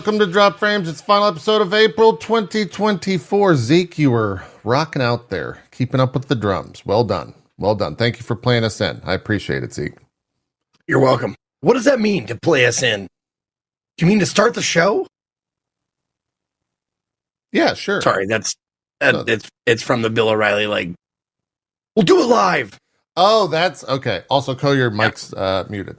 welcome to Drop Frames. It's the final episode of April 2024. Zeke, you were rocking out there, keeping up with the drums. Well done. Well done. Thank you for playing us in. I appreciate it, Zeke. You're welcome. What does that mean, to play us in? Do you mean to start the show? Yeah, sure. Sorry, it's from the Bill O'Reilly, like, we'll do it live. Oh, that's okay. Also, your mic's muted.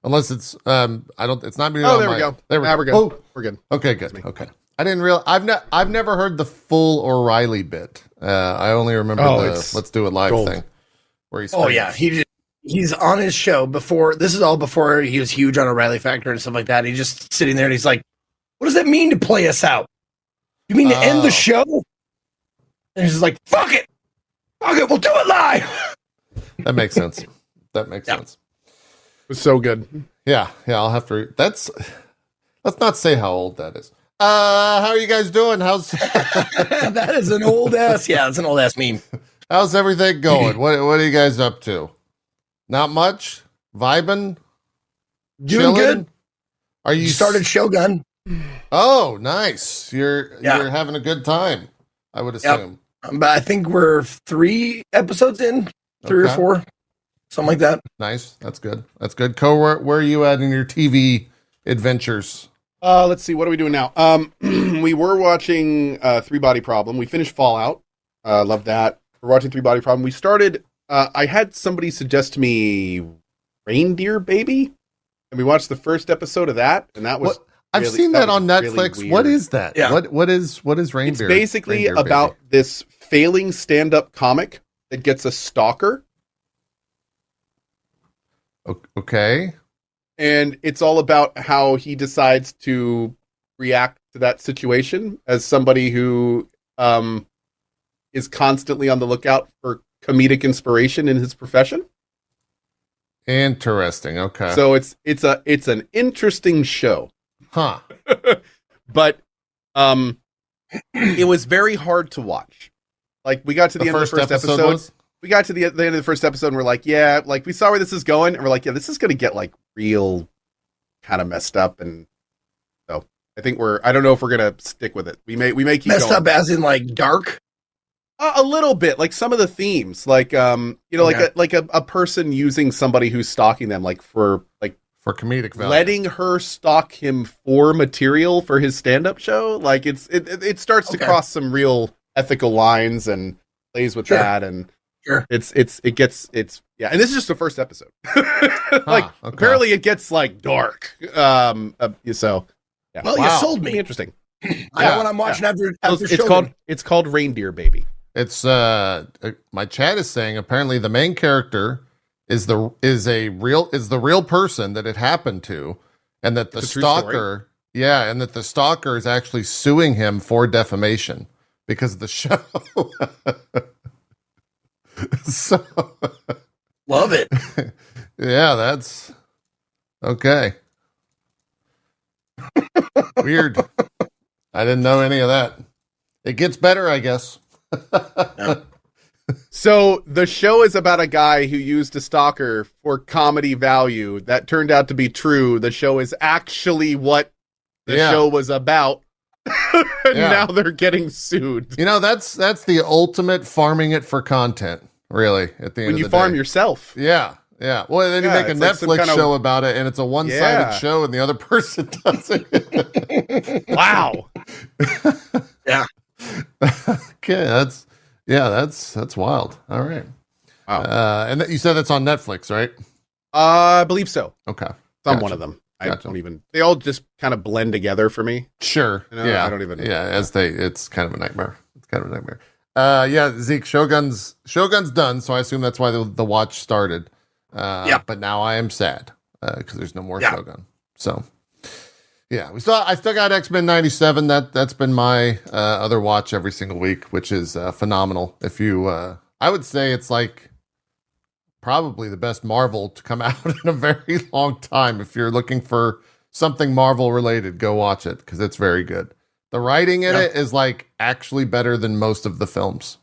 Unless it's it's not muted. Oh, there we go. There we're good. Oh, we're good. Okay, good. Okay. I didn't realize I've never heard the full O'Reilly bit. I only remember the let's do it live gold thing where he's he's on his show before. This is all before he was huge on O'Reilly Factor and stuff like that. He's just sitting there and he's like, what does that mean to play us out? You mean to end the show? And he's just like, fuck it, we'll do it live. That makes sense. That makes sense. It was so good. Yeah, I'll have to let's not say how old that is. How are you guys doing? How's that is an old ass. Yeah, it's an old ass meme. How's everything going? What are you guys up to? Not much? Vibing? Doing good. Are you started Shogun? Oh, nice. You're having a good time, I would assume. But I think we're 3 episodes in, 3 or 4. Something like that. Nice. That's good. That's good. where are you at in your TV adventures? Let's see. What are we doing now? We were watching 3 Body Problem. We finished Fallout. Love that. We're watching 3 Body Problem. We started. I had somebody suggest to me Reindeer Baby, and we watched the first episode of that, and that was. I've seen that on Netflix. Really, what is that? Yeah. What is Reindeer? It's basically about this failing stand-up comic that gets a stalker. Okay. And it's all about how he decides to react to that situation as somebody who is constantly on the lookout for comedic inspiration in his profession. Interesting. Okay. So it's an interesting show. Huh. But it was very hard to watch. Like, we got to the end of the first episode. We got to the end of the first episode and we're like, yeah, like, we saw where this is going, and we're like, yeah, this is going to get like real kind of messed up. And so I think I don't know if we're going to stick with it. We may keep messed going. Up as in like dark? A little bit, like some of the themes, like, like a person using somebody who's stalking them, like for comedic value, letting her stalk him for material for his stand-up show. Like it starts to cross some real ethical lines and plays with that. And it gets and this is just the first episode. Apparently it gets like dark. So yeah. Well, you sold me. Interesting. I know what I'm watching after it's called Reindeer Baby. It's my chat is saying apparently the main character is the real person that it happened to, and that the stalker and that the stalker is actually suing him for defamation because of the show. So love it. Yeah, that's okay. Weird. I didn't know any of that. It gets better, I guess. So the show is about a guy who used a stalker for comedy value. That turned out to be true. The show is actually what the show was about. And now they're getting sued. You know, that's the ultimate farming it for content, really, at the end of the day. When you farm yourself. Yeah. Yeah. Well, then you make a Netflix show about it, and it's a one-sided show, and the other person does it. Wow. Yeah. Okay, that's wild. All right. Wow. And you said that's on Netflix, right? I believe so. Okay. Some one of them. I don't even. They all just kind of blend together for me. Sure. You know, yeah. I don't even. Yeah. It's kind of a nightmare. Zeke, Shogun's done, so I assume that's why the watch started. But now I am sad because there's no more Shogun. So. Yeah, I still got X-Men 97. That's been my other watch every single week, which is phenomenal. If you, I would say it's like probably the best Marvel to come out in a very long time. If you're looking for something Marvel related, go watch it because it's very good. The writing in it is like actually better than most of the films.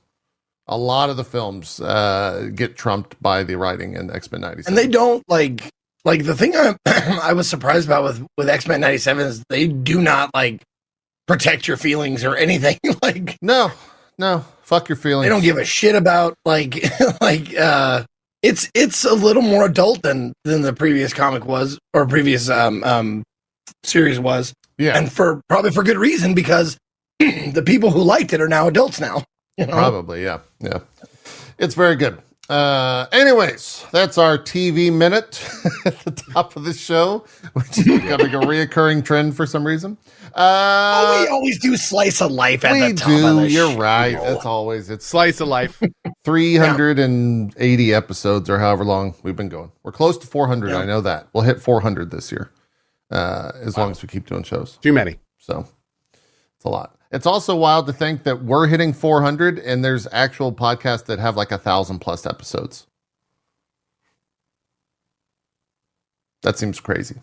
A lot of the films get trumped by the writing in X-Men 97. And they don't like like the thing I was surprised about with X-Men 97 is they do not like protect your feelings or anything. Like no, fuck your feelings. They don't give a shit about like it's a little more adult than the previous comic was or previous series was. Yeah, and probably for good reason because the people who liked it are now adults now. You know? Probably, yeah. It's very good. Anyways, that's our TV minute at the top of the show, which is becoming a reoccurring trend for some reason. We always do slice of life at the top of the You're show. right. That's always it's Slice of life. 380 episodes or however long we've been going. We're close to 400. Yeah. I know that. We'll hit 400 this year, as long as we keep doing shows. Too many. So it's a lot. It's also wild to think that we're hitting 400 and there's actual podcasts that have like 1,000+ episodes. That seems crazy.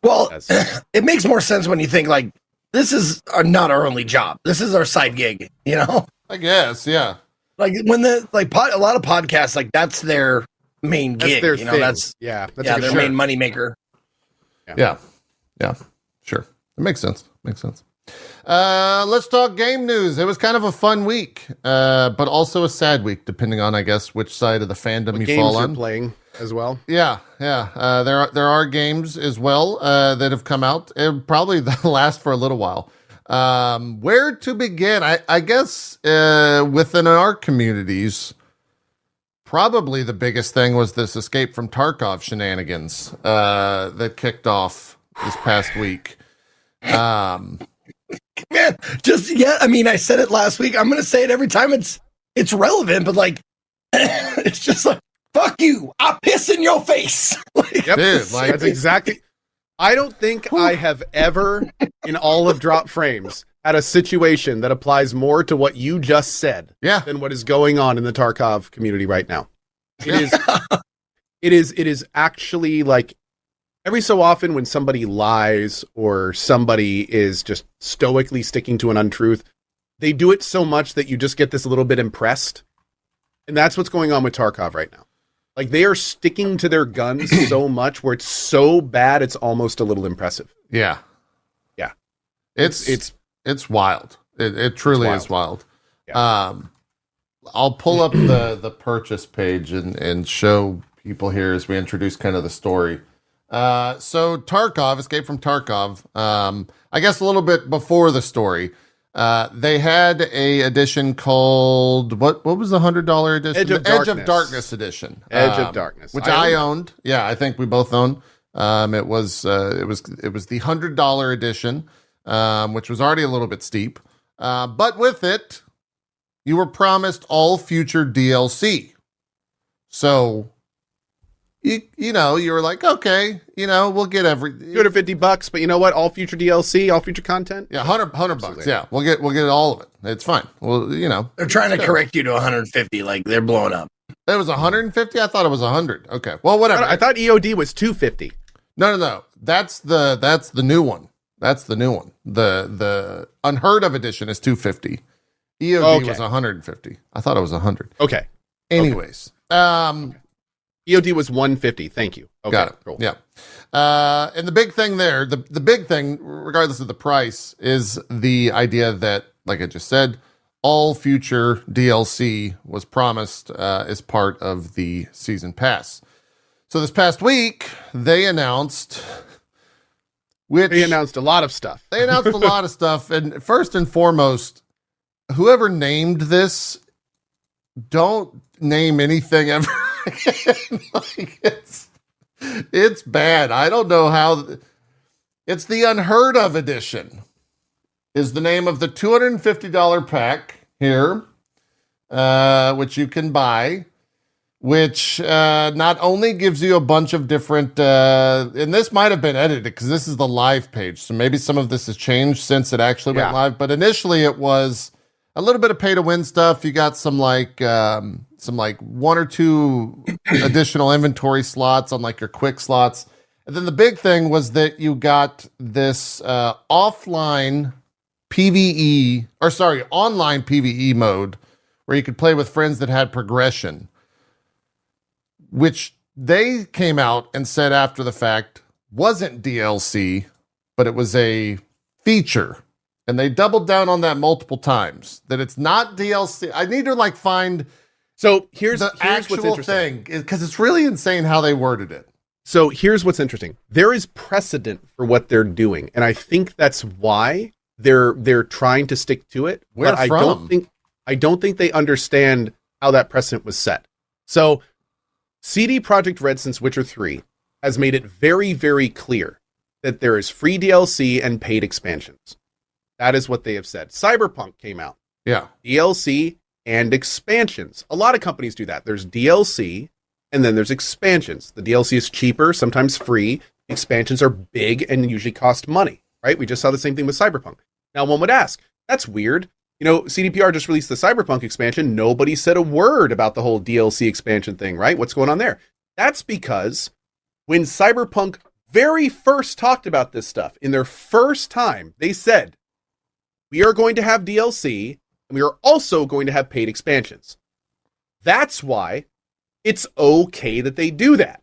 Well, it makes more sense when you think like this is not our only job. This is our side gig, you know? I guess, yeah. Like when a lot of podcasts, like that's their main gig. Their you know, thing. that's their main money maker. Yeah. Sure. It makes sense. Let's talk game news. It was kind of a fun week, but also a sad week, depending on, I guess, which side of the fandom you fall on. Games you're playing as well. Yeah. There are games as well that have come out. It probably last for a little while. Where to begin? I guess within our communities, probably the biggest thing was this Escape from Tarkov shenanigans that kicked off this past week. Man, I mean, I said it last week. I'm going to say it every time it's relevant, but like, it's just like, fuck you. I piss in your face. Yep. Dude, That's exactly. I don't think I have ever in all of Drop Frames had a situation that applies more to what you just said than what is going on in the Tarkov community right now. It is actually like every so often when somebody lies or somebody is just stoically sticking to an untruth, they do it so much that you just get this little bit impressed. And that's what's going on with Tarkov right now. Like they are sticking to their guns so much where it's so bad it's almost a little impressive. Yeah. It's wild. It truly is wild. Yeah. I'll pull up the purchase page and show people here as we introduce kind of the story. So Tarkov, Escape from Tarkov, I guess a little bit before the story, they had a edition called, what was the $100 edition? Edge of Darkness edition. Edge of Darkness. Which I owned. Yeah, I think we both owned. It was the $100 edition, which was already a little bit steep. But with it, you were promised all future DLC. So you know, you were like, okay, you know, we'll get $250, but you know what? All future DLC, all future content. Yeah, $100. Yeah, we'll get all of it. It's fine. Well, you know, they're trying to correct you to 150. Like they're blowing up. It was 150. I thought it was 100. Okay, well, whatever. I thought EOD was 250. No. That's the new one. That's the new one. The unheard of edition is 250. EOD was 150. I thought it was 100. Okay. Anyways, EOD was 150. Thank you. Okay, got it. Cool. Yeah. And the big thing there, the big thing, regardless of the price, is the idea that, like I just said, all future DLC was promised as part of the season pass. So this past week, they announced a lot of stuff. They announced a lot of stuff. And first and foremost, whoever named this, don't name anything ever again. Like it's bad. I don't know how. It's the Unheard of edition is the name of the $250 pack here, which you can buy, which not only gives you a bunch of different, and this might have been edited because this is the live page, so maybe some of this has changed since it actually went live, but initially it was a little bit of pay to win stuff. You got some like one or two additional inventory slots on like your quick slots. And then the big thing was that you got this online PvE mode where you could play with friends that had progression, which they came out and said after the fact, wasn't DLC, but it was a feature. And they doubled down on that multiple times, that it's not DLC. I need to find here's the actual what's interesting. thing, because it's really insane how they worded it. So here's what's interesting. There is precedent for what they're doing, and I think that's why they're trying to stick to it. Where but from? I don't think they understand how that precedent was set. So CD Projekt Red since Witcher 3 has made it very, very clear that there is free DLC and paid expansions. That is what they have said. Cyberpunk came out. Yeah. DLC and expansions. A lot of companies do that. There's DLC and then there's expansions. The DLC is cheaper, sometimes free. Expansions are big and usually cost money, right? We just saw the same thing with Cyberpunk. Now, one would ask, that's weird. CDPR just released the Cyberpunk expansion. Nobody said a word about the whole DLC expansion thing, right? What's going on there? That's because when Cyberpunk very first talked about this stuff, in their first time, they said, we are going to have DLC, and we are also going to have paid expansions. That's why it's okay that they do that.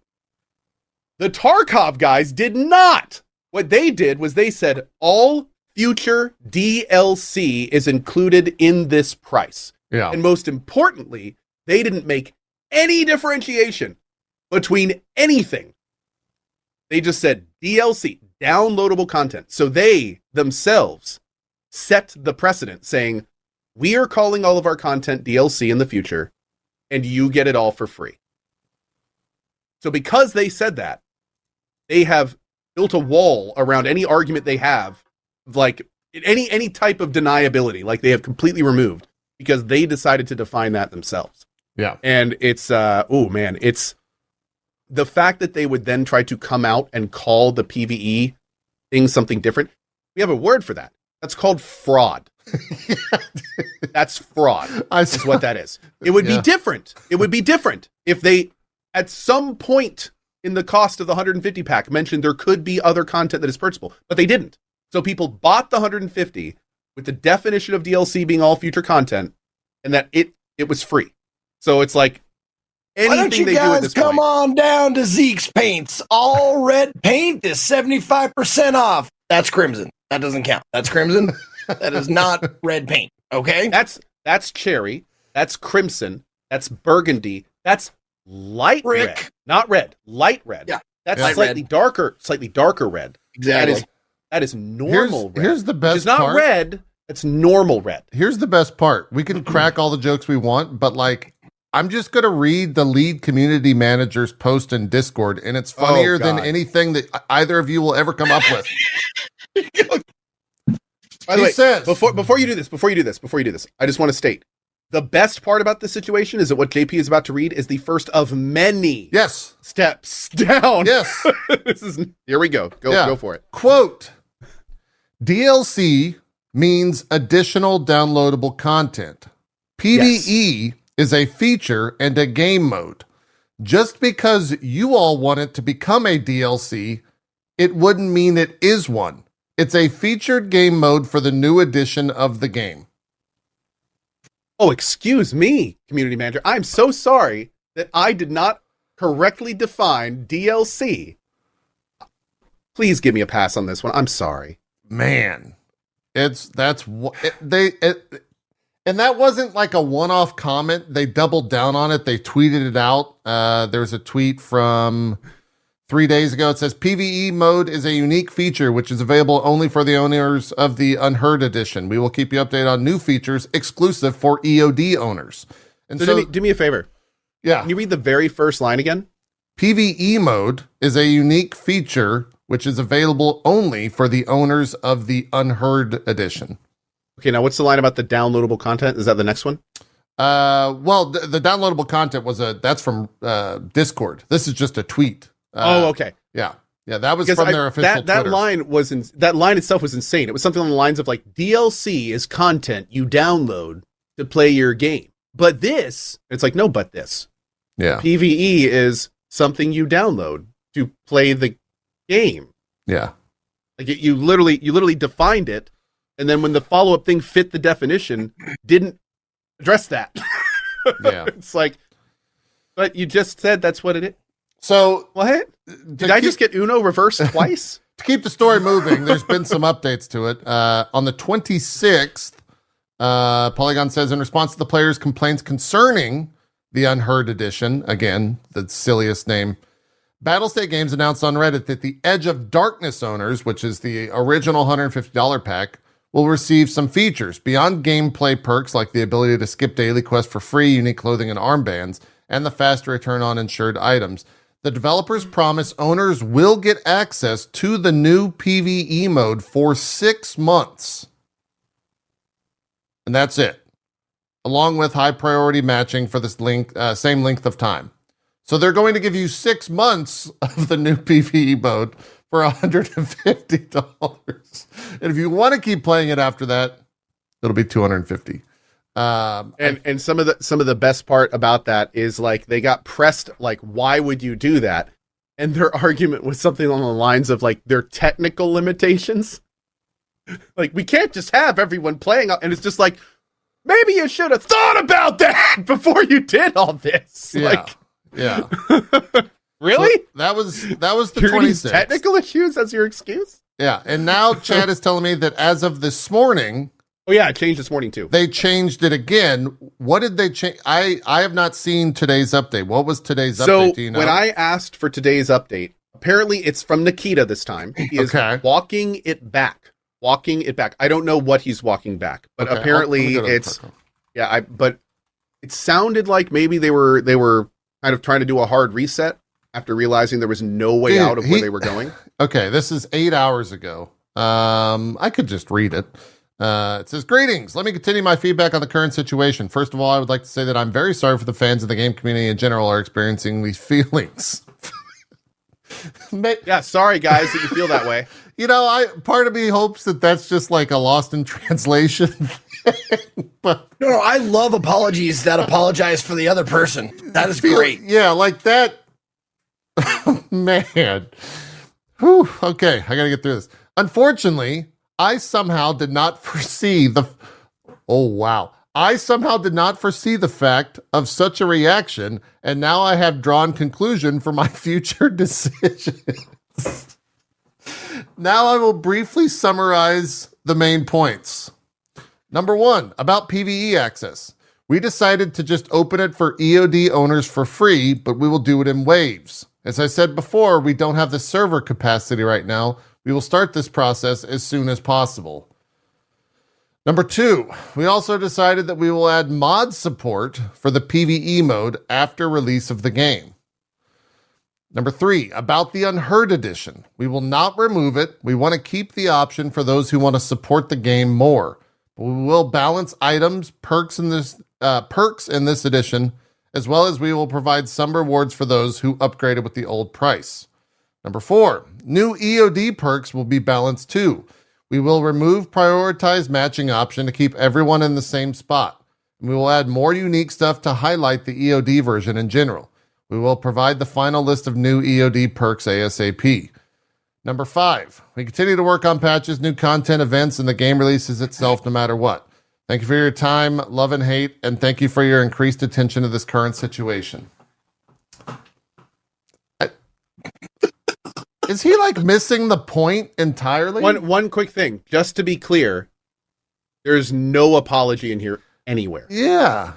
The Tarkov guys did not. What they did was they said all future DLC is included in this price. Yeah. And most importantly, they didn't make any differentiation between anything. They just said DLC, downloadable content. So they themselves set the precedent saying, we are calling all of our content DLC in the future, and you get it all for free. So because they said that, they have built a wall around any argument they have, any type of deniability, they have completely removed, because they decided to define that themselves. Yeah. And it's, it's the fact that they would then try to come out and call the PvE thing something different. We have a word for that. That's called fraud. That's fraud. Is what that is. It would be different. It would be different if they, at some point in the cost of the 150 pack, mentioned there could be other content that is purchasable, but they didn't. So people bought the 150 with the definition of DLC being all future content, and that it was free. So it's like anything why don't you they guys do at this come point. on down to Zeke's Paints? All red paint is 75% off. That's crimson. That doesn't count. That's crimson. That is not red paint. Okay. That's cherry. That's crimson. That's burgundy. That's light red, not red. Light red. Yeah. That's Light slightly darker red. Exactly. That is normal red. Here's the best It's not part. red. It's normal red. Here's the best part. We can crack all the jokes we want, but I'm just going to read the lead community manager's post in Discord, and it's funnier than anything that either of you will ever come up with. By the way, before you do this, I just want to state, the best part about this situation is that what JP is about to read is the first of many steps down. Yes. Here we go. Go for it. Quote, DLC means additional downloadable content. PvE is a feature and a game mode. Just because you all want it to become a DLC, it wouldn't mean it is one. It's a featured game mode for the new edition of the game. Oh, excuse me, community manager. I'm so sorry that I did not correctly define DLC. Please give me a pass on this one. I'm sorry. Man, and that wasn't like a one-off comment. They doubled down on it. They tweeted it out. There was a tweet from 3 days ago. It says PvE mode is a unique feature which is available only for the owners of the Unheard edition. We will keep you updated on new features exclusive for EOD owners. And so do me a favor. Yeah. Can you read the very first line again? PvE mode is a unique feature which is available only for the owners of the Unheard edition. Okay, now what's the line about the downloadable content? Is that the next one? Well, the downloadable content that's from Discord. This is just a tweet. Okay. Yeah. That was from their official that Twitter. That line itself was insane. It was something on the lines of DLC is content you download to play your game. But this, it's like, no, but this. Yeah. PvE is something you download to play the game. Yeah. You literally defined it, and then when the follow-up thing fit the definition, didn't address that. Yeah. It's like, but you just said that's what it is. So what? Did I just get Uno reversed twice? To keep the story moving, there's been some updates to it. On the 26th, Polygon says, in response to the players' complaints concerning the Unheard Edition, again, the silliest name, Battlestate Games announced on Reddit that the Edge of Darkness owners, which is the original $150 pack, will receive some features beyond gameplay perks like the ability to skip daily quests for free, unique clothing and armbands, and the faster return on insured items. The developers promise owners will get access to the new PvE mode for 6 months. And that's it. Along with high priority matching for this same length of time. So they're going to give you 6 months of the new PvE mode for $150. And if you want to keep playing it after that, it'll be $250. And some of the best part about that is like they got pressed like, why would you do that? And their argument was something along the lines of like their technical limitations. Like, we can't just have everyone playing, and it's just like, maybe you should have thought about that before you did all this. Yeah. Really? So that was the 26th. Technical issues as your excuse? Yeah, and now Chad is telling me that as of this morning. Oh yeah, it changed this morning too. They changed it again. What did they change? I have not seen today's update. What was today's update? Do you know? When I asked for today's update, apparently it's from Nikita this time. He is walking it back. I don't know what he's walking back, but apparently it's but it sounded like maybe they were kind of trying to do a hard reset after realizing there was no way out of where they were going. Okay, this is 8 hours ago. I could just read it. It says, greetings. Let me continue my feedback on the current situation. First of all, I would like to say that I'm very sorry for the fans of the game community in general are experiencing these feelings. Yeah, sorry guys that you feel that way. You know, part of me hopes that that's just like a lost in translation thing. But no, I love apologies that apologize for the other person. That is great. Yeah, like that. Man. Whew, okay, I gotta get through this. Unfortunately, I somehow did not foresee the fact of such a reaction, and now I have drawn conclusion for my future decisions. Now I will briefly summarize the main points. Number 1, about PvE access. We decided to just open it for EOD owners for free, but we will do it in waves. As I said before, we don't have the server capacity right now. We will start this process as soon as possible. Number 2, we also decided that we will add mod support for the PvE mode after release of the game. Number 3, about the Unheard Edition. We will not remove it. We want to keep the option for those who want to support the game more. But we will balance items, perks in this edition, as well as we will provide some rewards for those who upgraded with the old price. Number 4, new EOD perks will be balanced too. We will remove prioritized matching option to keep everyone in the same spot. And we will add more unique stuff to highlight the EOD version in general. We will provide the final list of new EOD perks ASAP. Number 5, we continue to work on patches, new content, events, and the game releases itself no matter what. Thank you for your time, love and hate, and thank you for your increased attention to this current situation. Is he like missing the point entirely? One quick thing, just to be clear, there's no apology in here anywhere. Yeah.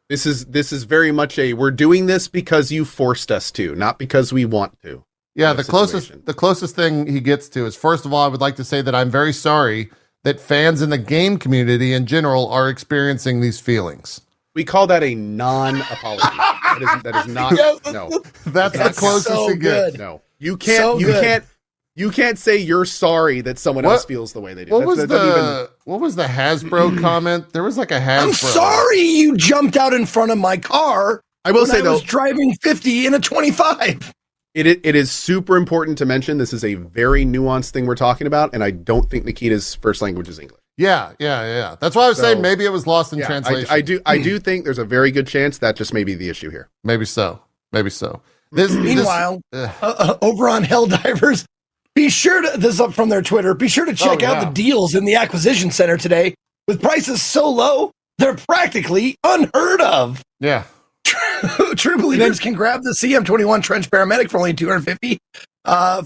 This is very much we're doing this because you forced us to, not because we want to. Yeah, the closest thing he gets to is, first of all, I would like to say that I'm very sorry that fans in the game community in general are experiencing these feelings. We call that a non-apology. that is not. No, that's the closest he gets. No, you can't say you're sorry that someone else feels the way they do. What was the Hasbro comment? There was like a Hasbro. I'm sorry you jumped out in front of my car. I will say, though, I was driving 50 in a 25. It is super important to mention this is a very nuanced thing we're talking about, and I don't think Nikita's first language is English. Yeah. That's why I was saying maybe it was lost in translation. I do think there's a very good chance that just may be the issue here. Maybe so. Meanwhile, over on Helldivers, be sure to, this is up from their Twitter, be sure to check out the deals in the acquisition center today. With prices so low, they're practically unheard of. Yeah. True believers can grab the CM21 Trench Paramedic for only $250,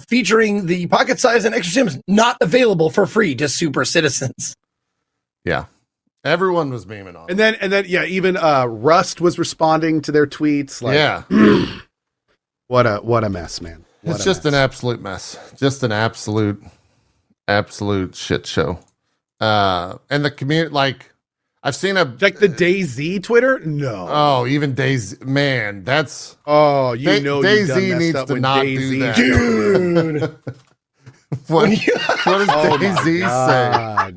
featuring the pocket size and extra sims not available for free to super citizens. Yeah. Everyone was memeing on it. And then, yeah, even Rust was responding to their tweets. Like, yeah. What a mess, man. It's just an absolute mess. Just an absolute shit show. And the community, like, I've seen like the DayZ Twitter. No. Oh, even DayZ, man, that's. Oh, DayZ needs to not do that, dude. what does DayZ say?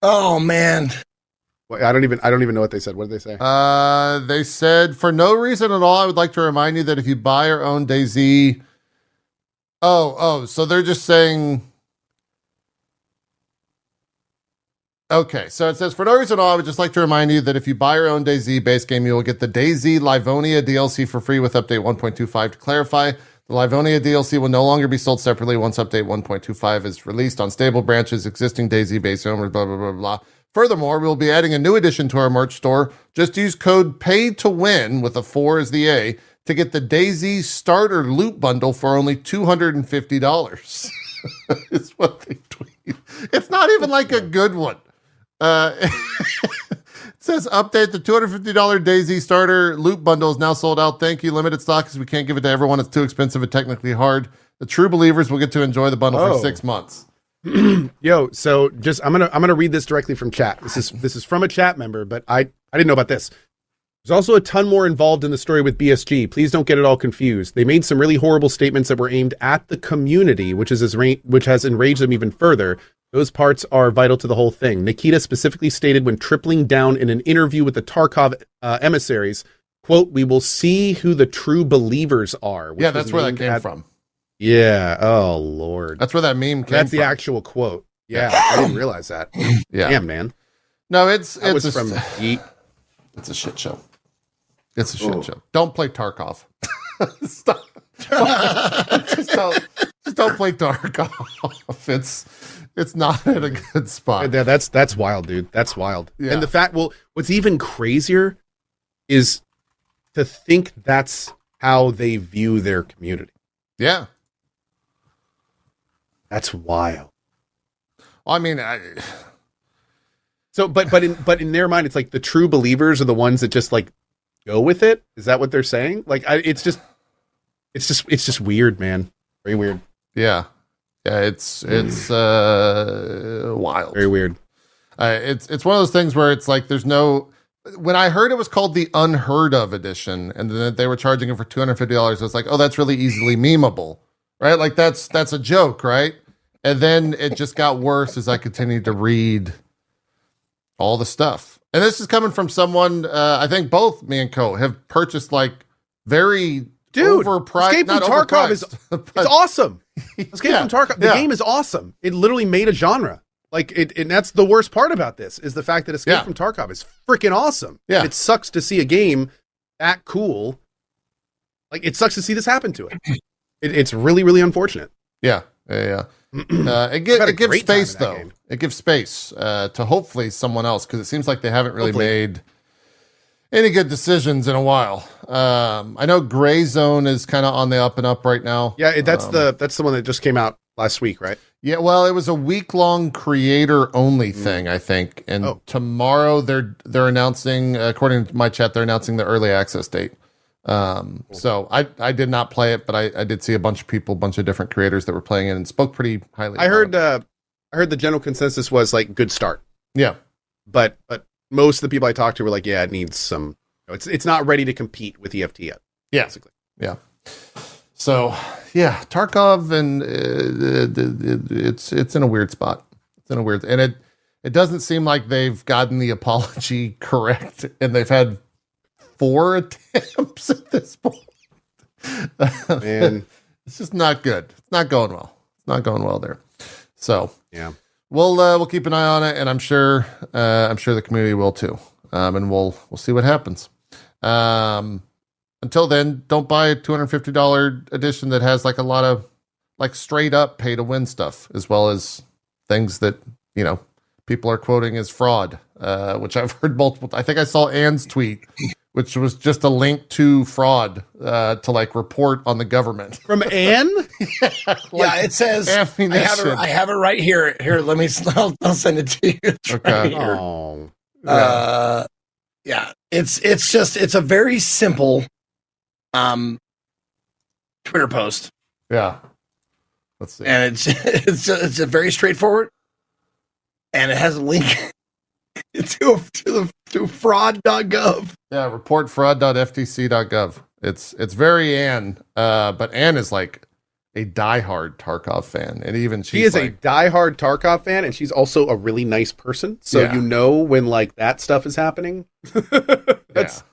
Oh man. Well, I don't even know what they said. What did they say? They said, for no reason at all, I would like to remind you that if you buy or own DayZ. So they're just saying. Okay, so it says, for no reason at all, I would just like to remind you that if you buy or own DayZ base game, you will get the DayZ Livonia DLC for free with update 1.25. To clarify, the Livonia DLC will no longer be sold separately once update 1.25 is released on stable branches, existing DayZ base owners, blah, blah, blah, blah. Furthermore, we'll be adding a new addition to our merch store. Just use code PAY2WIN with a 4 as the A to get the DayZ starter loot bundle for only $250. Is what they tweet. It's not even like a good one. It says, update, the $250 DayZ starter loot bundle is now sold out. Thank you. Limited stock because we can't give it to everyone. It's too expensive and technically hard. The true believers will get to enjoy the bundle for 6 months. Yo, so just I'm gonna read this directly from chat. This is from a chat member, but I didn't know about this. There's also a ton more involved in the story with BSG. Please don't get it all confused. They made some really horrible statements that were aimed at the community, which has enraged them even further. Those parts are vital to the whole thing. Nikita specifically stated when tripling down in an interview with the Tarkov emissaries, quote, "We will see who the true believers are." Yeah, that's where that came from. Yeah. Oh, Lord. That's where that meme came from. That's the actual quote. Yeah, I didn't realize that. Yeah. Damn, man. No, it's from Eat. It's a shit show. It's a shit show. Don't play Tarkov. Stop. just don't play Tarkov. It's not at a good spot. Yeah, that's wild, dude. That's wild. Yeah. And the fact, what's even crazier is to think that's how they view their community. Yeah. That's wild. Well, I mean, but in their mind, it's like the true believers are the ones that just like go with it. Is that what they're saying? Like, it's just weird, man. Very weird. Yeah. Yeah. It's wild. Very weird. It's one of those things where it's like, when I heard it was called the Unheard Of edition and then they were charging it for $250, it's like, oh, that's really easily memeable, right? Like that's a joke, right? And then it just got worse as I continued to read all the stuff. And this is coming from someone, I think both me and Co have purchased like very overpriced. Escape from Tarkov is it's awesome. Escape from Tarkov, the game is awesome. It literally made a genre. Like and that's the worst part about this is the fact that Escape from Tarkov is freaking awesome. Yeah, it sucks to see a game that cool. Like it sucks to see this happen to it. It's really, really unfortunate. Yeah. It gives space though. Game. It gives space to hopefully someone else because it seems like they haven't really made any good decisions in a while. I know Gray Zone is kind of on the up and up right now. Yeah, that's the one that just came out last week, right? Yeah, well, it was a week-long creator-only thing, I think. And tomorrow they're announcing, according to my chat, they're announcing the early access date. Cool. So I did not play it, but I did see a bunch of different creators that were playing it and spoke pretty highly. I heard the general consensus was like good start. Yeah, but most of the people I talked to were like, yeah, it needs some. It's not ready to compete with EFT yet. Yeah, basically. Yeah. So yeah, Tarkov and it's in a weird spot. It's in a weird, and it doesn't seem like they've gotten the apology correct, and they've had 4 attempts at this point. Man, it's just not good. It's not going well. It's not going well there. So yeah, we'll keep an eye on it, and I'm sure the community will too. And we'll see what happens. Until then, don't buy a $250 edition that has like a lot of like straight up pay to win stuff, as well as things that people are quoting as fraud, which I've heard multiple. I think I saw Anne's tweet which was just a link to fraud to like report on the government. From Anne? It says I have it right here. Here, let me. I'll send it to you. It's Okay. Right here. Oh. Yeah. It's a very simple Twitter post. Yeah. Let's see. And it's a very straightforward, and it has a link to fraud.gov. Yeah, report fraud.ftc.gov. It's very Anne, but Anne is like a diehard Tarkov fan, and even she is like, a diehard Tarkov fan, and she's also a really nice person. So you know when like that stuff is happening. That's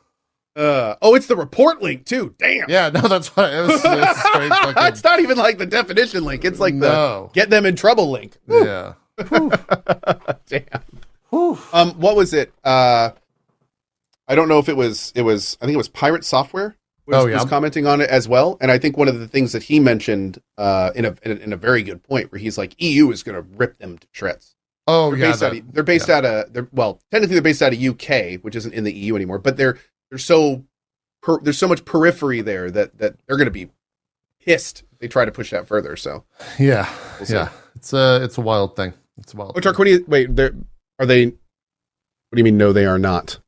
it's the report link too. Damn. Yeah, no, that's what it was. It's not even like the definition link. It's like the get them in trouble link. Woo. Yeah. Damn. What was it? I don't know if it was. I think it was Pirate Software was commenting on it as well. And I think one of the things that he mentioned in a very good point, where he's like, EU is going to rip them to shreds. Oh, they're based out of technically they're based out of UK, which isn't in the EU anymore, but there's so much periphery there that they're going to be pissed if they try to push that further. So we'll it's a wild thing. It's a wild. Oh, Tarquini, wait, are they? What do you mean? No, they are not.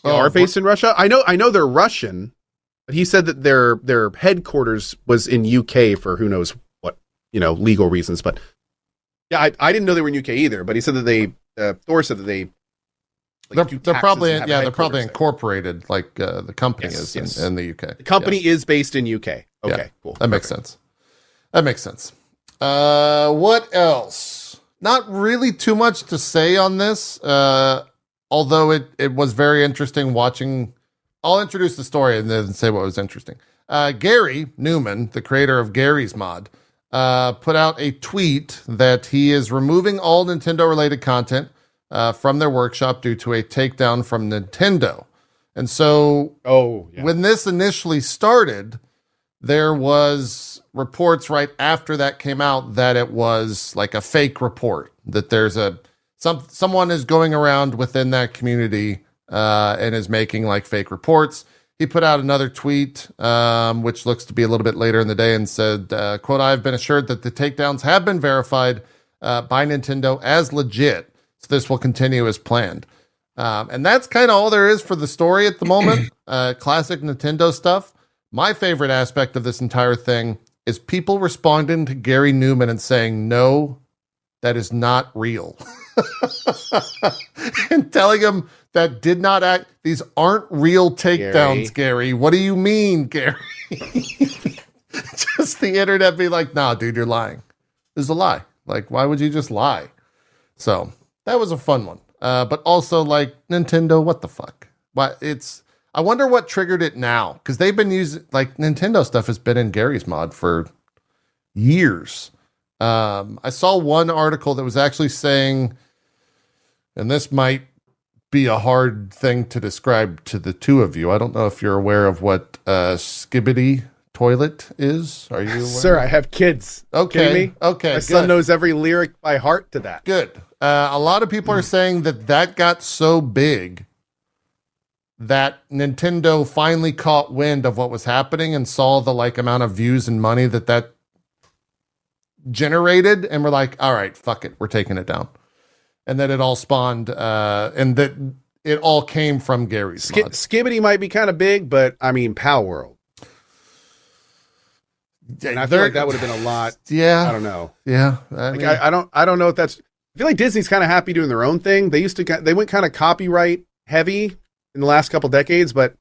They are based in Russia. I know they're Russian, but he said that their headquarters was in UK for who knows what legal reasons. But yeah, I didn't know they were in UK either. But he said that Thor said that they. Like, they're probably incorporated like the company is in the UK. The company is based in UK. Okay, cool. That makes sense. What else? Not really too much to say on this, although it was very interesting watching. I'll introduce the story and then say what was interesting. Garry Newman, the creator of Garry's Mod, put out a tweet that he is removing all Nintendo-related content from their workshop due to a takedown from Nintendo. And so when this initially started, there was reports right after that came out that it was like a fake report, that there's someone is going around within that community and is making like fake reports. He put out another tweet, which looks to be a little bit later in the day, and said, quote, "I've been assured that the takedowns have been verified by Nintendo as legit. So this will continue as planned." And that's kind of all there is for the story at the moment. Classic Nintendo stuff. My favorite aspect of this entire thing is people responding to Garry Newman and saying, "No, that is not real." And telling him that did not act. These aren't real takedowns, Garry. What do you mean, Garry? Just the internet be like, "Nah, dude, you're lying. This is a lie. Like, why would you just lie?" So that was a fun one. But also like Nintendo, what the fuck? I wonder what triggered it now, because they've been using like Nintendo stuff has been in Garry's Mod for years. I saw one article that was actually saying, and this might be a hard thing to describe to the two of you. I don't know if you're aware of what Skibidi Toilet is. Are you aware? Sir, I have kids. Okay. Kidding me? Okay. My son knows every lyric by heart to that. Good. A lot of people are saying that got so big that Nintendo finally caught wind of what was happening and saw the like amount of views and money that generated, and we're like, all right, fuck it, we're taking it down. And then it all spawned, and that it all came from Garry's Mod. Skibidi might be kind of big, but I mean, Pow World. And I feel like that would have been a lot. Yeah, I don't know. Yeah, I don't know if that's. I feel like Disney's kind of happy doing their own thing. They went kind of copyright heavy in the last couple decades, but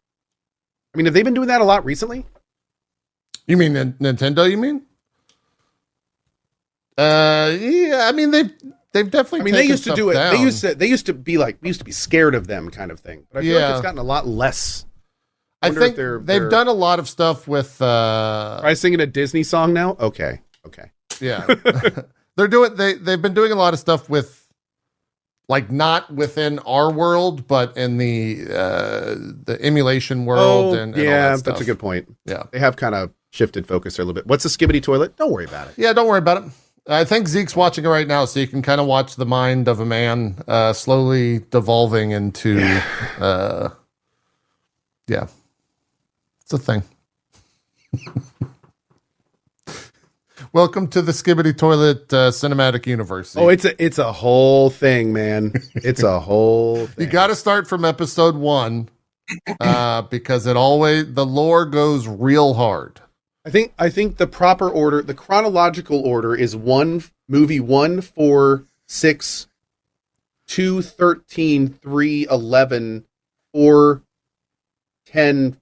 I mean, have they been doing that a lot recently? You mean Nintendo? You mean? Yeah. I mean, they've definitely. I mean, they used to do it. Down. They used to be scared of them, kind of thing. But I feel like it's gotten a lot less. I think they've done a lot of stuff with. Try singing a Disney song now. Okay. Yeah, they've been doing a lot of stuff with. Like not within our world, but in the emulation world. And all that stuff. That's a good point. Yeah, they have kind of shifted focus there a little bit. What's a Skibidi Toilet? Don't worry about it. Yeah, don't worry about it. I think Zeke's watching it right now, so you can kind of watch the mind of a man slowly devolving into Yeah. It's a thing. Welcome to the Skibidi Toilet cinematic universe. Oh, it's a whole thing, man. It's a whole thing. You got to start from episode 1 because the lore goes real hard. I think the proper order, the chronological order is movie 1, 4, 6, 2, 13, 3, 11, 4, 10,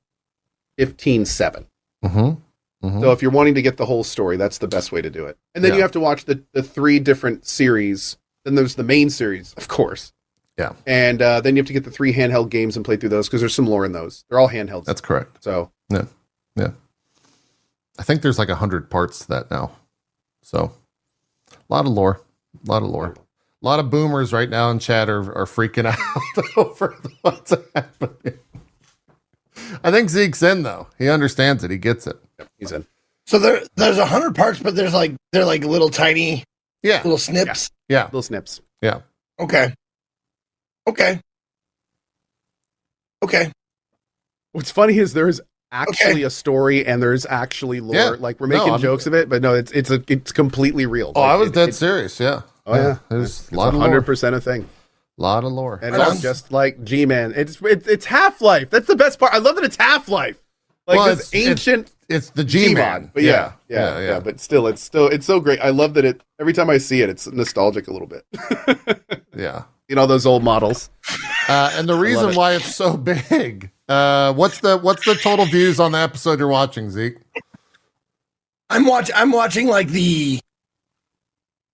15, 7. So if you're wanting to get the whole story, that's the best way to do it. And then you have to watch the 3 different series. Then there's the main series, of course. Yeah. And then you have to get the 3 handheld games and play through those because there's some lore in those. They're all handhelds. That's correct. So yeah. I think there's like 100 parts to that now. So a lot of lore. A lot of boomers right now in chat are freaking out over what's happening. I think Zeke's in though. He understands it. He gets it. Yep, he's in. So there's 100 parts, but they're like little tiny, little snips. Yeah, little snips. Yeah. Okay. What's funny is there's actually a story and there's actually lore. Yeah. Like we're making jokes of it, but no, it's completely real. Oh, I was dead serious. Yeah. Oh yeah. There's a lot of 100% a thing. A lot of lore. And it's just like G-Man. It's Half-Life. That's the best part. I love that it's Half-Life. Like this ancient. It's the G-Man. But yeah. But still, it's so great. I love that every time I see it, it's nostalgic a little bit. Yeah. You know, those old models. And the reason why it's so big, what's the total views on the episode you're watching, Zeke? I'm watching like the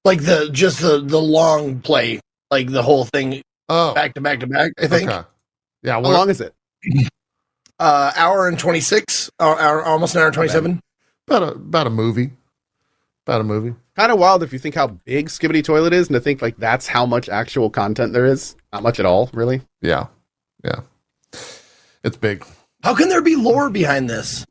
long play, like the whole thing back to back, I think. Okay. Yeah. How long is it? Hour and 26, almost an hour and 27. About a movie. Kind of wild if you think how big Skibidi Toilet is and to think like that's how much actual content there is. Not much at all, really. Yeah. It's big. How can there be lore behind this?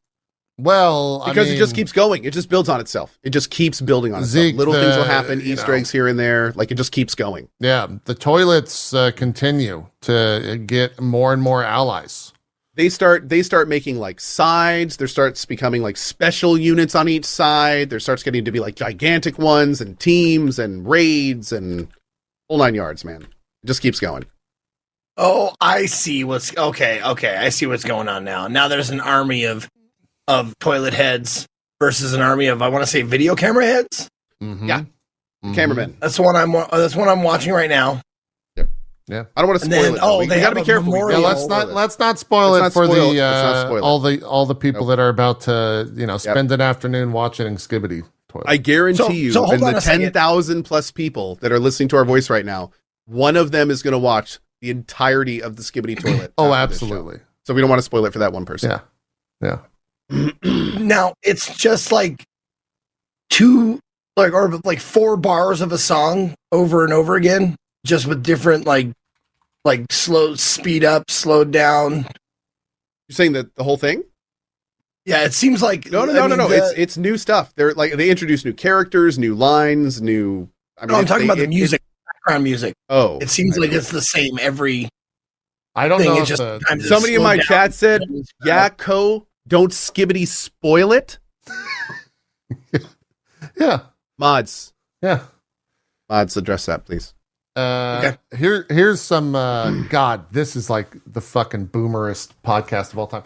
Well, because it just keeps going. It just builds on itself. It just keeps building on itself. Little things will happen, Easter eggs here and there. Like it just keeps going. Yeah. The toilets continue to get more and more allies. They start making like sides. There starts becoming like special units on each side. There starts getting to be like gigantic ones and teams and raids and whole 9 yards, man. It just keeps going. Oh, I see what's okay. I see what's going on now. Now there's an army of toilet heads versus an army of, I want to say, video camera heads. Mm-hmm. Yeah, cameramen. That's one I'm watching right now. Yeah, I don't want to spoil it. They got to be careful. Yeah, let's not spoil it for all the people that are about to spend an afternoon watching Skibidi Toilet. I guarantee you, and the 10,000 plus people that are listening to our voice right now, one of them is going to watch the entirety of the Skibidi Toilet. Oh, absolutely. So we don't want to spoil it for that one person. Yeah. Now it's just like 2 or 4 bars of a song over and over again, just with different like slow speed up, slowed down. You're saying that the whole thing? Yeah, it seems like no. It's new stuff. They're like they introduce new characters, new lines, new. I'm talking about the music, background music. Oh, it seems like it's the same every. I don't know. Somebody in my chat said, "Yeah, don't Skibidi spoil it." Yeah, mods. Yeah, mods, address that, please. Okay. Here's some God, this is like the fucking boomerist podcast of all time.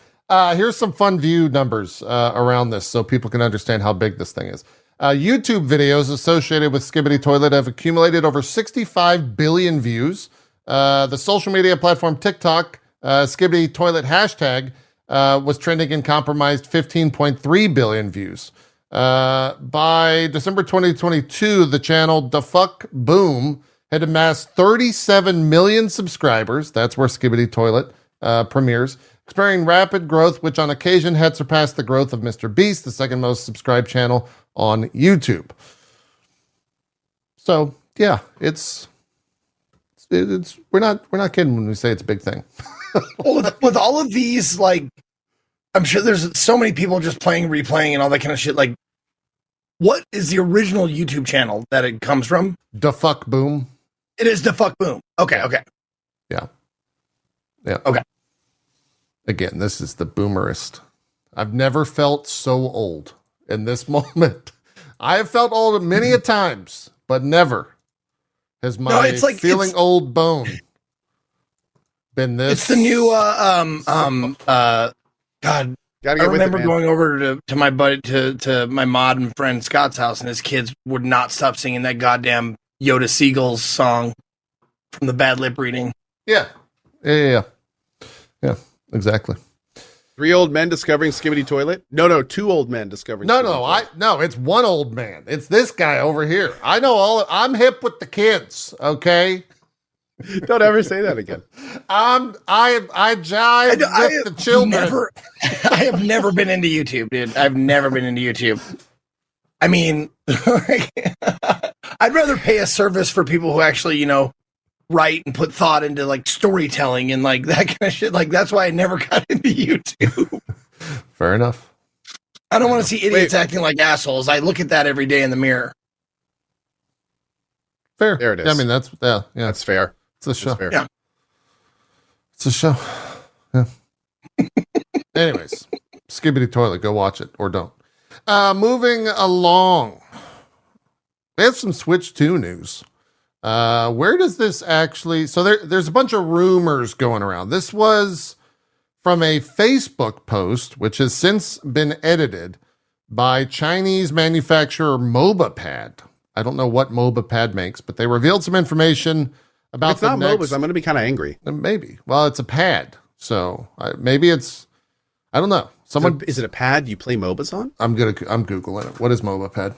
Here's some fun view numbers around this so people can understand how big this thing is. YouTube videos associated with Skibidi Toilet have accumulated over 65 billion views. The social media platform TikTok, Skibidi Toilet hashtag, was trending and compromised 15.3 billion views. By December 2022, the channel Da Fuck Boom had amassed 37 million subscribers. That's where Skibidi Toilet premieres, experiencing rapid growth, which on occasion had surpassed the growth of Mr. Beast, the second most subscribed channel on YouTube. So yeah, it's we're not kidding when we say it's a big thing. with all of these, like, I'm sure there's so many people just replaying and all that kind of shit. Like, what is the original YouTube channel that it comes from? Da Fuck Boom. It is Da Fuck Boom. Okay. Yeah. Okay. Again, this is the boomerist. I've never felt so old in this moment. I have felt old many a times, but never has my feeling old bone been this. It's the new God. I remember going over to my buddy to my mod and friend Scott's house, and his kids would not stop singing that goddamn Yoda Seagulls song from the bad lip reading. Yeah, exactly. 3 old men discovering Skibidi Toilet? No, 2 old men discovering. No, it's one old man. It's this guy over here. I know I'm hip with the kids. Okay. Don't ever say that again. I jive with the children. I have never been into YouTube, dude. I've never been into YouTube. I mean, I'd rather pay a service for people who actually, write and put thought into like storytelling and like that kind of shit. Like that's why I never got into YouTube. Fair enough. I don't want to see idiots acting like assholes. I look at that every day in the mirror. Fair. There it is. I mean, that's that's fair. It's a show. Fair. Yeah. It's a show. Yeah. Anyways, Skibidi Toilet, go watch it or don't. Moving along. We have some Switch 2 news. Where does this actually... So there's a bunch of rumors going around. This was from a Facebook post, which has since been edited by Chinese manufacturer MobaPad. I don't know what MobaPad makes, but they revealed some information about it's not MOBAs. I'm going to be kind of angry. Maybe. Well, it's a pad. So maybe it's... I don't know. Is it a pad you play MOBAs on? I'm Googling it. What is MobaPad?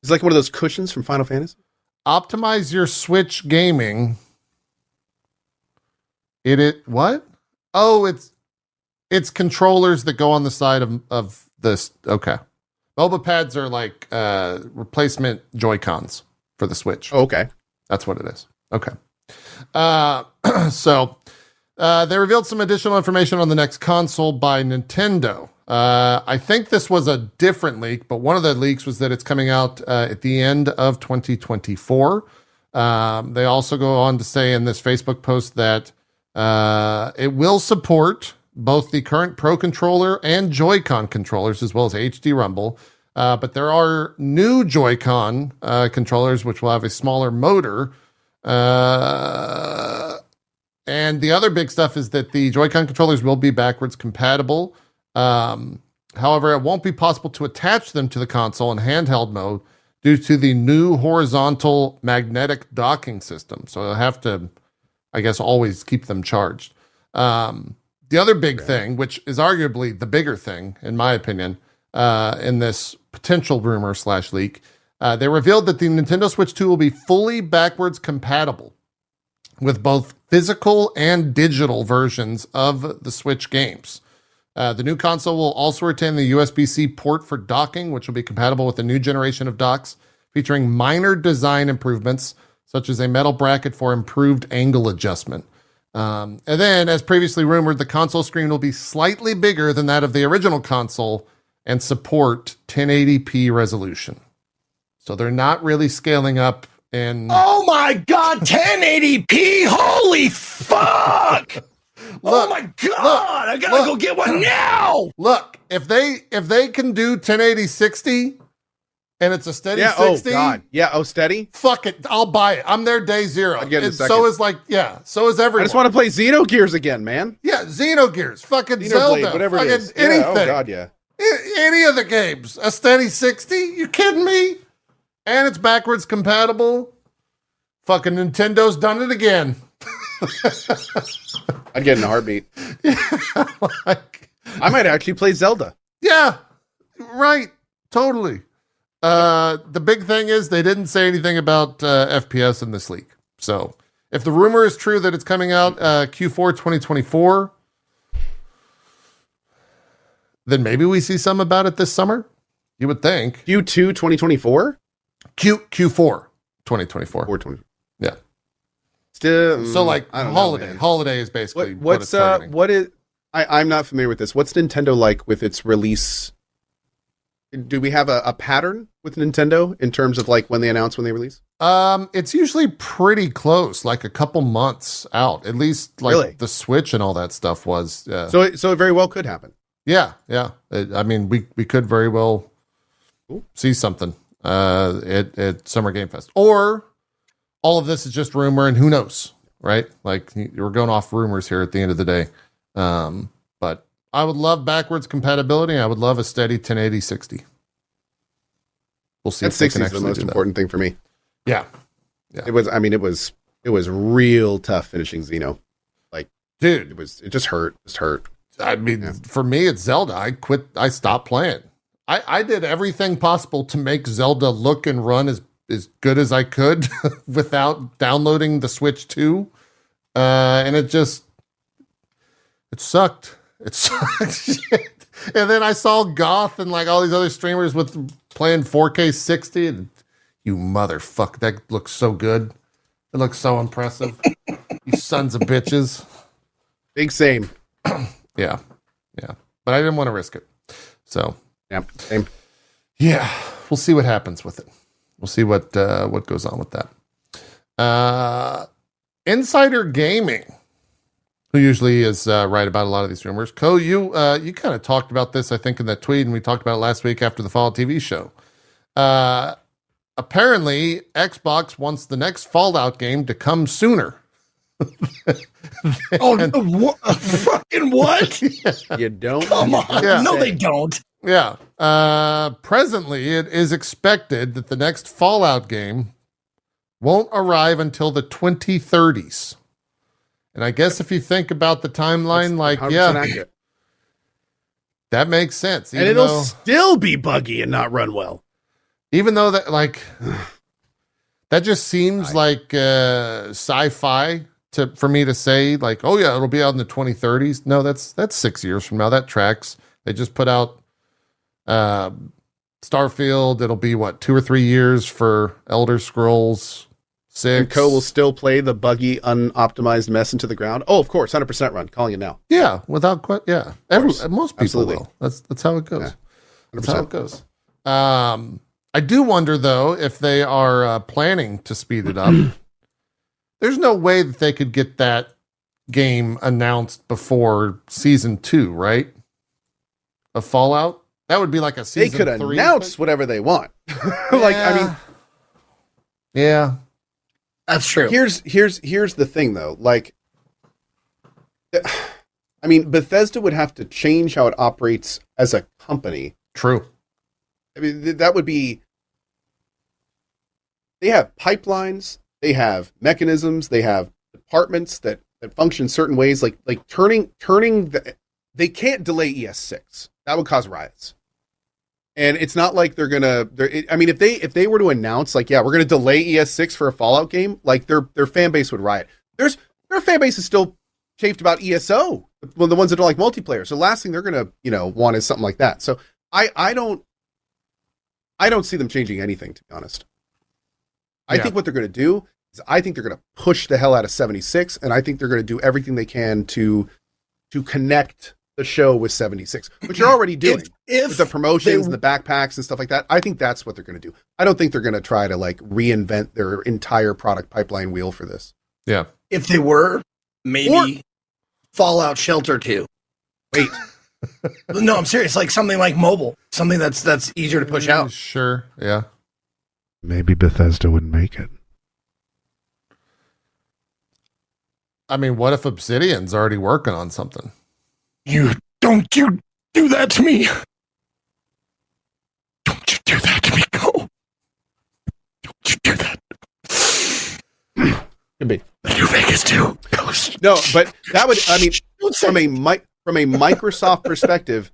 It's like one of those cushions from Final Fantasy. Optimize your Switch gaming. What? Oh, it's controllers that go on the side of this. Okay. Mobile pads are like replacement Joy-Cons for the Switch. Oh, okay. That's what it is. Okay. So they revealed some additional information on the next console by Nintendo. I think this was a different leak, but one of the leaks was that it's coming out at the end of 2024. They also go on to say in this Facebook post that it will support both the current Pro Controller and Joy-Con controllers, as well as HD Rumble. But there are new Joy-Con controllers, which will have a smaller motor. And the other big stuff is that the Joy-Con controllers will be backwards compatible. However, it won't be possible to attach them to the console in handheld mode due to the new horizontal magnetic docking system. So you'll have to, I guess, always keep them charged. The other big thing, which is arguably the bigger thing, in my opinion, in this potential rumor / leak, they revealed that the Nintendo Switch 2 will be fully backwards compatible with both physical and digital versions of the Switch games. The new console will also retain the USB-C port for docking, which will be compatible with the new generation of docks, featuring minor design improvements, such as a metal bracket for improved angle adjustment. And then, as previously rumored, the console screen will be slightly bigger than that of the original console and support 1080p resolution. So they're not really scaling up in... Oh my God, 1080p! Holy fuck! Oh my God! I gotta go get one now! Look, if they can do 1080 60 and it's a steady 60... Oh God. Yeah, steady? Fuck it, I'll buy it. I'm there day zero. I'll get it in a second. So is everyone. I just want to play Xenogears again, man. Yeah, Xenogears, fucking Xenoblade, Zelda, whatever fucking it is. anything. Yeah, oh God, yeah. Any of the games. A steady 60? You kidding me? And it's backwards compatible. Fucking Nintendo's done it again. I'd get in a heartbeat. Yeah, I might actually play Zelda. Yeah, right. Totally. The big thing is they didn't say anything about FPS in this leak. So if the rumor is true that it's coming out Q4 2024, then maybe we see some about it this summer. You would think. Q2 2024? Q4 2024. Yeah. Still, so like holiday. Know, holiday is basically what is I'm not familiar with this. What's Nintendo like with its release? do we have a pattern with Nintendo in terms of like when they announce when they release? It's usually pretty close, like a couple months out, at least like the Switch and all that stuff was. So it very well could happen. Yeah. I mean, we could very well see something at Summer Game Fest, or all of this is just rumor, and who knows, right? Like we're going off rumors here at the end of the day. But I would love backwards compatibility. I would love a steady 1080 60. We'll see. That 60 is the most important thing for me. Yeah. It was. I mean, it was real tough finishing Xeno. Like, dude, it just hurt. I mean, for me, it's Zelda. I stopped playing. I did everything possible to make Zelda look and run as good as I could without downloading the Switch 2. And it sucked. It sucked. And then I saw Goth and like all these other streamers with playing 4K 60. And you motherfucker, that looks so good. It looks so impressive. You sons of bitches. Big same. Yeah. But I didn't want to risk it. So. Yeah, same. Yeah, we'll see what happens with it. We'll see what goes on with that. Insider Gaming, who usually is right about a lot of these rumors. Co, you kind of talked about this, I think, in that tweet, and we talked about it last week after the Fallout TV show. Apparently, Xbox wants the next Fallout game to come sooner. Fucking what? You don't? Come on. Yeah. No, they don't. Yeah. Presently, it is expected that the next Fallout game won't arrive until the 2030s. And I guess if you think about the timeline, accurate. That makes sense. And it'll still be buggy and not run well. Even though that, that just seems like sci-fi for me to say, like, oh yeah, it'll be out in the 2030s. No, that's 6 years from now. That tracks. They just put out Starfield. It'll be 2 or 3 years for Elder Scrolls 6. And Co will still play the buggy, unoptimized mess into the ground. Oh, of course, 100% run. Calling it now. Yeah, without most people Absolutely. will. That's how it goes. Yeah, that's how it goes. I do wonder though if they are planning to speed it up. There's no way that they could get that game announced before season 2, right? Of Fallout. That would be like a season 3. They could announce whatever they want. Yeah. That's true. Here's the thing though. Bethesda would have to change how it operates as a company. True. I mean, that would be. They have pipelines. They have mechanisms. They have departments that function certain ways. Like turning they can't delay ES6. That would cause riots. And it's not like they're gonna. If they were to announce we're gonna delay ES6 for a Fallout game, their fan base would riot. Their fan base is still chafed about ESO. Well, the ones that don't like multiplayer. So the last thing they're gonna want is something like that. So I don't see them changing anything, to be honest. I think what they're going to do is I think they're going to push the hell out of 76, and I think they're going to do everything they can to connect the show with 76, which you're already doing with the promotions and the backpacks and stuff like that. I think that's what they're going to do. I don't think they're going to try to reinvent their entire product pipeline wheel for this. Yeah. If they were, maybe Fallout Shelter 2. Wait. No, I'm serious. Like something like mobile, something that's easier to push out. Sure. Yeah. Maybe Bethesda wouldn't make it. I mean, what if Obsidian's already working on something? Don't you do that to me. Don't you do that to me, Cole. Don't you do that. Could be. New Vegas 2. Ghost. No, but that would, from a Microsoft perspective,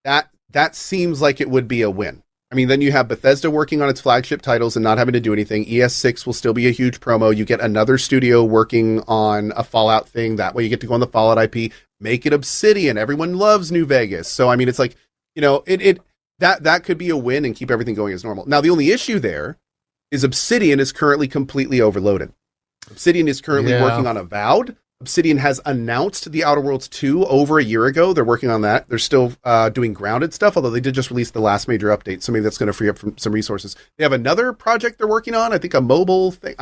that seems like it would be a win. I mean, then you have Bethesda working on its flagship titles and not having to do anything. ES6 will still be a huge promo. You get another studio working on a Fallout thing. That way you get to go on the Fallout IP. Make it Obsidian. Everyone loves New Vegas. So, I mean, it's like, that could be a win and keep everything going as normal. Now, the only issue there is Obsidian is currently completely overloaded. Obsidian is currently working on Avowed. Obsidian has announced the Outer Worlds 2 over a year ago. They're working on that. They're still doing grounded stuff, although they did just release the last major update, so maybe that's going to free up some resources. They have another project they're working on, I think a mobile thing.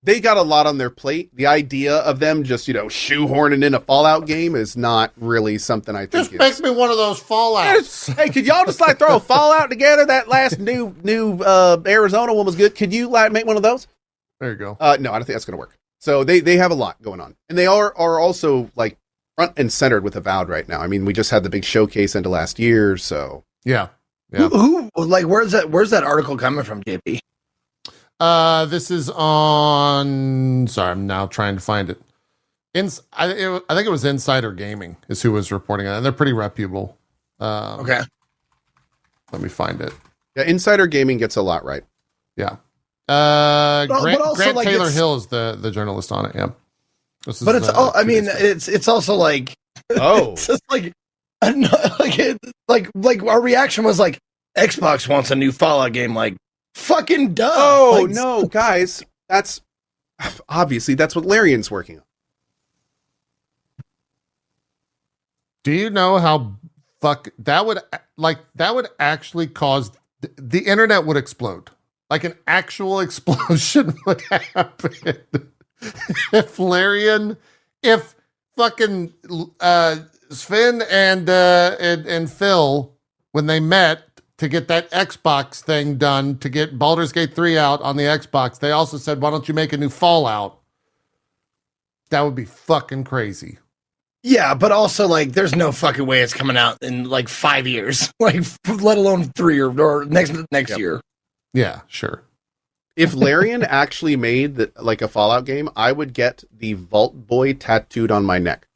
They got a lot on their plate. The idea of them just, shoehorning in a Fallout game is not really something I think just makes me one of those Fallouts. Hey, could y'all just throw a Fallout together? That last new Arizona one was good. Could you make one of those? There you go. No, I don't think that's going to work. So they have a lot going on, and they are also like front and centered with Avowed right now. I mean, we just had the big showcase into last year, so yeah. Who where's that article coming from, JP? This is on. Sorry, I'm now trying to find it. I think it was Insider Gaming is who was reporting it, and they're pretty reputable. Okay, let me find it. Yeah, Insider Gaming gets a lot right. Yeah. Grant Taylor Hill is the journalist on it. Yeah, but it's all. I mean, it's also like it's just like our reaction was like Xbox wants a new Fallout game. Like fucking duh. Oh no, guys, that's obviously that's what Larian's working on. Do you know how that would actually cause the internet would explode? Like an actual explosion would happen if fucking Sven and Phil, when they met to get that Xbox thing done, to get Baldur's Gate 3 out on the Xbox, they also said, why don't you make a new Fallout? That would be fucking crazy. Yeah, but also, like, there's no fucking way it's coming out in, like, 5 years. Like, let alone 3 or next year. Yeah, sure. If Larian actually made a Fallout game, I would get the Vault Boy tattooed on my neck.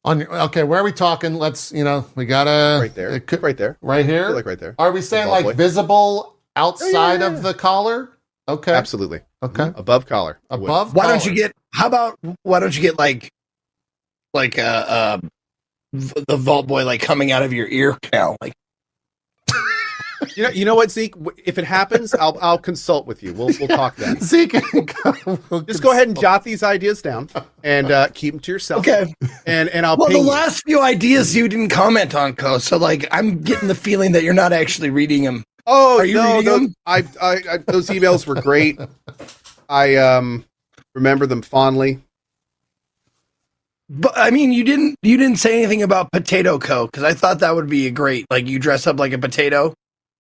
Okay, where are we talking? Let's, we gotta... Right there. Right there. Right here? Like right there. Are we saying, like, visible outside of the collar? Okay. Absolutely. Okay. Above collar. Above Why don't you get... How about... Why don't you get, the Vault Boy, like, coming out of your ear canal, like... You know what, Zeke? If it happens, I'll consult with you. We'll talk then. Zeke, just go ahead and jot these ideas down and keep them to yourself. Okay. And I'll. Well, ping the last few ideas you didn't comment on, Co. So I'm getting the feeling that you're not actually reading them. Oh, are you reading them? I those emails were great. I remember them fondly. But I mean, you didn't say anything about Potato Co. Because I thought that would be a great, like, you dress up like a potato.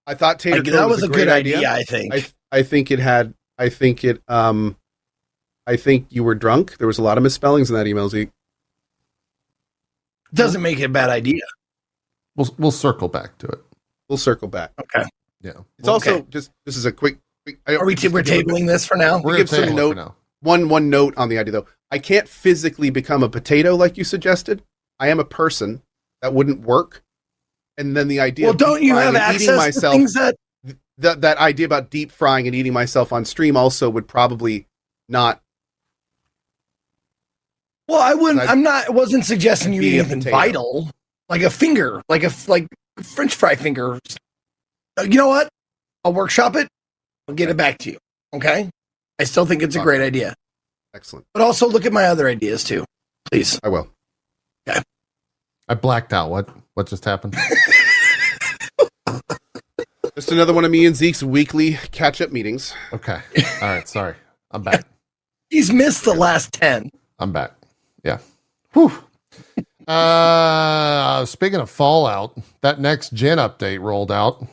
I thought that was a good idea. I think. I think you were drunk. There was a lot of misspellings in that email, Zeke. Doesn't make it a bad idea. We'll circle back to it. We'll circle back. Okay. Yeah. It's also just this is a quick. We're tabling this for now. We'll give some note. One note on the idea though. I can't physically become a potato like you suggested. I am a person. That wouldn't work. And then the idea of don't you have access to things that idea about deep frying and eating myself on stream also would probably not. Well, I wouldn't. I wasn't suggesting you eat anything vital, like a finger, like French fry finger. You know what? I'll workshop it. I'll get it back to you. Okay. I still think it's a great idea. Excellent. But also look at my other ideas too, please. I will. Okay. I blacked out. What just happened? Just another one of me and Zeke's weekly catch-up meetings. Okay. All right. Sorry. I'm back. He's missed the last 10. I'm back. Yeah. Whew. Speaking of Fallout, that next gen update rolled out.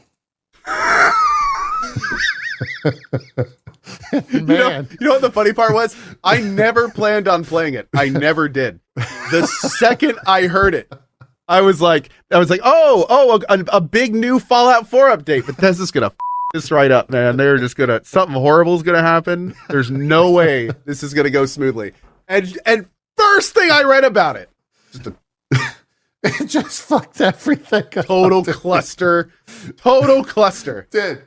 Man. You know what the funny part was? I never planned on playing it. I never did. The second I heard it, I was like, a big new Fallout 4 update. But this is gonna this right up, man. They're just gonna something horrible is gonna happen. There's no way this is gonna go smoothly. And first thing I read about it, it just fucked everything up. Total cluster, dude.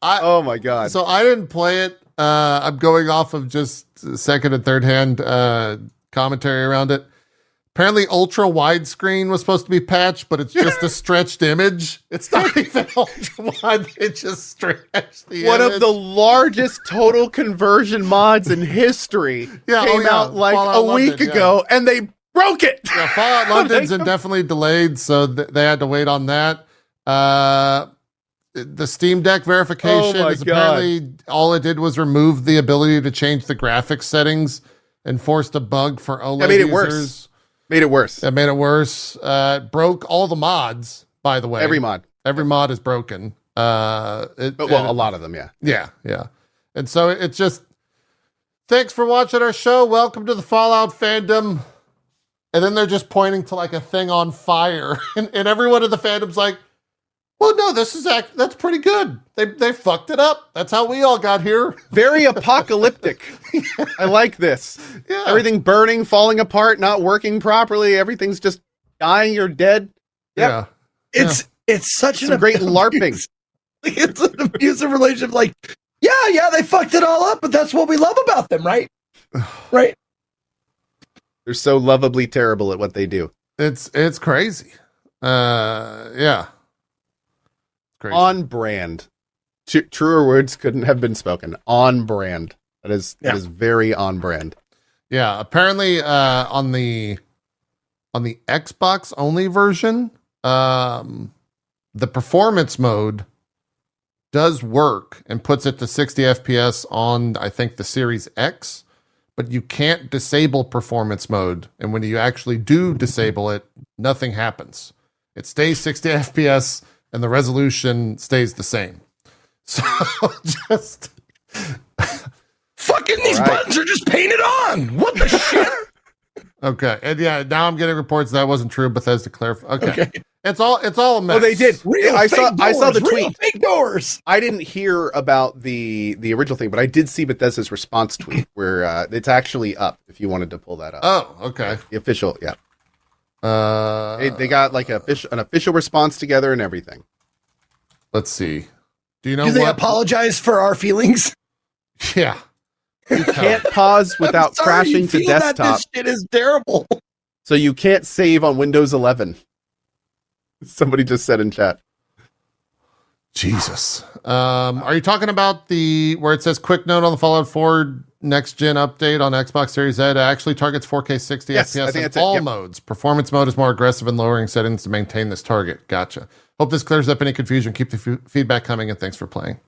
Oh my god. So I didn't play it. I'm going off of just second and third hand commentary around it. Apparently, ultra widescreen was supposed to be patched, but it's just a stretched image. It's not even ultra wide. They just stretched the One image. of the largest total conversion mods in history came out like Fallout a week ago, and they broke it. Yeah, Fallout London's indefinitely delayed, so they had to wait on that. The Steam Deck verification is apparently all it did was remove the ability to change the graphics settings and forced a bug for OLED users. Made it worse. It made it worse. Broke all the mods, by the way. Every mod is broken. A lot of them, yeah. Yeah. And so it's just, thanks for watching our show. Welcome to the Fallout fandom. And then they're just pointing to like a thing on fire. And everyone in the fandom's like, well, no, that's pretty good. They fucked it up. That's how we all got here. Very apocalyptic. I like this. Yeah. Everything burning, falling apart, not working properly. Everything's just dying. You're dead. Yep. Yeah. It's such a great LARPing. It's an abusive relationship. Like, yeah, they fucked it all up, but that's what we love about them, right? Right. They're so lovably terrible at what they do. It's crazy. Yeah. Crazy. On brand. Truer words couldn't have been spoken. On brand. That is very on brand. Yeah. Apparently, on the Xbox only version, the performance mode does work and puts it to 60 FPS on, I think, the Series X, but you can't disable performance mode. And when you actually do disable it, nothing happens. It stays 60 FPS and the resolution stays the same. So just fucking these buttons are just painted on. What the shit? Okay. And yeah, now I'm getting reports that wasn't true. Bethesda clarified. Okay. It's all a mess. Oh, they did. I saw the tweet. Fake doors. I didn't hear about the original thing, but I did see Bethesda's response tweet where it's actually up if you wanted to pull that up. Oh, okay. The official, yeah. They got like an official response together and everything. Let's see. Do they apologize for our feelings? Yeah. You can't pause without crashing to desktop. This shit is terrible. So you can't save on Windows 11. Somebody just said in chat. Jesus. Are you talking about where it says quick note on the Fallout 4 next gen update on Xbox Series Z? It actually targets 4K 60 FPS in all modes. Performance mode is more aggressive in lowering settings to maintain this target. Gotcha. Hope this clears up any confusion. Keep the feedback coming, and thanks for playing.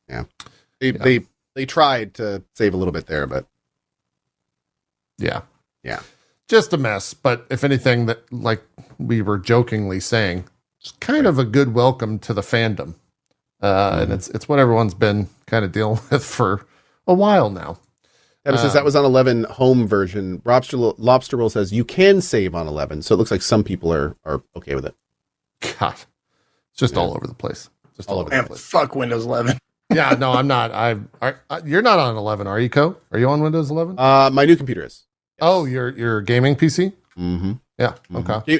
Yeah. They tried to save a little bit there, but yeah. Just a mess. But if anything, that like we were jokingly saying, it's kind of a good welcome to the fandom. And it's what everyone's been kind of dealing with for a while now. Evan says that was on 11 home version. Lobster Roll says you can save on 11, so it looks like some people are okay with it. God, it's just all over the place. Just all over the place. Fuck Windows 11. Yeah, no, I'm not. You're not on 11, are you, Co? Are you on Windows 11? My new computer is. Yes. Oh, your gaming PC? Mm-hmm. Yeah. Okay.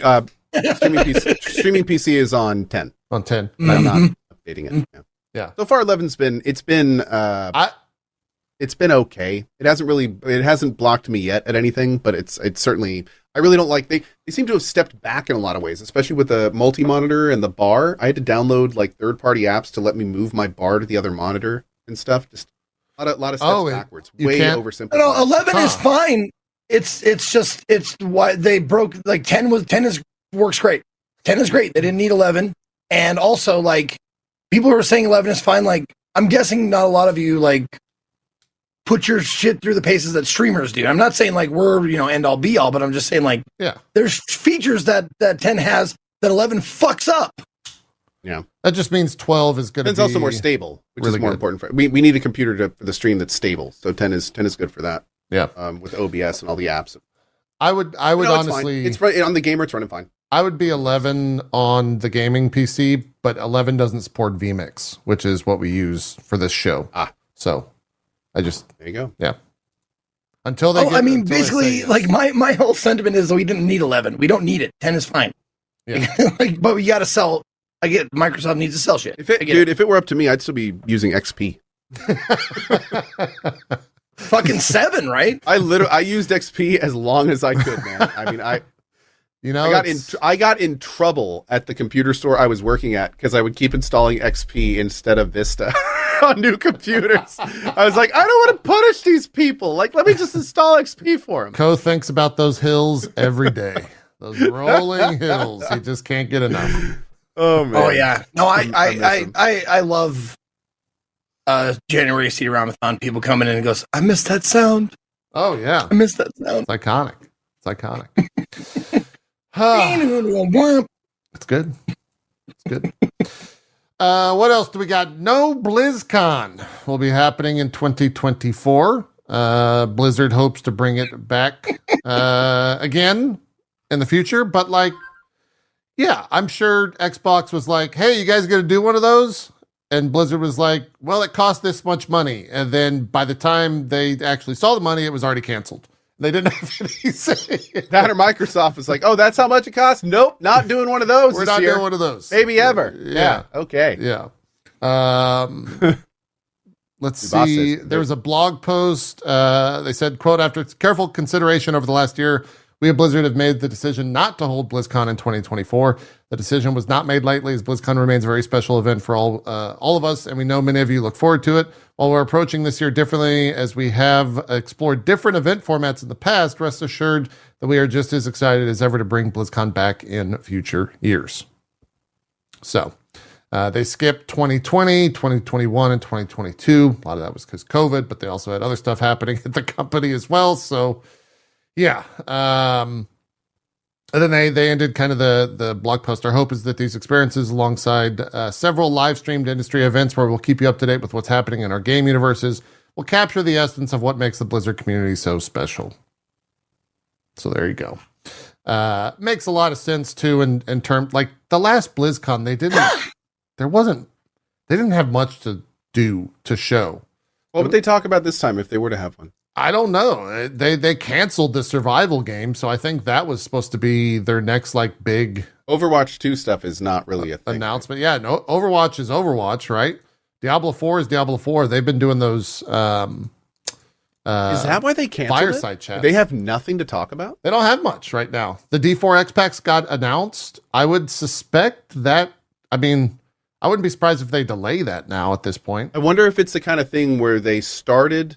Streaming PC is on 10. On 10. I'm not updating it. Yeah. So far, 11's been it's been okay. It hasn't blocked me yet at anything, but it's certainly. I really don't like they seem to have stepped back in a lot of ways, especially with the multi-monitor and the bar. I had to download like third-party apps to let me move my bar to the other monitor and stuff. Just a lot of steps backwards. Way oversimplified. No, 11 is fine. It's why they broke like 10 works great. 10 is great. They didn't need 11. And also like people who are saying 11 is fine. Like I'm guessing not a lot of you like put your shit through the paces that streamers do. I'm not saying like we're, end all be all, but I'm just saying like, there's features that 10 has that 11 fucks up. Yeah. That just means 12 is going to be. It's also more stable, which is more important we need a computer for the stream that's stable. So 10 is good for that. Yeah. With OBS and all the apps. I would honestly, it's right on the gamer. It's running fine. I would be 11 on the gaming PC, but 11 doesn't support vMix, which is what we use for this show. So there you go. Yeah. Until they basically, like my whole sentiment is we didn't need 11. We don't need it. 10 is fine. Yeah. But we got to sell. I get Microsoft needs to sell shit. If it were up to me, I'd still be using XP. fucking 7, right? I used XP as long as I could, man. I mean, I got in trouble at the computer store I was working at because I would keep installing XP instead of Vista on new computers. I was like, I don't want to punish these people. Like, let me just install XP for them. Co thinks about those hills every day. Those rolling hills. He just can't get enough. Oh man. Oh yeah. No, I love January CD-ROMathon. People coming in and goes, I miss that sound. Oh yeah. I miss that sound. It's iconic. It's iconic. It's good. It's good. What else do we got? No BlizzCon will be happening in 2024. Blizzard hopes to bring it back again in the future, but like, yeah, I'm sure Xbox was like, hey, you guys going to do one of those? And Blizzard was like, well, it cost this much money. And then by the time they actually saw the money, it was already canceled. They didn't have any say. That or Microsoft was like, oh, that's how much it costs? Nope, not doing one of those. We're not doing one of those. Maybe ever. Yeah. Okay. Yeah. Let's see. There was a blog post. They said, quote, after careful consideration over the last year, we at Blizzard have made the decision not to hold BlizzCon in 2024. The decision was not made lightly, as BlizzCon remains a very special event for all of us, and we know many of you look forward to it. While we're approaching this year differently, as we have explored different event formats in the past, rest assured that we are just as excited as ever to bring BlizzCon back in future years. So, they skipped 2020, 2021, and 2022. A lot of that was because COVID, but they also had other stuff happening at the company as well. So, yeah. And then they ended kind of the blog post. Our hope is that these experiences, alongside several live-streamed industry events where we'll keep you up to date with what's happening in our game universes, will capture the essence of what makes the Blizzard community so special. So there you go. Makes a lot of sense, too, in terms, like, the last BlizzCon, they didn't have much to do to show. What would they talk about this time if they were to have one? I don't know. They canceled the survival game, so I think that was supposed to be their next like big Overwatch 2 stuff is not really a thing. Announcement. Right? Yeah, no, Overwatch is Overwatch, right? Diablo 4 is Diablo 4. They've been doing those is that why they canceled fireside chats? They have nothing to talk about? They don't have much right now. The D4 X-Packs got announced. I would suspect that, I mean, I wouldn't be surprised if they delay that now at this point. I wonder if it's the kind of thing where they started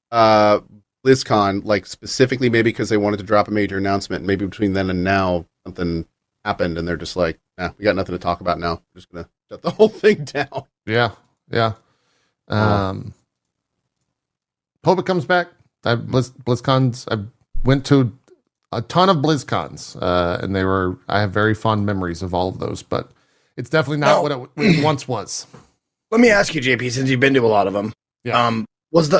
BlizzCon, like specifically maybe because they wanted to drop a major announcement. Maybe between then and now something happened and they're just like, nah, we got nothing to talk about now. We're just gonna shut the whole thing down. Yeah. Hope it comes back. BlizzCons, I went to a ton of BlizzCons, and I have very fond memories of all of those, but it's definitely not what it once was. Let me ask you, JP, since you've been to a lot of them. Yeah. Was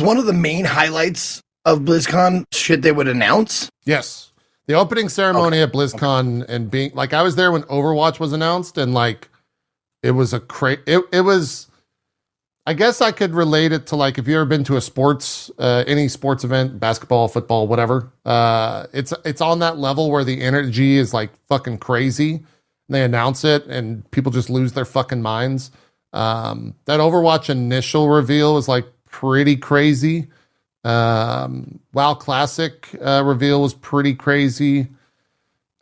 one of the main highlights of BlizzCon shit they would announce? Yes. The opening ceremony at BlizzCon and being like, I was there when Overwatch was announced and like, it was it was, I guess I could relate it to like, if you've ever been to a sports, any sports event, basketball, football, whatever, it's on that level where the energy is like fucking crazy. And they announce it and people just lose their fucking minds. That Overwatch initial reveal was like pretty crazy. WoW Classic reveal was pretty crazy.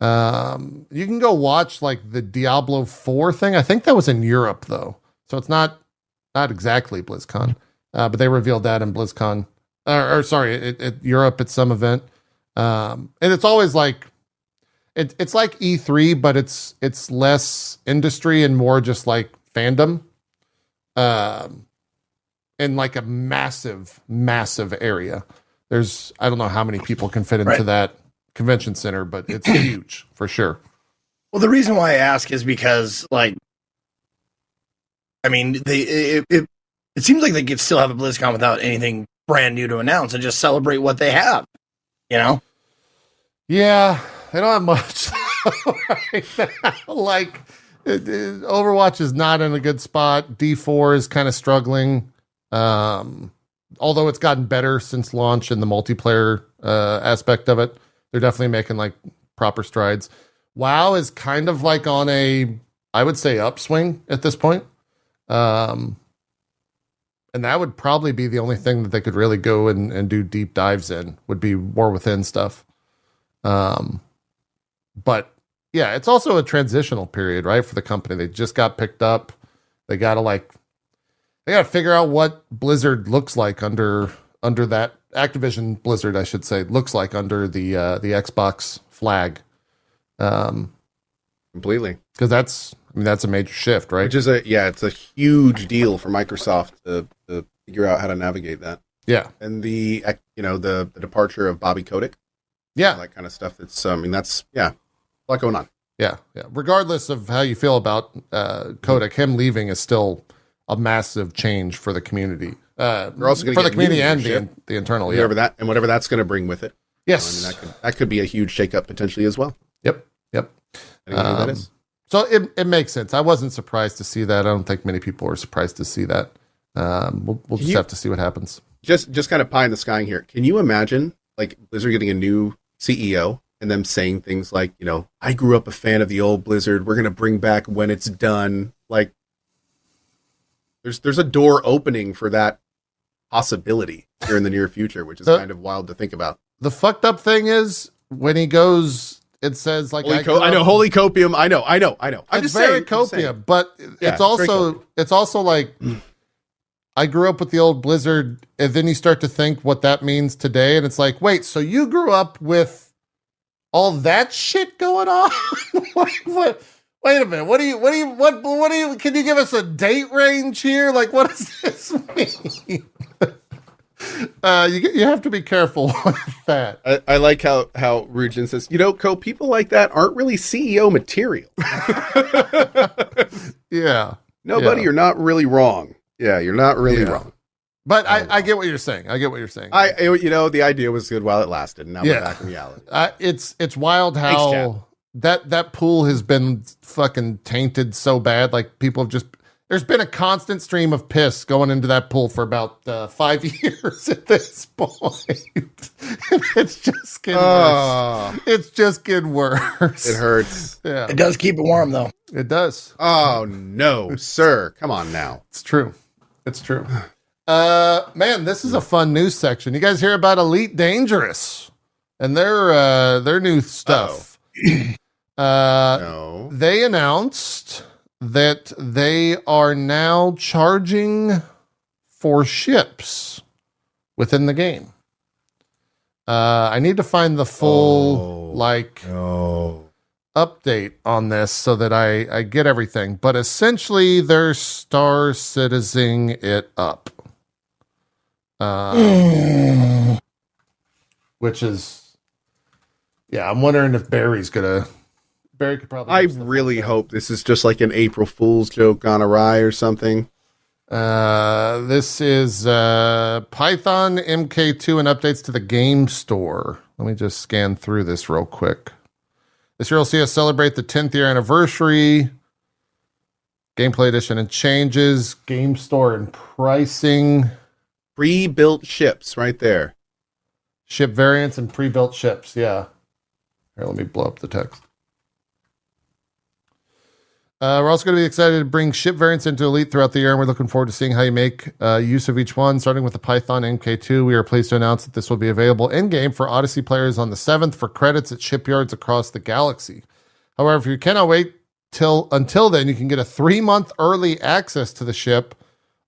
You can go watch like the Diablo 4 thing. I think that was in Europe though, so it's not exactly BlizzCon, but they revealed that in BlizzCon. At Europe at some event. And it's always like it's like E3, but it's less industry and more just like fandom. In like a massive area. There's, I don't know how many people can fit into that convention center, but it's huge for sure. Well, the reason why I ask is because, like, I mean, it seems like they could still have a BlizzCon without anything brand new to announce and just celebrate what they have, you know? Yeah, they don't have much right now. Like, Overwatch is not in a good spot. D4 is kind of struggling. Although it's gotten better since launch in the multiplayer aspect of it. They're definitely making like proper strides. WoW is kind of like on a, I would say, upswing at this point. And And that would probably be the only thing that they could really go and do deep dives in, would be War Within stuff. But yeah, it's also a transitional period, right? For the company. They just got picked up. They got to figure out what Blizzard looks like under that Activision Blizzard, I should say, looks like under the Xbox flag. Completely. Because that's a major shift, right? Which is it's a huge deal for Microsoft to figure out how to navigate that. Yeah. And the departure of Bobby Kotick. Yeah. That kind of stuff. It's, that's a lot going on. Yeah. Yeah. Regardless of how you feel about Kotick, him leaving is still a massive change for the community. We're also going for to the community and the internal. Whatever that's going to bring with it. Yes. That could be a huge shakeup potentially as well. Yep. That is. So it makes sense. I wasn't surprised to see that. I don't think many people were surprised to see that. We'll just have to see what happens. Just kind of pie in the sky here. Can you imagine like Blizzard getting a new CEO and them saying things like, I grew up a fan of the old Blizzard. We're going to bring back when it's done. Like there's a door opening for that possibility here in the near future, which is kind of wild to think about. The fucked up thing is when he goes, it says like I know holy copium. I know. I'm it's just very saying, copium, but it's also like I grew up with the old Blizzard, and then you start to think what that means today, and it's like, wait, so you grew up with all that shit going on? What? Wait a minute. What do you? Can you give us a date range here? Like, what does this mean? You have to be careful with that. I like how Rujin says, people like that aren't really CEO material. Yeah. No, buddy, you're not really wrong. Yeah, you're not really wrong. But I get what you're saying. The idea was good while it lasted, and now we're back in reality. It's wild how that pool has been fucking tainted so bad. Like people have there's been a constant stream of piss going into that pool for about 5 years at this point. It's just getting worse. It's just getting worse. It hurts. Yeah. It does keep it warm, though. It does. Oh, no, sir. Come on now. It's true. Man, this is a fun news section. You guys hear about Elite Dangerous and their new stuff? No. They announced that they are now charging for ships within the game. I need to find the full update on this so that I get everything. But essentially, they're Star Citizen it up. Which is, I'm wondering if Barry could probably. I really hope this is just like an April Fool's joke gone awry or something. This is Python MK2 and updates to the game store. Let me just scan through this real quick. This year will see us celebrate the 10th year anniversary. Gameplay edition and changes. Game store and pricing. Pre-built ships right there. Ship variants and pre-built ships, yeah. Here, let me blow up the text. We're also going to be excited to bring ship variants into Elite throughout the year, and we're looking forward to seeing how you make use of each one. Starting with the Python MK2, we are pleased to announce that this will be available in-game for Odyssey players on the 7th for credits at shipyards across the galaxy. However, if you cannot wait until then, you can get a 3-month early access to the ship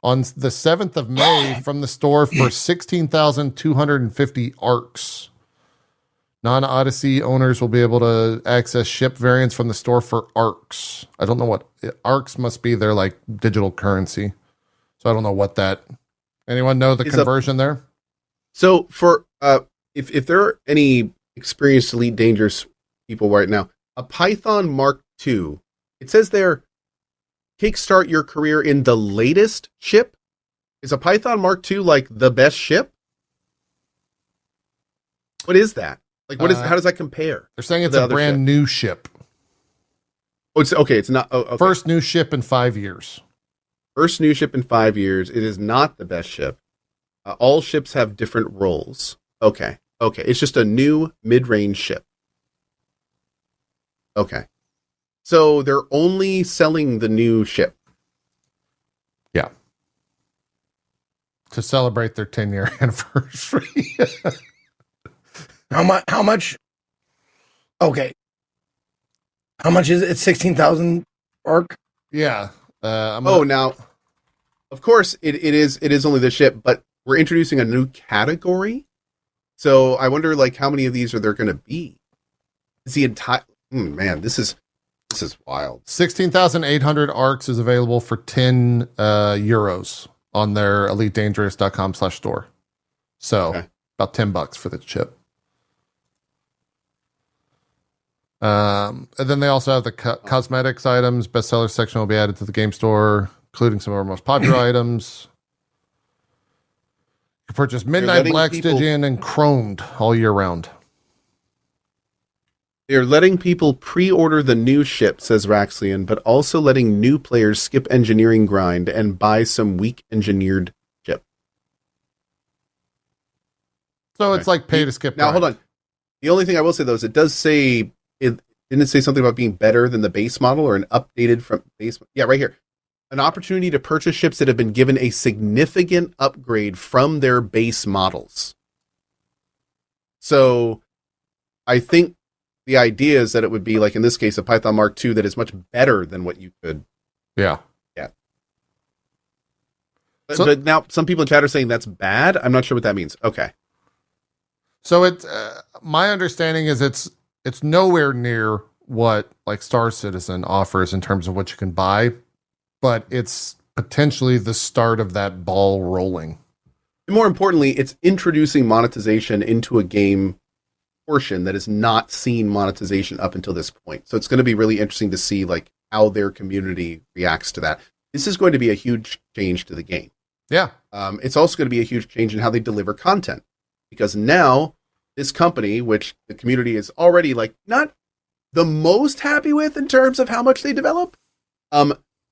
on the 7th of May from the store for 16,250 ARCs. Non-Odyssey owners will be able to access ship variants from the store for ARCs. I don't know what ARCs must be. They're like digital currency. So I don't know what that. Anyone know the conversion there? So for if there are any experienced Elite Dangerous people right now, a Python Mark II, it says there, kickstart your career in the latest ship. Is a Python Mark II like the best ship? What is that? Like, what is? How does that compare? They're saying it's a brand new ship. Oh, it's okay. It's not. Okay. First new ship in 5 years. First new ship in 5 years. It is not the best ship. All ships have different roles. Okay. It's just a new mid-range ship. Okay. So they're only selling the new ship. Yeah. to celebrate their 10-year anniversary. How much? Okay. How much is it? It's 16,000 ARC? Yeah. Now, of course, it is only the ship, but we're introducing a new category. So I wonder, like, how many of these are there going to be? Is the entire... man, this is wild. 16,800 ARCs is available for 10 euros on their EliteDangerous.com/store. So about $10 for the chip. And then they also have the cosmetics items. Bestseller section will be added to the game store, including some of our most popular items. You can purchase Midnight Black Stygian and Chromed all year round. They're letting people pre-order the new ship, says Raxian, but also letting new players skip engineering grind and buy some weak engineered ship. So it's like pay to skip. Now, hold on. The only thing I will say, though, is it does say, didn't it say something about being better than the base model or an updated from base? Yeah, right here. An opportunity to purchase ships that have been given a significant upgrade from their base models. So I think the idea is that it would be, like in this case, a Python Mark II that is much better than what you could. Yeah. But now some people in chat are saying that's bad. I'm not sure what that means. Okay. So it's my understanding is it's nowhere near what like Star Citizen offers in terms of what you can buy, but it's potentially the start of that ball rolling. And more importantly, it's introducing monetization into a game portion that has not seen monetization up until this point. So it's going to be really interesting to see like how their community reacts to that. This is going to be a huge change to the game. Yeah. It's also going to be a huge change in how they deliver content, because now this company, which the community is already like not the most happy with in terms of how much they develop,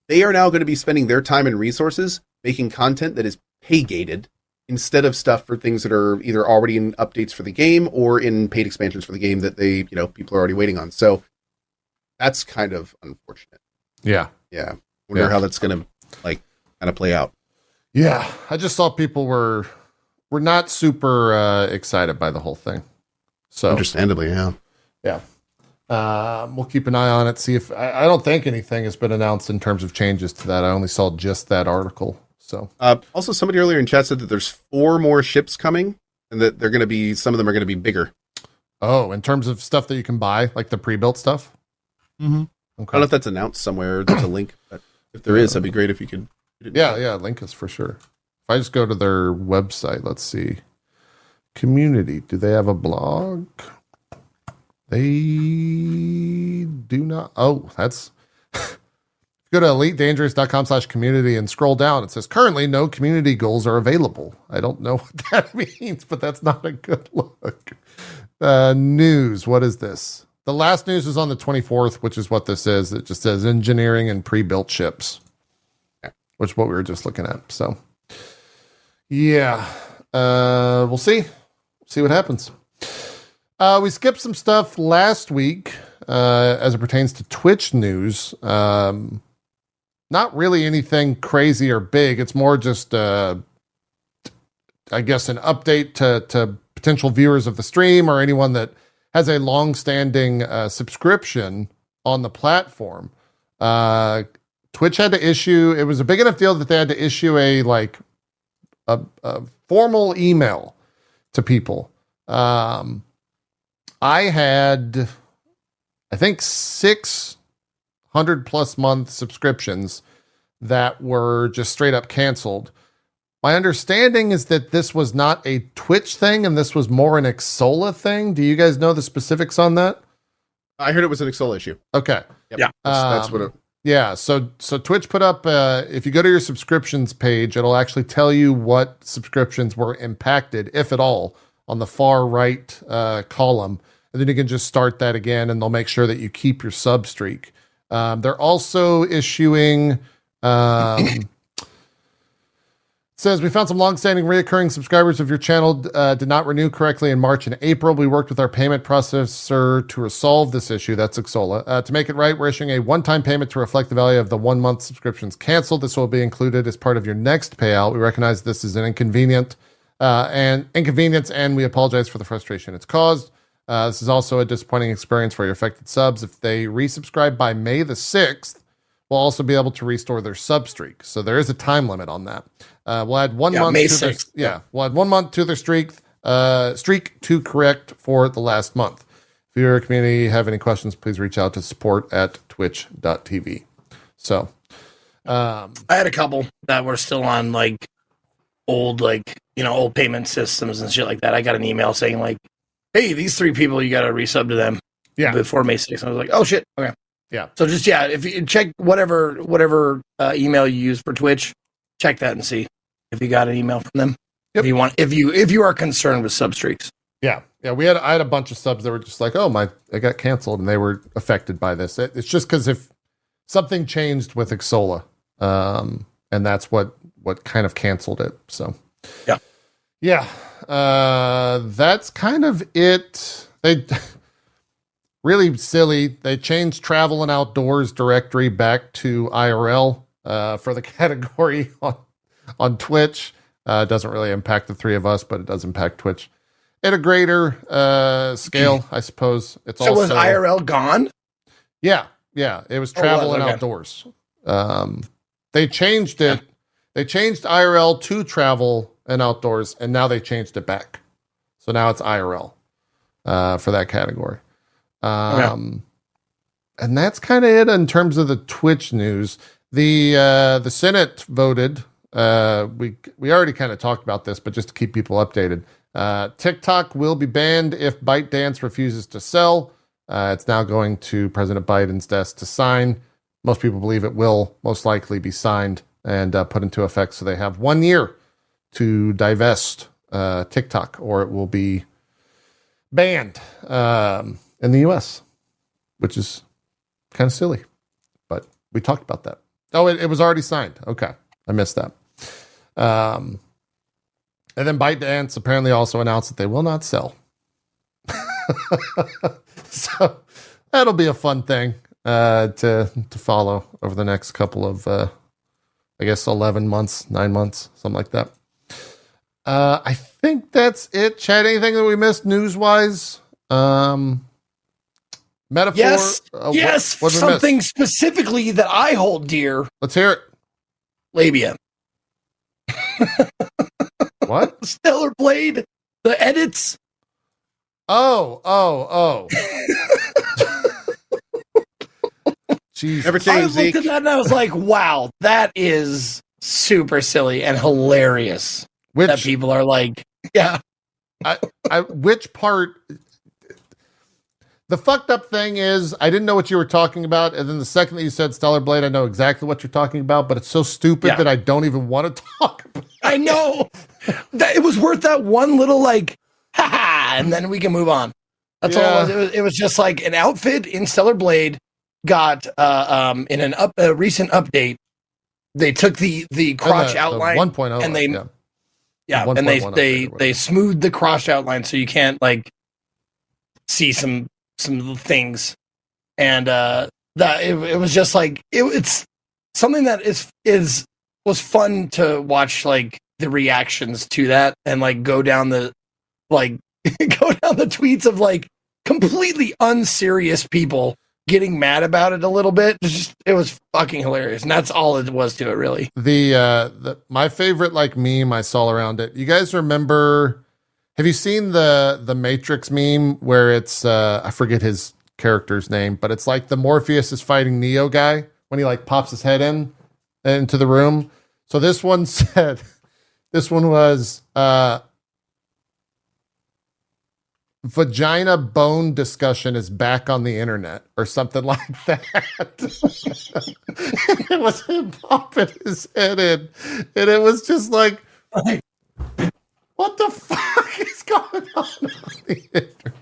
they are now going to be spending their time and resources making content that is pay gated, instead of stuff for things that are either already in updates for the game or in paid expansions for the game that they, people are already waiting on. So that's kind of unfortunate. Yeah. Yeah. Wonder how that's going to like kind of play out. Yeah. I just saw people were not super excited by the whole thing. So understandably. Yeah. Yeah. We'll keep an eye on it. See if I don't think anything has been announced in terms of changes to that. I only saw just that article. So, also somebody earlier in chat said that there's 4 more ships coming and that they're going to be, some of them are going to be bigger. Oh, in terms of stuff that you can buy, like the pre-built stuff. Mm-hmm. Okay. I don't know if that's announced somewhere. There's a link, but if there is, that'd be great if you could. Yeah. Link us for sure. If I just go to their website, let's see. Community. Do they have a blog? They do not. Oh, that's go to EliteDangerous.com/community and scroll down. It says currently no community goals are available. I don't know what that means, but that's not a good look. News. What is this? The last news is on the 24th, which is what this is. It just says engineering and pre-built ships, which is what we were just looking at. So, yeah, we'll see. See what happens. We skipped some stuff last week as it pertains to Twitch news. Not really anything crazy or big. It's more just, I guess, an update to potential viewers of the stream or anyone that has a long-standing subscription on the platform. Twitch had to issue, it was a big enough deal that they had to issue a formal email to people. I had, I think, 600 plus month subscriptions that were just straight up canceled. My understanding is that this was not a Twitch thing and this was more an Exola thing. Do you guys know the specifics on that? I heard it was an Exola issue. Okay. Yep. Yeah. That's what it. Yeah. So Twitch put up, if you go to your subscriptions page, it'll actually tell you what subscriptions were impacted, if at all, on the far right column. And then you can just start that again and they'll make sure that you keep your sub streak. They're also issuing, let's says, we found some long-standing reoccurring subscribers of your channel did not renew correctly in March and April. We worked with our payment processor to resolve this issue. That's Xsola. To make it right, we're issuing a one-time payment to reflect the value of the 1 month subscriptions canceled. This will be included as part of your next payout. We recognize this is an inconvenience, and we apologize for the frustration it's caused. This is also a disappointing experience for your affected subs. If they resubscribe by May the 6th, we'll also be able to restore their sub streak. So there is a time limit on that. We'll add 1 month May to 6th. we'll add 1 month to their streak to correct for the last month. If you're a community, have any questions, please reach out to support@twitch.tv. So I had a couple that were still on like old payment systems and shit like that. I got an email saying like, hey, these 3 people, you got to resub to them before May 6th. I was like, oh shit. Okay. Yeah. So just, if you check whatever email you use for Twitch, check that and see if you got an email from them. Yep. If you are concerned with sub streaks. Yeah. Yeah. I had a bunch of subs that were just like, oh, I got canceled and they were affected by this. It's just because if something changed with Xsola, and that's what kind of canceled it. So yeah. That's kind of it. They really silly. They changed travel and outdoors directory back to IRL for the category on Twitch. It doesn't really impact the 3 of us, but it does impact Twitch at a greater scale, I suppose. So was IRL gone? Yeah. It was travel and outdoors. They changed it. Yeah. They changed IRL to travel and outdoors, and now they changed it back. So now it's IRL for that category. And that's kind of it in terms of the Twitch news. The Senate voted. We already kind of talked about this, but just to keep people updated, TikTok will be banned if ByteDance refuses to sell. It's now going to President Biden's desk to sign. Most people believe it will most likely be signed and put into effect. So they have 1 year to divest TikTok, or it will be banned in the US, which is kind of silly, but we talked about that. Oh, it was already signed. Okay. I missed that. And then ByteDance apparently also announced that they will not sell. So that'll be a fun thing to follow over the next couple of, I guess 11 months, 9 months, something like that. I think that's it. Chad, anything that we missed news-wise? Metaphor? Yes, what something specifically that I hold dear. Let's hear it. Labia. What? Stellar Blade, the edits. Oh. Jeez. Never I change, looked Zeke. at that and I was like, wow, that is super silly and hilarious. That people are like, yeah. Which part? The fucked up thing is, I didn't know what you were talking about, and then the second that you said Stellar Blade, I know exactly what you're talking about, but it's so stupid that I don't even want to talk about it. I know. That it was worth that one little like, ha, and then we can move on. That's all it was. It was just like an outfit in Stellar Blade got in a recent update. They took the crotch outline 1.0 and they smoothed the crotch outline so you can't like see some things, and that it was just like it's something that was fun to watch, like the reactions to that, and like go down the tweets of like completely unserious people getting mad about it a little bit. It was fucking hilarious, and that's all it was to it, really. My favorite like meme I saw around it. You guys remember? Have you seen the Matrix meme where it's I forget his character's name, but it's like the Morpheus is fighting Neo guy when he like pops his head into the room. So this one was vagina bone discussion is back on the internet or something like that. It was him popping his head in, and it was just like, what the fuck is going on the internet?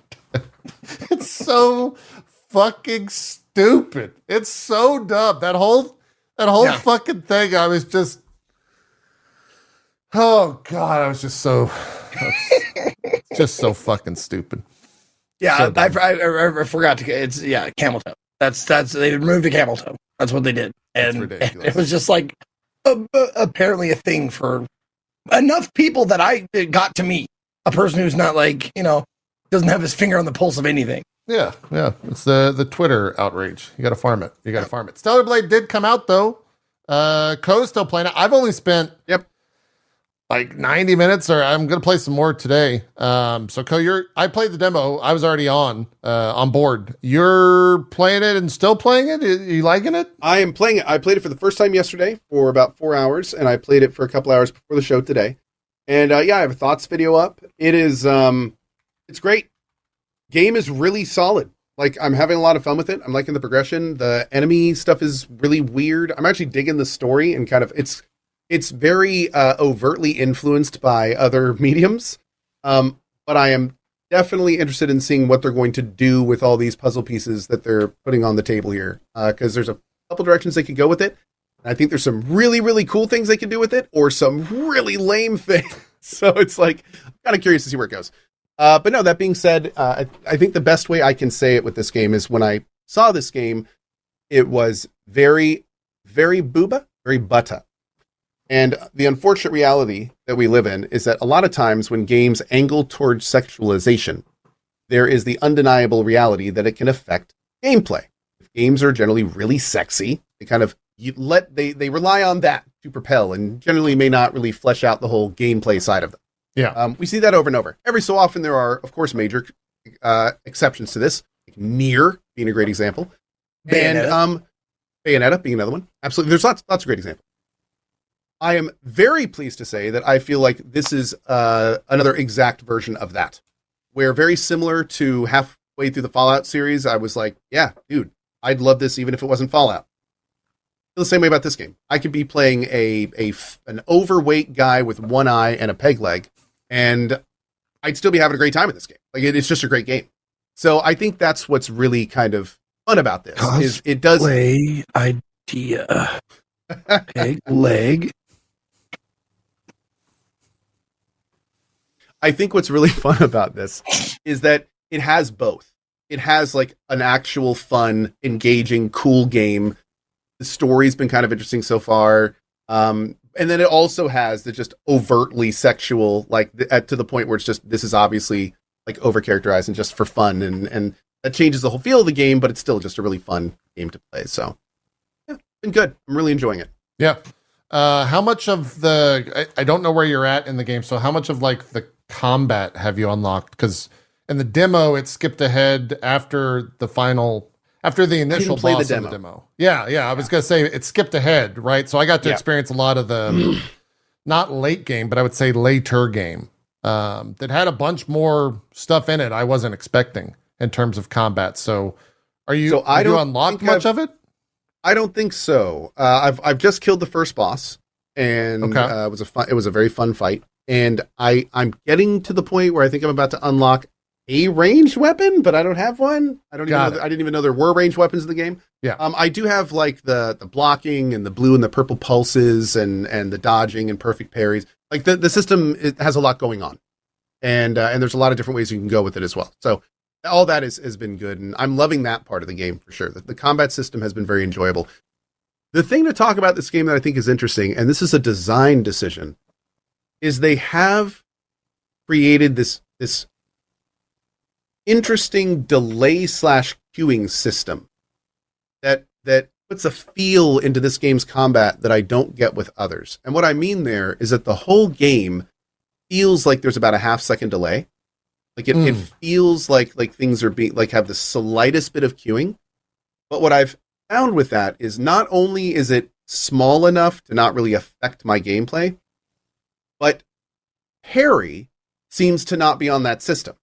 It's so fucking stupid. It's so dumb. That whole fucking thing. I was just, Oh God, I was just so fucking stupid. Yeah, So I forgot to. It's camel toe. That's they removed the camel toe. That's what they did, and it was just like apparently a thing for enough people that it got to meet a person who's not like doesn't have his finger on the pulse of anything. Yeah. It's the Twitter outrage. You got to farm it. Stellar Blade did come out though. Co's still playing it. I've only spent like 90 minutes, or I'm gonna play some more today. So Co, I played the demo. I was already on board. You're playing it and still playing it. Are you liking it? I am playing it. I played it for the first time yesterday for about 4 hours, and I played it for a couple hours before the show today. And I have a thoughts video up. It is it's great. Game is really solid. Like, I'm having a lot of fun with it. I'm liking the progression. The enemy stuff is really weird. I'm actually digging the story, and kind of it's very overtly influenced by other mediums. But I am definitely interested in seeing what they're going to do with all these puzzle pieces that they're putting on the table here. Because there's a couple directions they could go with it. And I think there's some really, really cool things they can do with it, or some really lame things. So it's like, I'm kind of curious to see where it goes. But no, that being said, I think the best way I can say it with this game is when I saw this game, it was very, very booba, very butta. And the unfortunate reality that we live in is that a lot of times when games angle towards sexualization, there is the undeniable reality that it can affect gameplay. If games are generally really sexy, they kind of they rely on that to propel, and generally may not really flesh out the whole gameplay side of them. Yeah. We see that over and over. Every so often there are, of course, major exceptions to this. Like Nier being a great example. Bayonetta. And Bayonetta being another one. Absolutely. There's lots of great examples. I am very pleased to say that I feel like this is another exact version of that, where very similar to halfway through the Fallout series, I was like, yeah, dude, I'd love this even if it wasn't Fallout. I feel the same way about this game. I could be playing an overweight guy with one eye and a peg leg, and I'd still be having a great time in this game. Like, it's just a great game. So I think that's what's really kind of fun about this. Is it does play idea. Peg leg. I think what's really fun about this is that it has both. It has like an actual fun, engaging, cool game. The story's been kind of interesting so far. And then it also has the just overtly sexual, like to the point where it's just, this is obviously like overcharacterized and just for fun. And that changes the whole feel of the game, but it's still just a really fun game to play. So yeah, been good. I'm really enjoying it. Yeah. How much of I don't know where you're at in the game. So how much of like the combat have you unlocked? Because in the demo, it skipped ahead after the initial boss in the demo. Yeah. I was going to say it skipped ahead, right? So I got to experience a lot of the, not late game, but I would say later game that had a bunch more stuff in it I wasn't expecting in terms of combat. So have you unlocked much of it? I don't think so. I've just killed the first boss, and it was a very fun fight. And I'm getting to the point where I think I'm about to unlock a ranged weapon, but I don't have one. I didn't even know there were ranged weapons in the game. Yeah. I do have like the blocking and the blue and the purple pulses and the dodging and perfect parries. Like the system, it has a lot going on, and there's a lot of different ways you can go with it as well. So all that has been good, and I'm loving that part of the game for sure. The combat system has been very enjoyable. The thing to talk about this game that I think is interesting, and this is a design decision, is they have created this interesting delay / queuing system that puts a feel into this game's combat that I don't get with others. And what I mean there is that the whole game feels like there's about a half-second delay. Like it feels like things are being have the slightest bit of queuing. But what I've found with that is not only is it small enough to not really affect my gameplay, but parry seems to not be on that system.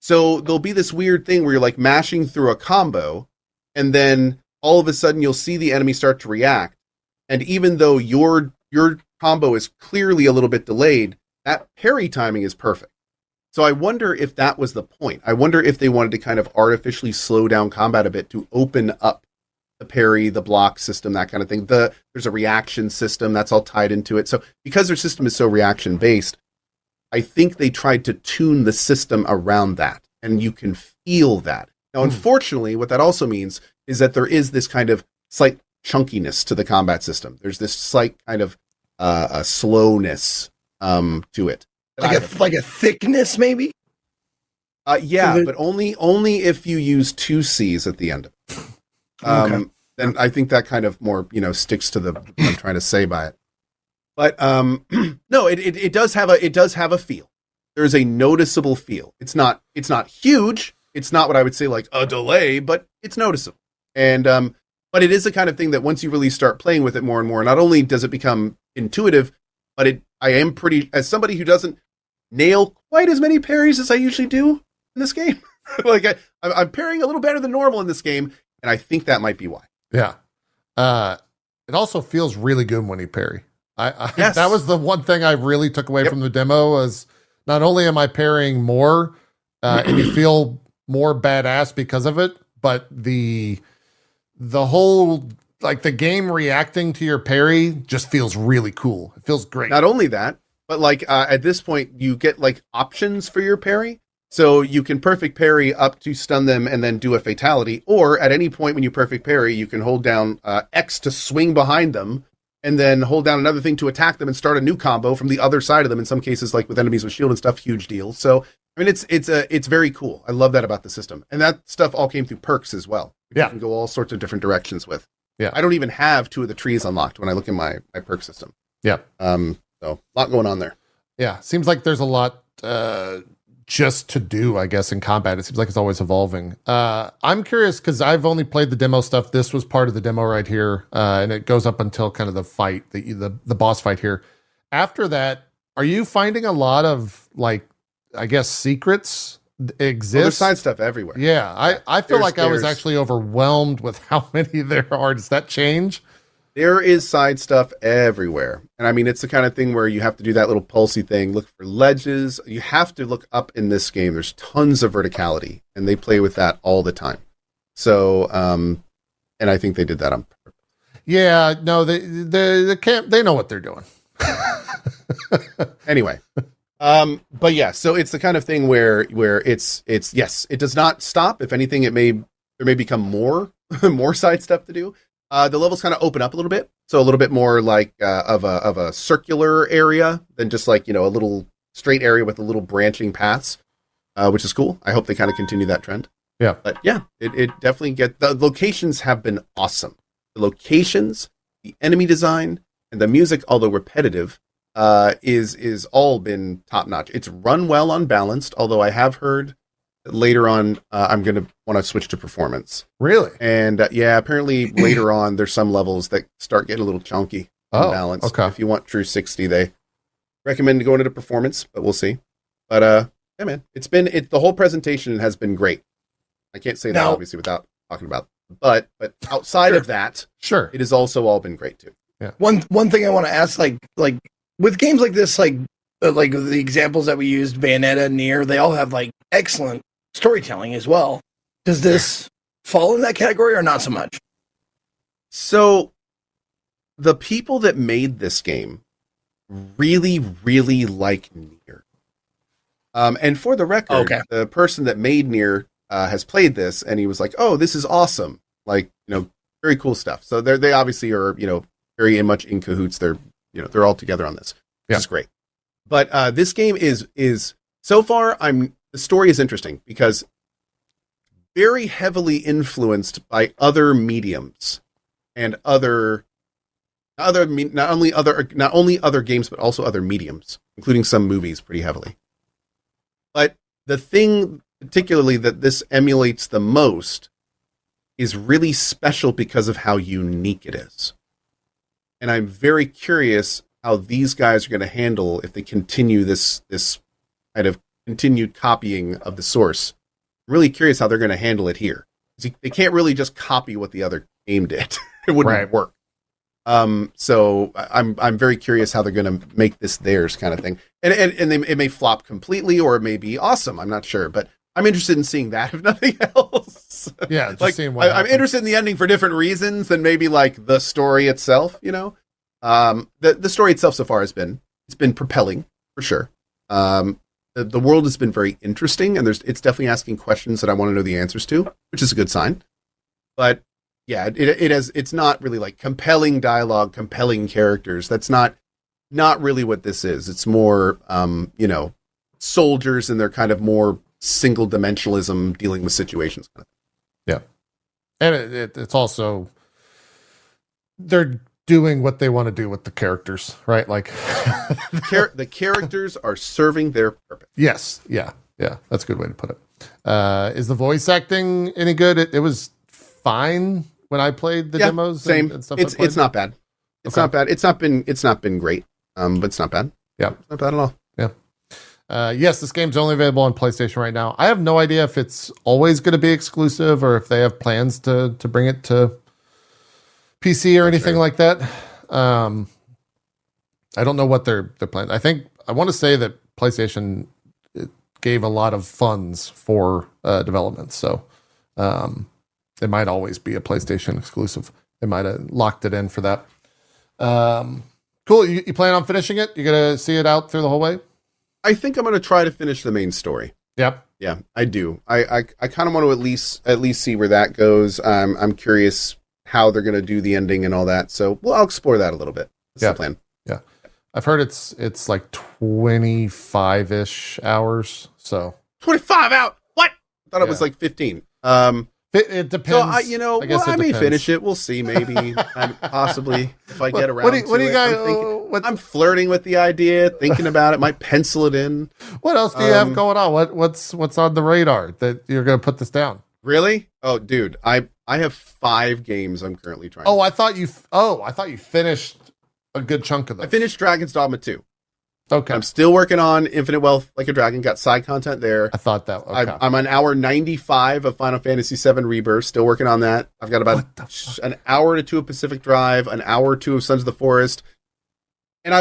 So there'll be this weird thing where you're like mashing through a combo, and then all of a sudden you'll see the enemy start to react. And even though your combo is clearly a little bit delayed, that parry timing is perfect. So I wonder if that was the point. I wonder if they wanted to kind of artificially slow down combat a bit to open up the parry, the block system, that kind of thing. There's a reaction system that's all tied into it. So because their system is so reaction based, I think they tried to tune the system around that, and you can feel that. Now, unfortunately, what that also means is that there is this kind of slight chunkiness to the combat system. There's this slight kind of a slowness to it. Like a thickness, maybe? Yeah, but only if you use 2 C's at the end of it. Okay. Then I think that kind of more, sticks to what I'm trying to say by it. But no, it does have a feel. There's a noticeable feel. It's not huge. It's not what I would say like a delay, but it's noticeable. And but it is the kind of thing that once you really start playing with it more and more, not only does it become intuitive, but I am as somebody who doesn't nail quite as many parries as I usually do in this game. Like I'm parrying a little better than normal in this game, and I think that might be why. Yeah. It also feels really good when you parry. Yes. That was the one thing I really took away from the demo was not only am I parrying more, and you feel more badass because of it, but the whole, like, the game reacting to your parry just feels really cool. It feels great. Not only that, but like at this point you get like options for your parry. So you can perfect parry up to stun them and then do a fatality, or at any point when you perfect parry, you can hold down X to swing behind them, and then hold down another thing to attack them and start a new combo from the other side of them. In some cases, like with enemies with shield and stuff, huge deal. So I mean, it's very cool. I love that about the system, and that stuff all came through perks as well. You can go all sorts of different directions with. Yeah, I don't even have 2 of the trees unlocked when I look at my perk system. Yeah. So a lot going on there. Yeah, seems like there's a lot just to do, I guess, in combat. It seems like it's always evolving. I'm curious because I've only played the demo stuff. This was part of the demo right here, and it goes up until kind of the fight, the boss fight here. After that, are you finding a lot of, like, I guess, secrets exist? Well, there's side stuff everywhere. Yeah, I feel like I was actually overwhelmed with how many there are. Does that change? There is side stuff everywhere. And I mean, it's the kind of thing where you have to do that little pulsey thing, look for ledges. You have to look up in this game. There's tons of verticality, and they play with that all the time. So, and I think they did that on purpose. Yeah, no, they can't, they know what they're doing. Anyway. But yeah, so it's the kind of thing where it's yes, it does not stop. If anything, there may become more side stuff to do. The levels kind of open up a little bit, so a little bit more like of a circular area than just like a little straight area with a little branching paths, which is cool. I hope they kind of continue that trend. Yeah, but yeah, it definitely the locations have been awesome. The locations, the enemy design, and the music, although repetitive, is all been top notch. It's run well unbalanced, although I have heard that later on I'm going to want to switch to performance. Really? And yeah, apparently later on there's some levels that start getting a little chunky unbalanced. Okay. If you want true 60, they recommend going into performance, but we'll see. But yeah, man, the whole presentation has been great. I can't say that obviously without talking about, but outside of that, sure, it has also all been great too. Yeah. One thing I want to ask, like with games like this, like the examples that we used, Bayonetta, Nier, they all have like excellent storytelling as well. Does this fall in that category or not so much? So the people that made this game really, really like Nier. And for the record, the person that made Nier has played this, and he was like, "Oh, this is awesome! Like, very cool stuff." So they obviously are, very much in cahoots. They're they're all together on this, which is great. But this game is so far. The story is interesting because very heavily influenced by other mediums and not only other games, but also other mediums, including some movies pretty heavily. But the thing particularly that this emulates the most is really special because of how unique it is. And I'm very curious how these guys are going to handle if they continue this kind of continued copying of the source. I'm really curious how they're going to handle it here. They can't really just copy what the other game did. It wouldn't work. So I'm very curious how they're going to make this theirs kind of thing. And it may flop completely or it may be awesome. I'm not sure, but I'm interested in seeing that, if nothing else. Yeah, just like seeing what I'm interested in the ending for different reasons than maybe like the story itself. You know, the story itself so far has been propelling for sure. The world has been very interesting, and it's definitely asking questions that I want to know the answers to, which is a good sign. But yeah, it's not really like compelling dialogue, compelling characters. That's not really what this is. It's more, soldiers and their kind of more single dimensionalism dealing with situations. Yeah. And it's also, they're doing what they want to do with the characters, right? Like the characters are serving their purpose. Yes. Yeah. Yeah. That's a good way to put it. Is the voice acting any good? It was fine when I played the demos. Same. And stuff. It's not bad. It's not bad. It's not been great. But it's not bad. Yeah. It's not bad at all. Yeah. Yes, this game's only available on PlayStation right now. I have no idea if it's always going to be exclusive or if they have plans to bring it to PC or anything like that. I don't know what their plans. I want to say that PlayStation gave a lot of funds for development, so it might always be a PlayStation exclusive. They might have locked it in for that. Cool. You plan on finishing it? You gonna see it out through the whole way? I think I'm gonna try to finish the main story. Yep. Yeah, I do. I kind of want to at least see where that goes. I'm curious how they're gonna do the ending and all that. So I'll explore that a little bit. That's the plan. Yeah. I've heard it's like 25-ish hours. So 25 out. What? I thought it was like 15. It depends. So I may finish it. We'll see. Maybe, possibly, if I get around. What do you guys? I'm flirting with the idea, thinking about it. Might pencil it in. What else do you have going on? What's on the radar that you're going to put this down? Really? Oh, dude, I have 5 games I'm currently trying. I thought you finished a good chunk of them. I finished Dragon's Dogma 2. Okay. I'm still working on Infinite Wealth Like a Dragon. Got side content there. I thought that. Okay. I'm on hour 95 of Final Fantasy VII Rebirth. Still working on that. I've got about an hour to 2 of Pacific Drive, an hour or 2 of Sons of the Forest. And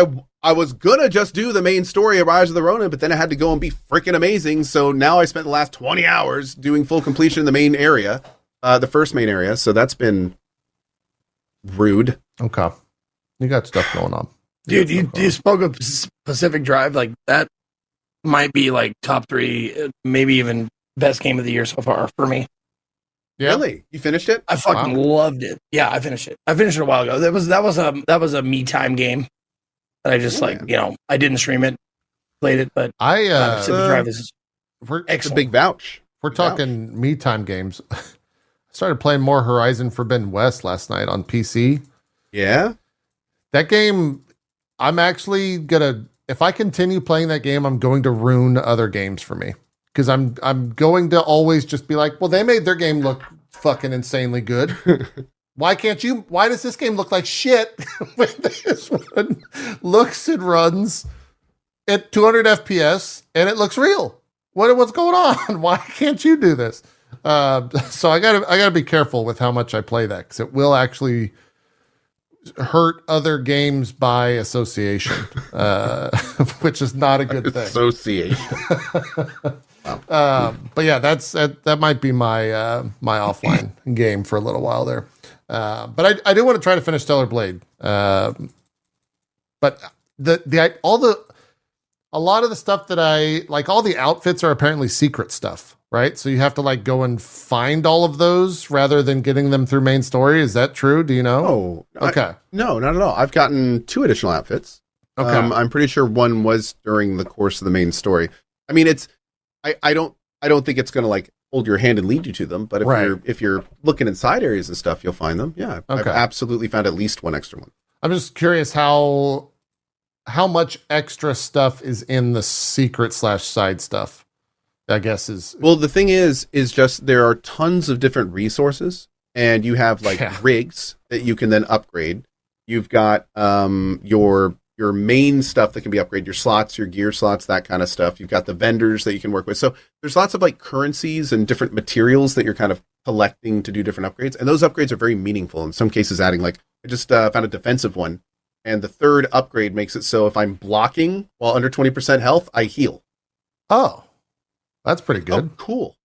I was gonna just do the main story of Rise of the Ronin, but then I had to go and be freaking amazing. So now I spent the last 20 hours doing full completion in the main area, the first main area. So that's been rude. Okay. You got stuff going on. Dude, you spoke of Pacific Drive. Like, that might be like top 3, maybe even best game of the year so far for me. Yeah. Really? You finished it? I fucking loved it. Yeah, I finished it. I finished it a while ago. That was a me time game that I just I didn't stream it, played it, but Pacific Drive is excellent. It's a big vouch. We're talking me time games. I started playing more Horizon Forbidden West last night on PC. Yeah? That game, I'm actually gonna, if I continue playing that game, I'm going to ruin other games for me. Because I'm going to always just be like, well, they made their game look fucking insanely good. Why does this game look like shit when this one looks and runs at 200 FPS and it looks real? What's going on? Why can't you do this? So I gotta be careful with how much I play that, because it will actually hurt other games by association, which is not a good thing. Association. But yeah, that might be my my offline game for a little while there. But I do want to try to finish Stellar Blade. But a lot of the stuff that I like, all the outfits are apparently secret stuff, right? So you have to like go and find all of those rather than getting them through main story. Is that true? Do you know? Oh, okay. No, not at all. I've gotten 2 additional outfits. Okay. I'm pretty sure one was during the course of the main story. I mean, I don't think it's going to like hold your hand and lead you to them, but if you're looking inside areas and stuff, you'll find them. Yeah. I've absolutely found at least one extra one. I'm just curious how much extra stuff is in the secret / side stuff, I guess is. Well, the thing is just there are tons of different resources, and you have like rigs that you can then upgrade. You've got your main stuff that can be upgraded, your slots, your gear slots, that kind of stuff. You've got the vendors that you can work with. So there's lots of like currencies and different materials that you're kind of collecting to do different upgrades. And those upgrades are very meaningful. In some cases, adding like, I just found a defensive one. And the 3rd upgrade makes it so if I'm blocking while under 20% health, I heal. Oh. That's pretty good. Oh, cool.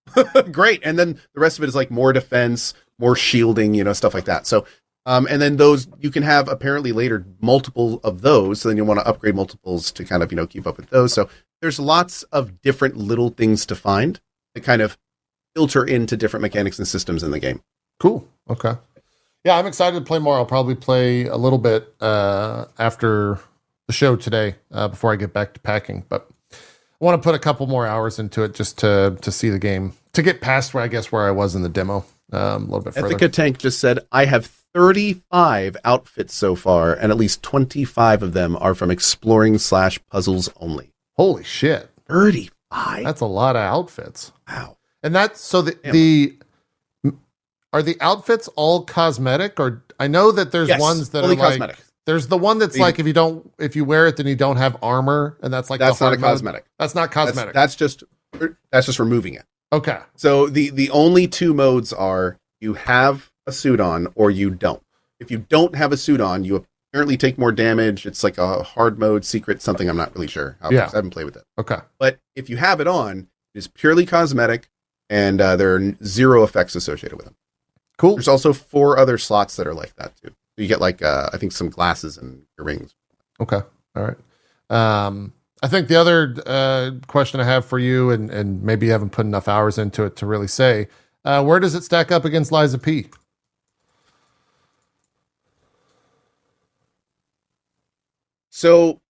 Great. And then the rest of it is like more defense, more shielding, stuff like that. So, and then those, you can have apparently later multiple of those. So then you want to upgrade multiples to kind of, keep up with those. So there's lots of different little things to find that kind of filter into different mechanics and systems in the game. Cool. Okay. Yeah, I'm excited to play more. I'll probably play a little bit after the show today before I get back to packing. But I want to put a couple more hours into it just to see the game, to get past where I was in the demo a little bit further. Ethica Tank just said, I have 35 outfits so far, and at least 25 of them are from exploring/puzzles only. Holy shit. 35? That's a lot of outfits. Wow. And that's, so are the outfits all cosmetic, or I know that there's ones that are like cosmetic. There's the one that's like if you wear it then you don't have armor, and that's like that's not a cosmetic. That's not cosmetic. That's just removing it. Okay. So the only two modes are you have a suit on or you don't. If you don't have a suit on, you apparently take more damage. It's like a hard mode, secret something. I'm not really sure how it works. I haven't played with it. Okay. But if you have it on, it is purely cosmetic, and there are zero effects associated with them. Cool. There's also 4 other slots that are like that too. You get like I think some glasses and earrings. Okay. All right. I think the other question I have for you, and maybe you haven't put enough hours into it to really say, where does it stack up against Liza P? So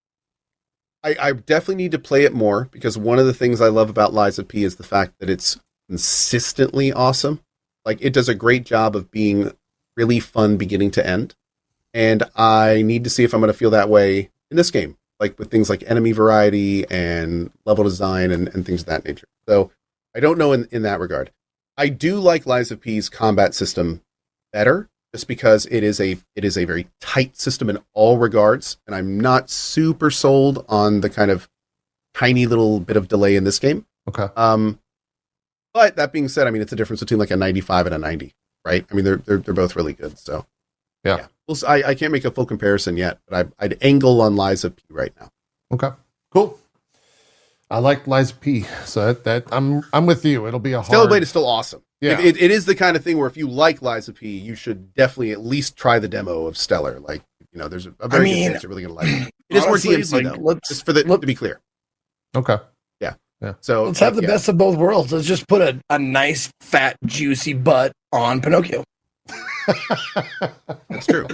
I definitely need to play it more, because one of the things I love about Liza P is the fact that it's consistently awesome. Like, it does a great job of being really fun beginning to end. And I need to see if I'm going to feel that way in this game, like with things like enemy variety and level design and things of that nature. So I don't know in that regard. I do like Liza P's combat system better, just because it is a very tight system in all regards. And I'm not super sold on the kind of tiny little bit of delay in this game. Okay. But that being said, I mean, it's a difference between like a 95 and a 90, right? I mean, they're both really good. So yeah. I can't make a full comparison yet, but I'd angle on Liza P right now. Okay, cool. I like Liza P, so that I'm with you. It'll be a hard. Stellar Blade is still awesome. Yeah, it is the kind of thing where if you like Liza P, you should definitely at least try the demo of Stellar. Like, there's a very good chance you're really going to like it. It is more DMC though. Just to be clear. Okay. Yeah. So let's have the best of both worlds. Let's just put a nice, fat, juicy butt on Pinocchio. That's true.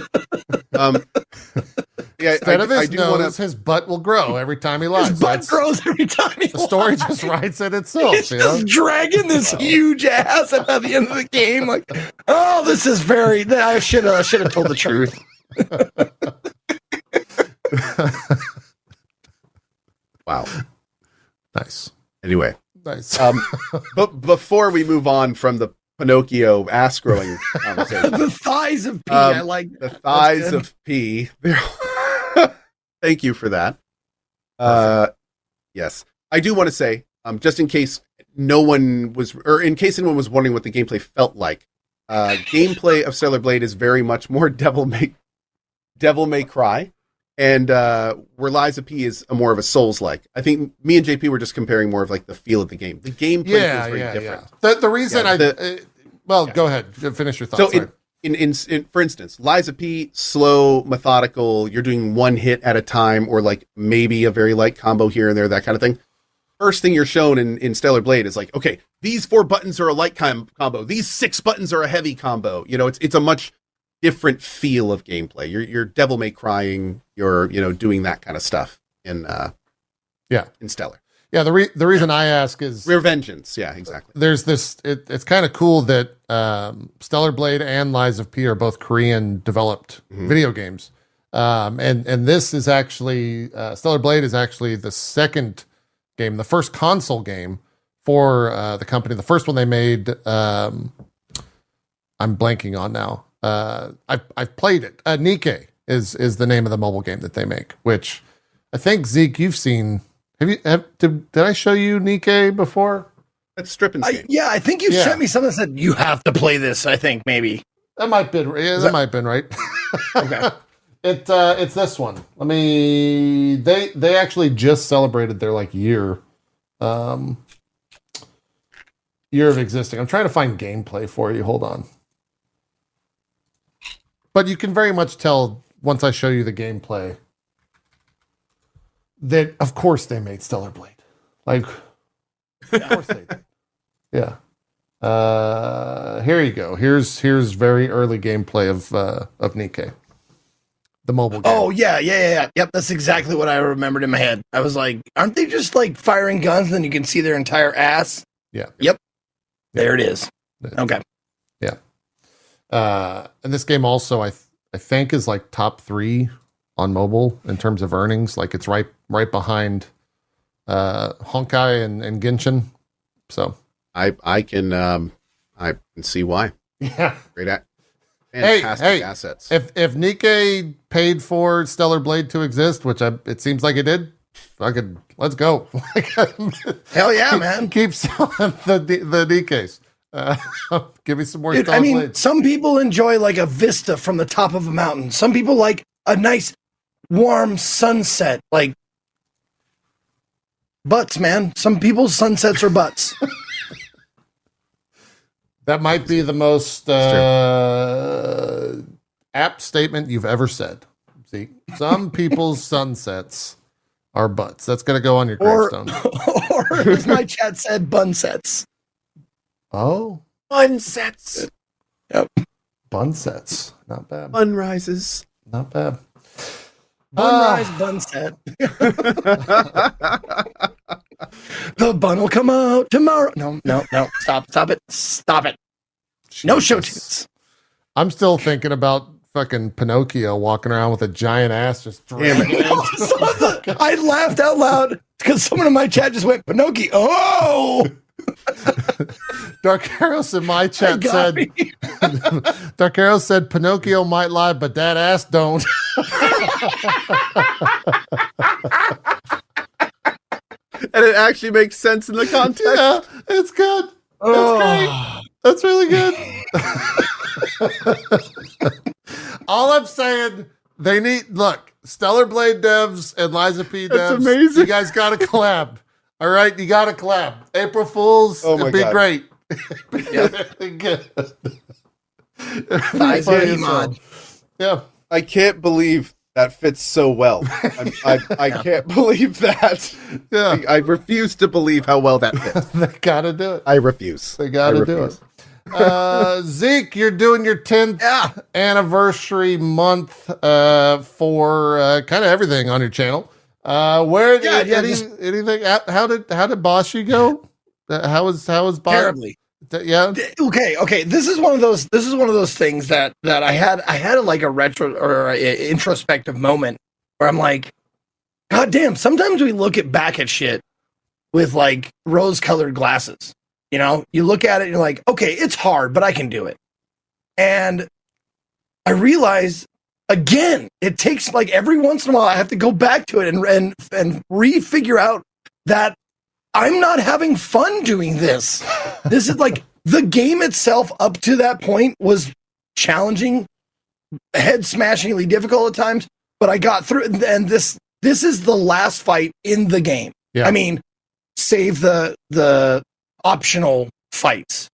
Instead of his nose, his butt will grow every time he lies. His butt grows every time he lies. The story just writes it itself. He's just dragging this huge ass, and at the end of the game, like, oh, this is very. I should have told the truth. Wow. Nice. Anyway, nice. But before we move on from the Pinocchio ass growing conversation, the thighs of P. I like the thighs of P. Thank you for that. Yes, I do want to say, just in case anyone was wondering what the gameplay felt like, gameplay of Stellar Blade is very much more Devil May Cry. And where Liza P is more of a Souls-like. I think me and JP were just comparing more of like the feel of the game. The gameplay feels very different. Yeah. The reason go ahead, finish your thoughts. So in for instance, Liza P, slow, methodical. You're doing one hit at a time, or like maybe a very light combo here and there, that kind of thing. First thing you're shown in Stellar Blade is like, okay, these 4 buttons are a light combo. These 6 buttons are a heavy combo. It's a much different feel of gameplay. You're Devil May Crying. You're doing that kind of stuff in Stellar. Yeah, the reason I ask is Revengeance. Yeah, exactly. There's this. It's kind of cool that Stellar Blade and Lies of P are both Korean developed video games, and this is actually Stellar Blade is actually the second game, the first console game for the company. The first one they made, I'm blanking on now. I've played it. Nikkei is the name of the mobile game that they make, which I think Zeke, you've seen. Did I show you Nikkei before? That's Strippin's game. Yeah, I think you sent me something that said you have to play this. I think maybe that might be. That might have been right. Okay. It's this one. They actually just celebrated their year. year of existing. I'm trying to find gameplay for you. Hold on. But you can very much tell once I show you the gameplay that, of course, they made Stellar Blade. Like, of course they did. Yeah. Here you go. Here's very early gameplay of Nikkei, the mobile game. Oh yeah. Yep, that's exactly what I remembered in my head. I was like, aren't they just like firing guns and then you can see their entire ass? Yeah. Yep. There it is. Okay. Yeah. And this game also, I think, is like top 3 on mobile in terms of earnings. Like it's right behind Honkai and Genshin. So I can see why. Yeah. Great fantastic assets. If Nikkei paid for Stellar Blade to exist, which it seems like it did, let's go. Hell yeah, man. Keep selling the Nikkeis. Give me some more Stellar Blades. Some people enjoy like a vista from the top of a mountain. Some people like a nice warm sunset, like butts, man. Some people's sunsets are butts. That might be the most apt statement you've ever said. See, some people's sunsets are butts. That's going to go on your gravestone. Or as my chat said, bun sets. Oh. Bun sets. Yep. Bun sets. Not bad. Bun rises. Not bad. Bun rise, bun set. The bun will come out tomorrow. No. Stop it. Jesus. No Shoutouts. I'm still thinking about fucking Pinocchio walking around with a giant ass just dragging. I laughed out loud because someone in my chat just went, Pinocchio. Oh! Dark Arrows in my chat said, Dark Arrows said Pinocchio might lie, but that ass don't. And it actually makes sense in the context. Yeah, it's good. That's great. That's really good. All I'm saying, they need, look, Stellar Blade devs and Liza P devs. That's amazing. You guys got to collab. All right, you got to collab. April Fools, it'd be great. Good. Yeah. I can't believe that fits so well. I can't believe that. Yeah. I refuse to believe how well that fits. They got to do it. I refuse. They got to do it. Zeke, you're doing your 10th anniversary month for kind of everything on your channel. Anything? How did Boshy go? How was Boshy? Terribly. Yeah. Okay. This is one of those things that I had like a retro or a introspective moment where I'm like, God damn, sometimes we look back at shit with like rose-colored glasses. You know, you look at it and you're like, okay, it's hard, but I can do it. And I realize again, it takes like every once in a while I have to go back to it and re-figure out that I'm not having fun doing this. This is like the game itself up to that point was challenging, head smashingly difficult at times, but I got through it. And this is the last fight in the game. Yeah. I mean, save the optional fights,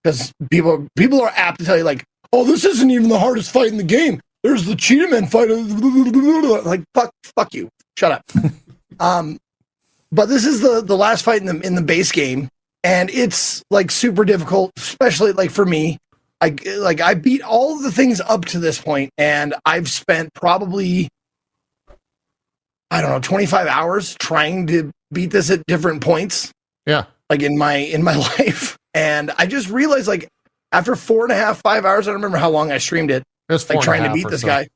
because people are apt to tell you like, oh, this isn't even the hardest fight in the game. There's the Cheetah Man fight. Like, fuck you. Shut up. But this is the last fight in the base game, and it's like super difficult, especially like for me. I beat all the things up to this point, and I've spent probably, I don't know, 25 hours trying to beat this at different points. Yeah. Like in my life. And I just realized, like, after 4.5, 5 hours, I don't remember how long I streamed it. Like trying to beat this guy.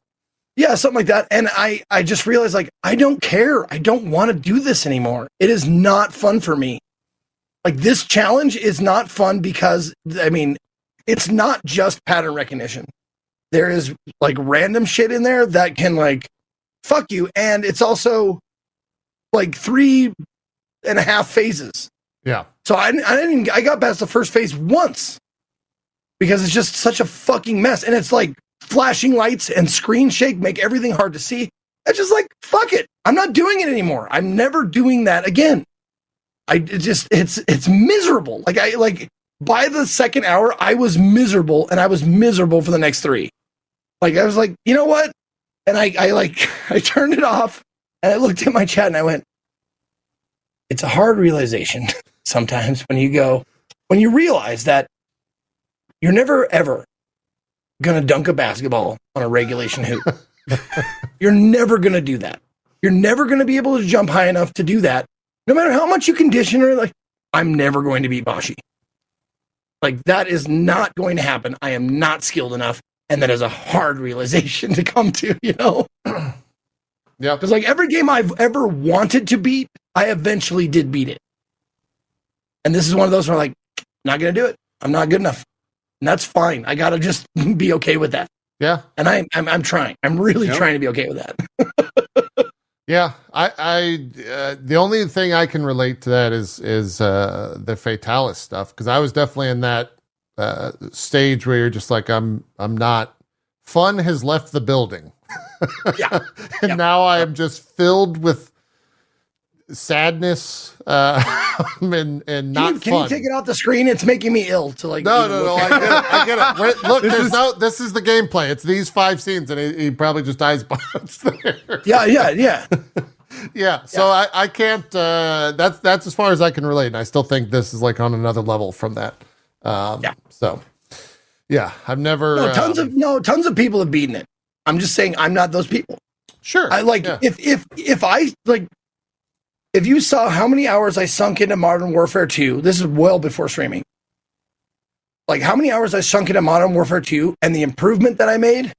Yeah, something like that. And I just realized, like, I don't care. I don't want to do this anymore. It is not fun for me. Like, this challenge is not fun because, I mean, it's not just pattern recognition. There is, like, random shit in there that can, like, fuck you. And it's also, like, 3.5 phases. Yeah. So I got past the first phase once because it's just such a fucking mess. And it's like flashing lights and screen shake make everything hard to see. It's just like, fuck it. I'm not doing it anymore. I'm never doing that again. It's miserable. by the second hour, I was miserable, and I was miserable for the next 3. Like, I was like, you know what? And I turned it off, and I looked at my chat, and I went, it's a hard realization sometimes when you realize that you're never, ever going to dunk a basketball on a regulation hoop. You're never going to do that. You're never going to be able to jump high enough to do that. No matter how much you condition or like, I'm never going to beat Boshy. Like, that is not going to happen. I am not skilled enough. And that is a hard realization to come to, you know? Yeah. Because like every game I've ever wanted to beat, I eventually did beat it. And this is one of those where I'm like, not going to do it. I'm not good enough. And that's fine. I got to just be okay with that. Yeah. And I'm trying. I'm really trying to be okay with that. Yeah. I the only thing I can relate to that is the Fatalis stuff. Because I was definitely in that stage where you're just like, I'm not. Fun has left the building. Yeah. And now I am just filled with sadness and not can fun. you take it off the screen? It's making me ill to like. No. I get it. Wait, look, this is the gameplay. It's these 5 scenes, and he probably just dies once there. Yeah. Yeah. So I can't. That's as far as I can relate. And I still think this is like on another level from that. So yeah, I've never. Tons of people have beaten it. I'm just saying I'm not those people. Sure. I like if I like. If you saw how many hours I sunk into Modern Warfare 2, this is well before streaming. Like how many hours I sunk into Modern Warfare 2 and the improvement that I made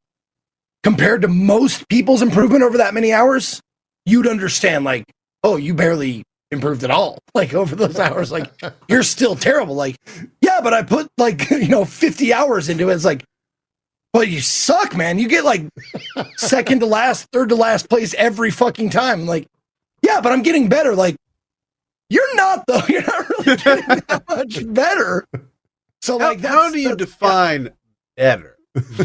compared to most people's improvement over that many hours, you'd understand like, oh, you barely improved at all. Like over those hours, like you're still terrible. Like, yeah, but I put like, 50 hours into it. It's like, well, you suck, man. You get like second to last, third to last place every fucking time. Like, yeah, but I'm getting better. Like, you're not, though. You're not really getting that much better. So, like, how do you define better?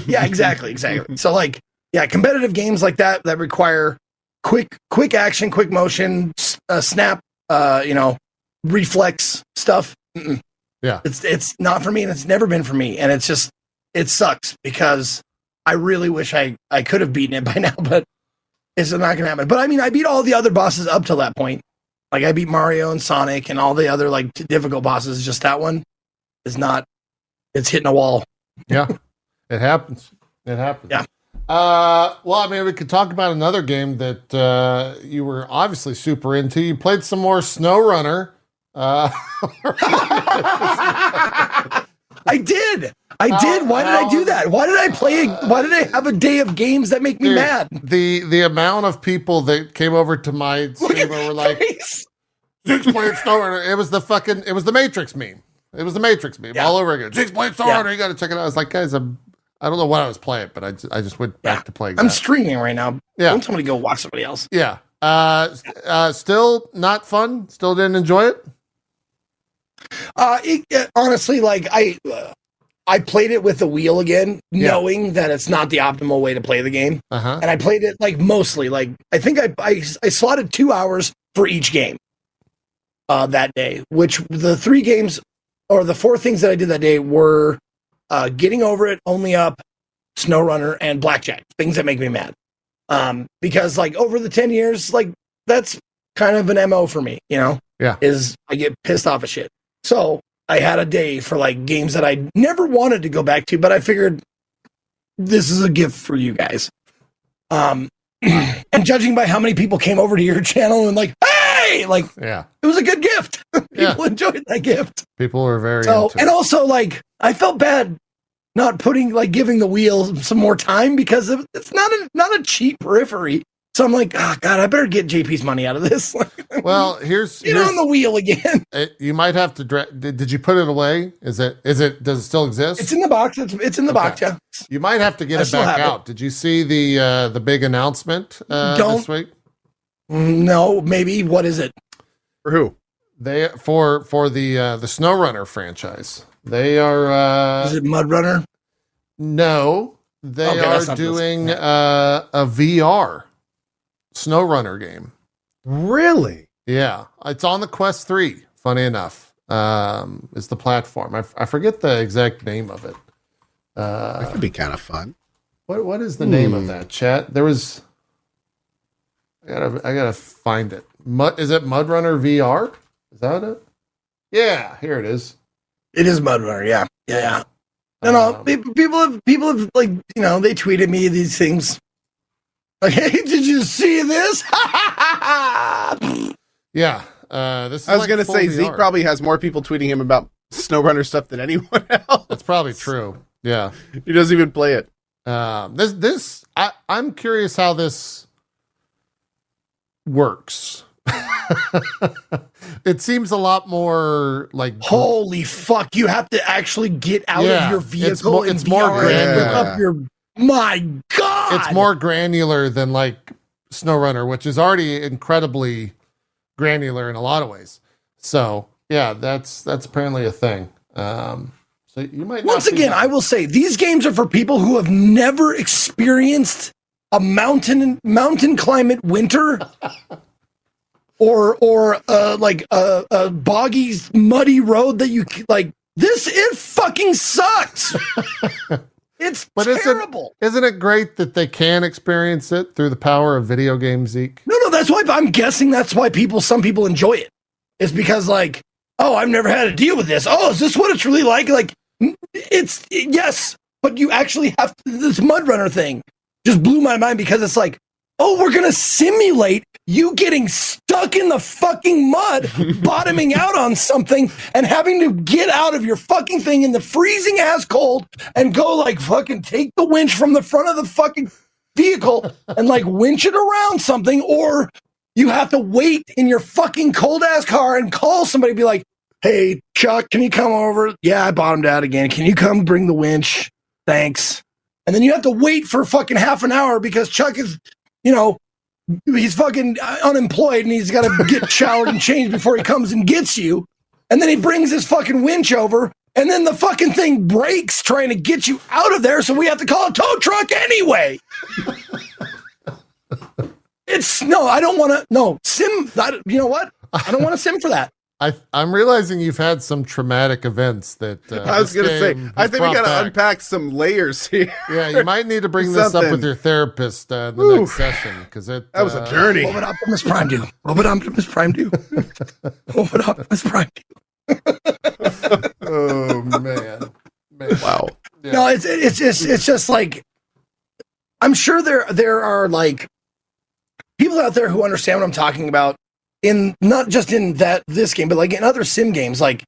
Yeah, exactly. So, like, yeah, competitive games like that require quick action, quick motion, snap, reflex stuff. Mm-mm. Yeah, it's not for me, and it's never been for me. And it's just, it sucks because I really wish I could have beaten it by now, but it's not going to happen. But I mean, I beat all the other bosses up till that point. Like I beat Mario and Sonic and all the other like difficult bosses. Just that one is not, it's hitting a wall. Yeah, it happens. Yeah. Well, I mean, we could talk about another game that you were obviously super into. You played some more Snowrunner. I did. Why did I do that? Why did I have a day of games that make me mad? The amount of people that came over to my stream were like, Zeke's playing Snowrunner. It was the Matrix meme. It was the Matrix meme all over again. Zeke's playing Snowrunner. You got to check it out. I was like, guys, I don't know what I was playing, but I just went back to playing. I'm streaming right now. Yeah. Don't somebody go watch somebody else. Yeah. Still not fun. Still didn't enjoy it. Honestly, like I played it with the wheel again, knowing that it's not the optimal way to play the game. Uh-huh. And I played it like mostly, like I think I slotted 2 hours for each game that day, which the 3 games or the 4 things that I did that day were Getting Over It, Only Up, Snowrunner, and Blackjack. Things that make me mad. Because like over the 10 years, like that's kind of an MO for me, Yeah. is I get pissed off at shit. So I had a day for like games that I never wanted to go back to, but I figured this is a gift for you guys. And judging by how many people came over to your channel and like, hey, like, it was a good gift. People enjoyed that gift. People were very into it. And also like, I felt bad not giving the wheel some more time because it's not a cheap periphery. So I'm like, oh God, I better get JP's money out of this. Well, here's on the wheel again. You might have to. Did you put it away? Does it still exist? It's in the box. It's in the box. Yeah. You might have to get it back out. Did you see the big announcement this week? No, maybe. What is it? For who? They for the Snowrunner franchise. They are. Is it Mud Runner? No, they are doing a VR Snowrunner game. Really? Yeah, it's on the Quest 3. Funny enough, is the platform. I forget the exact name of it. That could be kind of fun. What is the name of that, chat? There was. I gotta find it. Is it Mudrunner VR? Is that it? Yeah, here it is. It is Mudrunner. Yeah. No, people have like, you know, they tweeted me these things. Like, hey, did you see this? Yeah. This is I was going to say, VR. Zeke probably has more people tweeting him about SnowRunner stuff than anyone else. That's probably true. Yeah. He doesn't even play it. I'm curious how this works. It seems a lot more like holy fuck, you have to actually get out of your vehicle. It's more granular. Up your, my God, it's more granular than like SnowRunner, which is already incredibly granular in a lot of ways. So yeah, that's apparently a thing. So you might once again, I will say these games are for people who have never experienced a mountain climate winter. Or like a boggy, muddy road that you like. It fucking sucks. It's terrible. Isn't it great that they can experience it through the power of video games, Zeke? No, that's why I'm guessing that's why some people enjoy it. It's because like, oh, I've never had to deal with this. Oh, is this what it's really like? Like, yes, but you actually have this Mudrunner thing. Just blew my mind because it's like, oh, we're going to simulate you getting stuck in the fucking mud, bottoming out on something, and having to get out of your fucking thing in the freezing ass cold and go like fucking take the winch from the front of the fucking vehicle and like winch it around something, or you have to wait in your fucking cold ass car and call somebody and be like, hey, Chuck, can you come over? Yeah, I bottomed out again. Can you come bring the winch? Thanks. And then you have to wait for fucking half an hour because Chuck is, you know, he's fucking unemployed and he's got to get showered and changed before he comes and gets you. And then he brings his fucking winch over and then the fucking thing breaks trying to get you out of there. So we have to call a tow truck anyway. I don't want to, sim. You know what? I don't want to sim for that. I'm realizing you've had some traumatic events that I was going to say. I think we got to unpack some layers here. Yeah, you might need to bring this up with your therapist in the next session because that was a journey. What would Optimus Prime do? What would Optimus Prime do? What would Optimus Prime do? Oh man! Wow. Yeah. No, it's just like I'm sure there are like people out there who understand what I'm talking about. In not just in this game, but like in other sim games, like,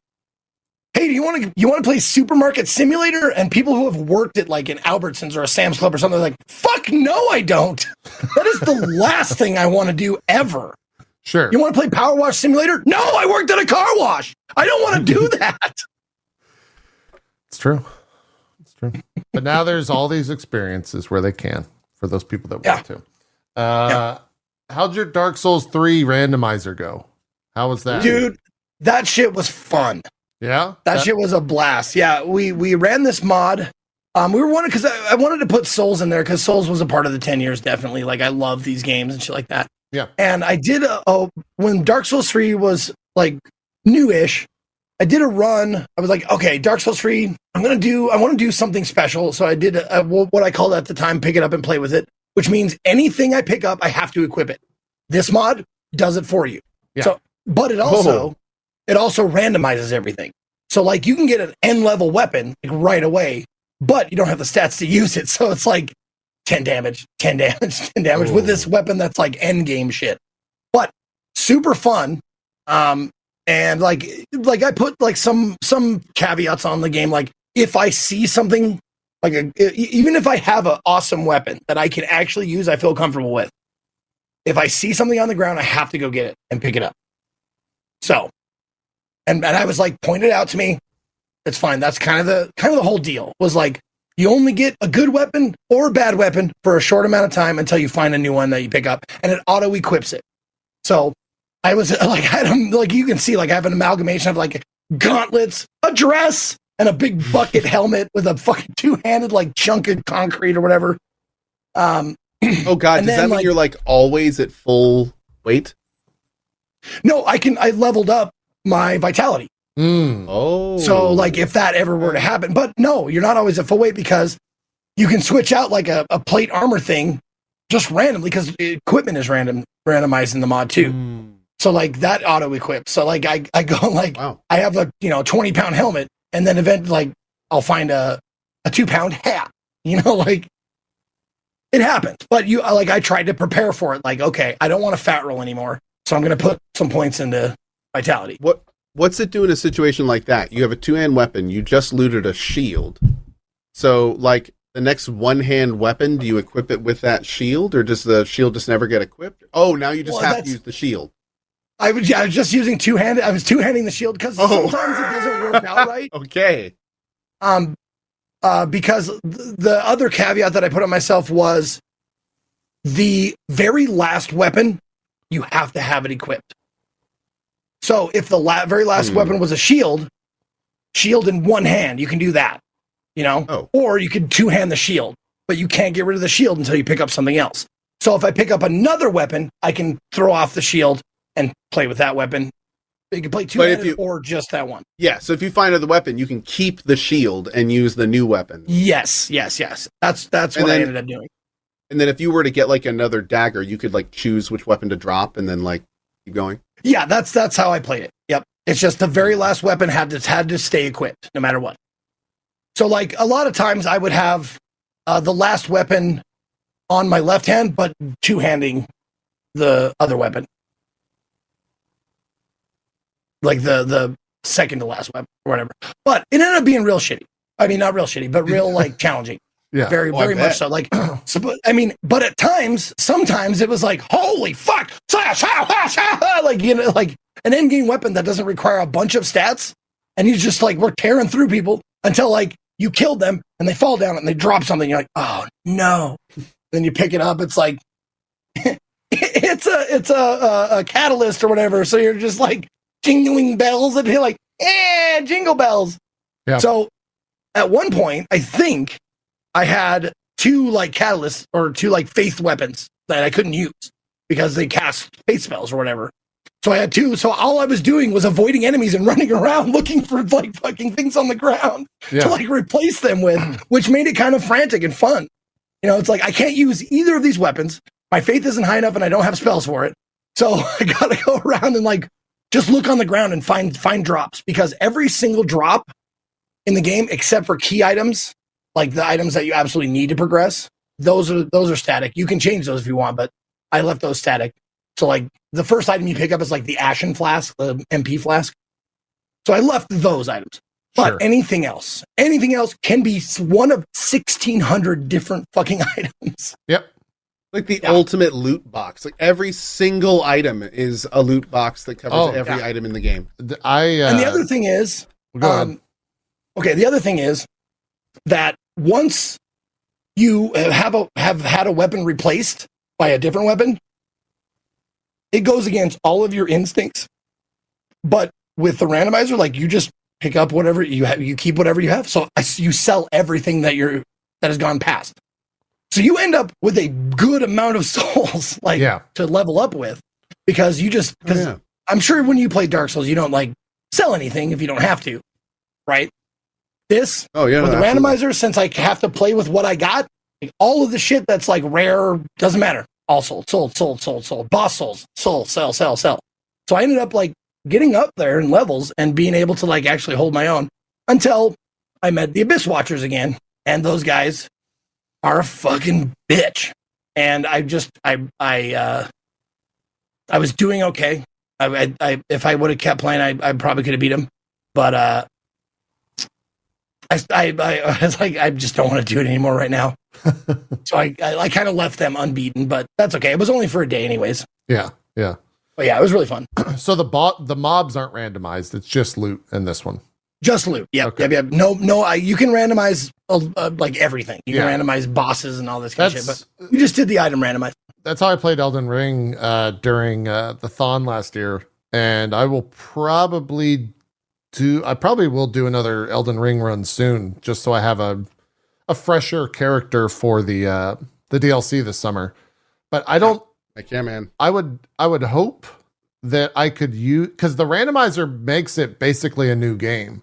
hey, do you want to play Supermarket Simulator? And people who have worked at like an Albertsons or a Sam's Club or something, like, fuck no, I don't. That is the last thing I want to do ever. Sure. You want to play Power Wash Simulator? No, I worked at a car wash. I don't want to do that. It's true. But now there's all these experiences where they can for those people that want to. How'd your Dark Souls 3 randomizer go? How was that? Dude, that shit was fun. Yeah? That shit was a blast. Yeah, we ran this mod. We were wanting, because I wanted to put Souls in there, because Souls was a part of the 10 years, definitely. Like, I love these games and shit like that. Yeah. And I did, when Dark Souls 3 was, like, newish, I did a run. I was like, okay, Dark Souls 3, I want to do something special. So I did what I called at the time, pick it up and play with it. Which means anything I pick up, I have to equip it. This mod does it for you. Yeah. So, but it also randomizes everything. So like you can get an N level weapon like, right away, but you don't have the stats to use it. So it's like 10 damage, 10 damage, 10 damage with this weapon that's like end game shit. But super fun. And like I put like some caveats on the game. Like if I see something. Like even if I have an awesome weapon that I can actually use, I feel comfortable with. If I see something on the ground, I have to go get it and pick it up. So, and I was like, pointed out to me, it's fine. That's kind of the whole deal. Was like you only get a good weapon or a bad weapon for a short amount of time until you find a new one that you pick up, and it auto equips it. So I was like, you can see, like I have an amalgamation of like gauntlets, a dress. And a big bucket helmet with a fucking two-handed like chunk of concrete or whatever. Oh god, does that mean you're like always at full weight? No, I leveled up my vitality. Oh. So like if that ever were to happen, but no, you're not always at full weight because you can switch out like a plate armor thing just randomly because equipment is randomized in the mod too. So like that auto equips. So like I go like I have a 20-pound helmet and then eventually like I'll find a 2-pound hat. Like it happens. But I tried to prepare for it. Like, okay, I don't want to fat roll anymore. So I'm gonna put some points into vitality. What's it do in a situation like that? You have a 2-hand weapon, you just looted a shield. So like the next one-hand weapon, do you equip it with that shield, or does the shield just never get equipped? Oh, now you just have to use the shield. I was just using two-handed. I was two-handing the shield because sometimes it doesn't work out right. Okay. Because the other caveat that I put on myself was the very last weapon, you have to have it equipped. So if the very last weapon was a shield in one hand, you can do that, or you can two-hand the shield, but you can't get rid of the shield until you pick up something else. So if I pick up another weapon, I can throw off the shield and play with that weapon. You can play two-handed or just that one. Yeah, so if you find another weapon, you can keep the shield and use the new weapon. Yes. That's what I ended up doing. And then if you were to get like another dagger, you could like choose which weapon to drop and then like keep going. Yeah, that's how I played it. Yep. It's just the very last weapon had to stay equipped no matter what. So like a lot of times I would have the last weapon on my left hand, but two-handing the other weapon. Like the second to last weapon or whatever. But it ended up being real shitty. I mean, not real shitty, but real like challenging. Yeah. Very much so. Like, but at times, sometimes it was like, holy fuck, like, like an end game weapon that doesn't require a bunch of stats. And you just like, we're tearing through people until like you killed them and they fall down and they drop something. You're like, oh no. Then you pick it up. It's like, it's a catalyst or whatever. So you're just like jingling bells and you're like, jingle bells. Yeah. So at one point, I think I had 2 like catalysts or 2 like faith weapons that I couldn't use because they cast faith spells or whatever. So I had 2. So all I was doing was avoiding enemies and running around looking for like fucking things on the ground to like replace them with, which made it kind of frantic and fun. It's like I can't use either of these weapons. My faith isn't high enough and I don't have spells for it. So I gotta go around and like just look on the ground and find drops, because every single drop in the game, except for key items, like the items that you absolutely need to progress, those are static. You can change those if you want, but I left those static. So like the first item you pick up is like the Ashen Flask, the MP flask. So I left those items. But anything else can be one of 1,600 different fucking items. Yep. Like the ultimate loot box. Like every single item is a loot box that covers every item in the game. And the other thing is, the other thing is that once you have had a weapon replaced by a different weapon, it goes against all of your instincts. But with the randomizer, like you just pick up whatever you have, you keep whatever you have. So you sell everything that has gone past. So you end up with a good amount of souls, to level up with, because I'm sure when you play Dark Souls, you don't like sell anything if you don't have to, right? With the randomizer, since I have to play with what I got, like, all of the shit that's like rare doesn't matter. All sold, boss souls, sell. So I ended up like getting up there in levels and being able to like actually hold my own until I met the Abyss Watchers again, and those guys are a fucking bitch. And I was doing okay. I if I would have kept playing, I probably could have beat him, but I was like, I just don't want to do it anymore right now. So I kind of left them unbeaten, but that's okay. It was only for a day anyways. Yeah. But yeah, it was really fun. So the mobs aren't randomized. It's just loot in this one. Just loot. Yeah. Okay. Yep. No. You can randomize like everything. You can randomize bosses and all this kind of shit. But we just did the item randomize. That's how I played Elden Ring during the Thon last year, and I will probably will do another Elden Ring run soon, just so I have a fresher character for the DLC this summer. But I don't. Heck yeah, man. I would hope that I could use, because the randomizer makes it basically a new game.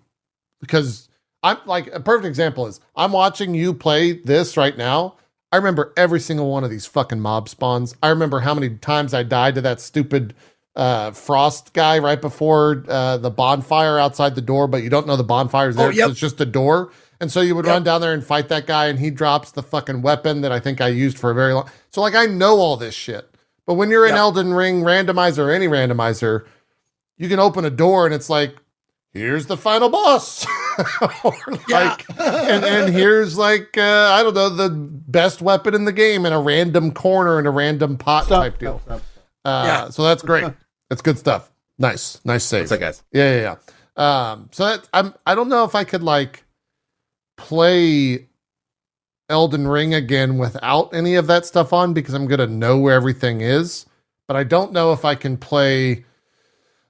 Because I'm like, a perfect example is I'm watching you play this right now. I remember every single one of these fucking mob spawns. I remember how many times I died to that stupid frost guy right before the bonfire outside the door, but you don't know the bonfire's there. So it's just a door. And so you would run down there and fight that guy, and he drops the fucking weapon that I think I used for a very long. So like, I know all this shit. But when you're in Elden Ring randomizer or any randomizer, you can open a door and it's like, here's the final boss. Or like, and here's like, I don't know, the best weapon in the game in a random corner in a random pot type deal. So that's great. That's good stuff. Nice save. What's up, guys? Yeah. So that, I don't know if I could like play Elden Ring again without any of that stuff on, because I'm going to know where everything is. But I don't know if I can play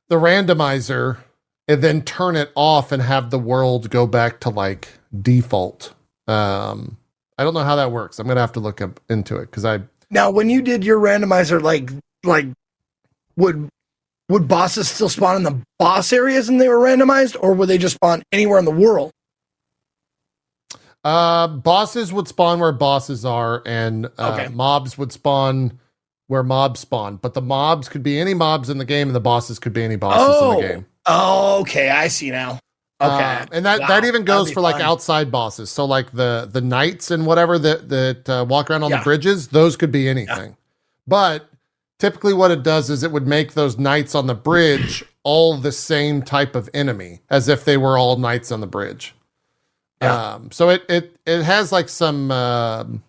the randomizer and then turn it off and have the world go back to like default. I don't know how that works. I'm going to have to look up into it, because now, when you did your randomizer, like would bosses still spawn in the boss areas and they were randomized, or would they just spawn anywhere in the world? Bosses would spawn where bosses are, and mobs would spawn where mobs spawn. But the mobs could be any mobs in the game, and the bosses could be any bosses in the game. Oh, okay, I see now. Okay, and that even goes for like outside bosses. So like the knights and whatever that walk around on the bridges, those could be anything. Yeah. But typically, what it does is it would make those knights on the bridge all the same type of enemy, as if they were all knights on the bridge. Yeah. So it has like some an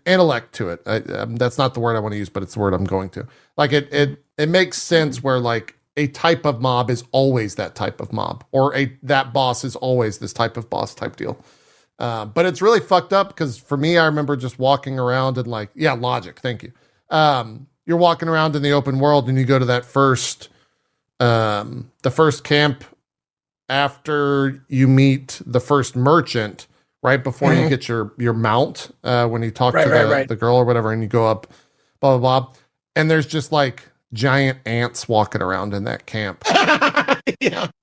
intellect to it. That's not the word I want to use, but it's the word I'm going to. Like it makes sense where like a type of mob is always that type of mob, or that boss is always this type of boss type deal. But it's really fucked up, because for me, I remember just walking around and like, logic. Thank you. You're walking around in the open world and you go to that the first camp after you meet the first merchant, right before you get your mount, when you talk to the girl or whatever, and you go up, blah, blah, blah. And there's just like giant ants walking around in that camp.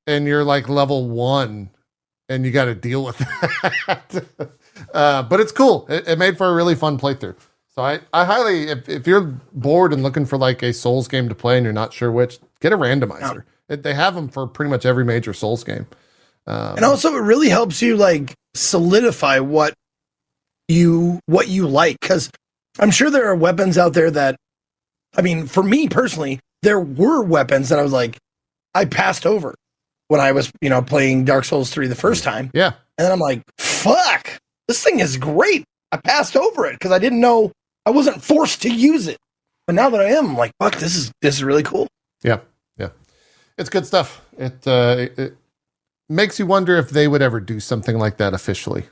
And you're like level 1 and you got to deal with that. But it's cool. It made for a really fun playthrough. So I highly, if you're bored and looking for like a Souls game to play and you're not sure which, get a randomizer. They have them for pretty much every major Souls game. And also it really helps you like solidify what you like. 'Cause I'm sure there are weapons out there that, I mean, for me personally, there were weapons that I was like, I passed over when I was, playing Dark Souls 3 the first time. Yeah. And then I'm like, fuck, this thing is great. I passed over it because I didn't know, I wasn't forced to use it. But now that I am, I'm like, fuck, this is really cool. Yeah. It's good stuff. It makes you wonder if they would ever do something like that officially.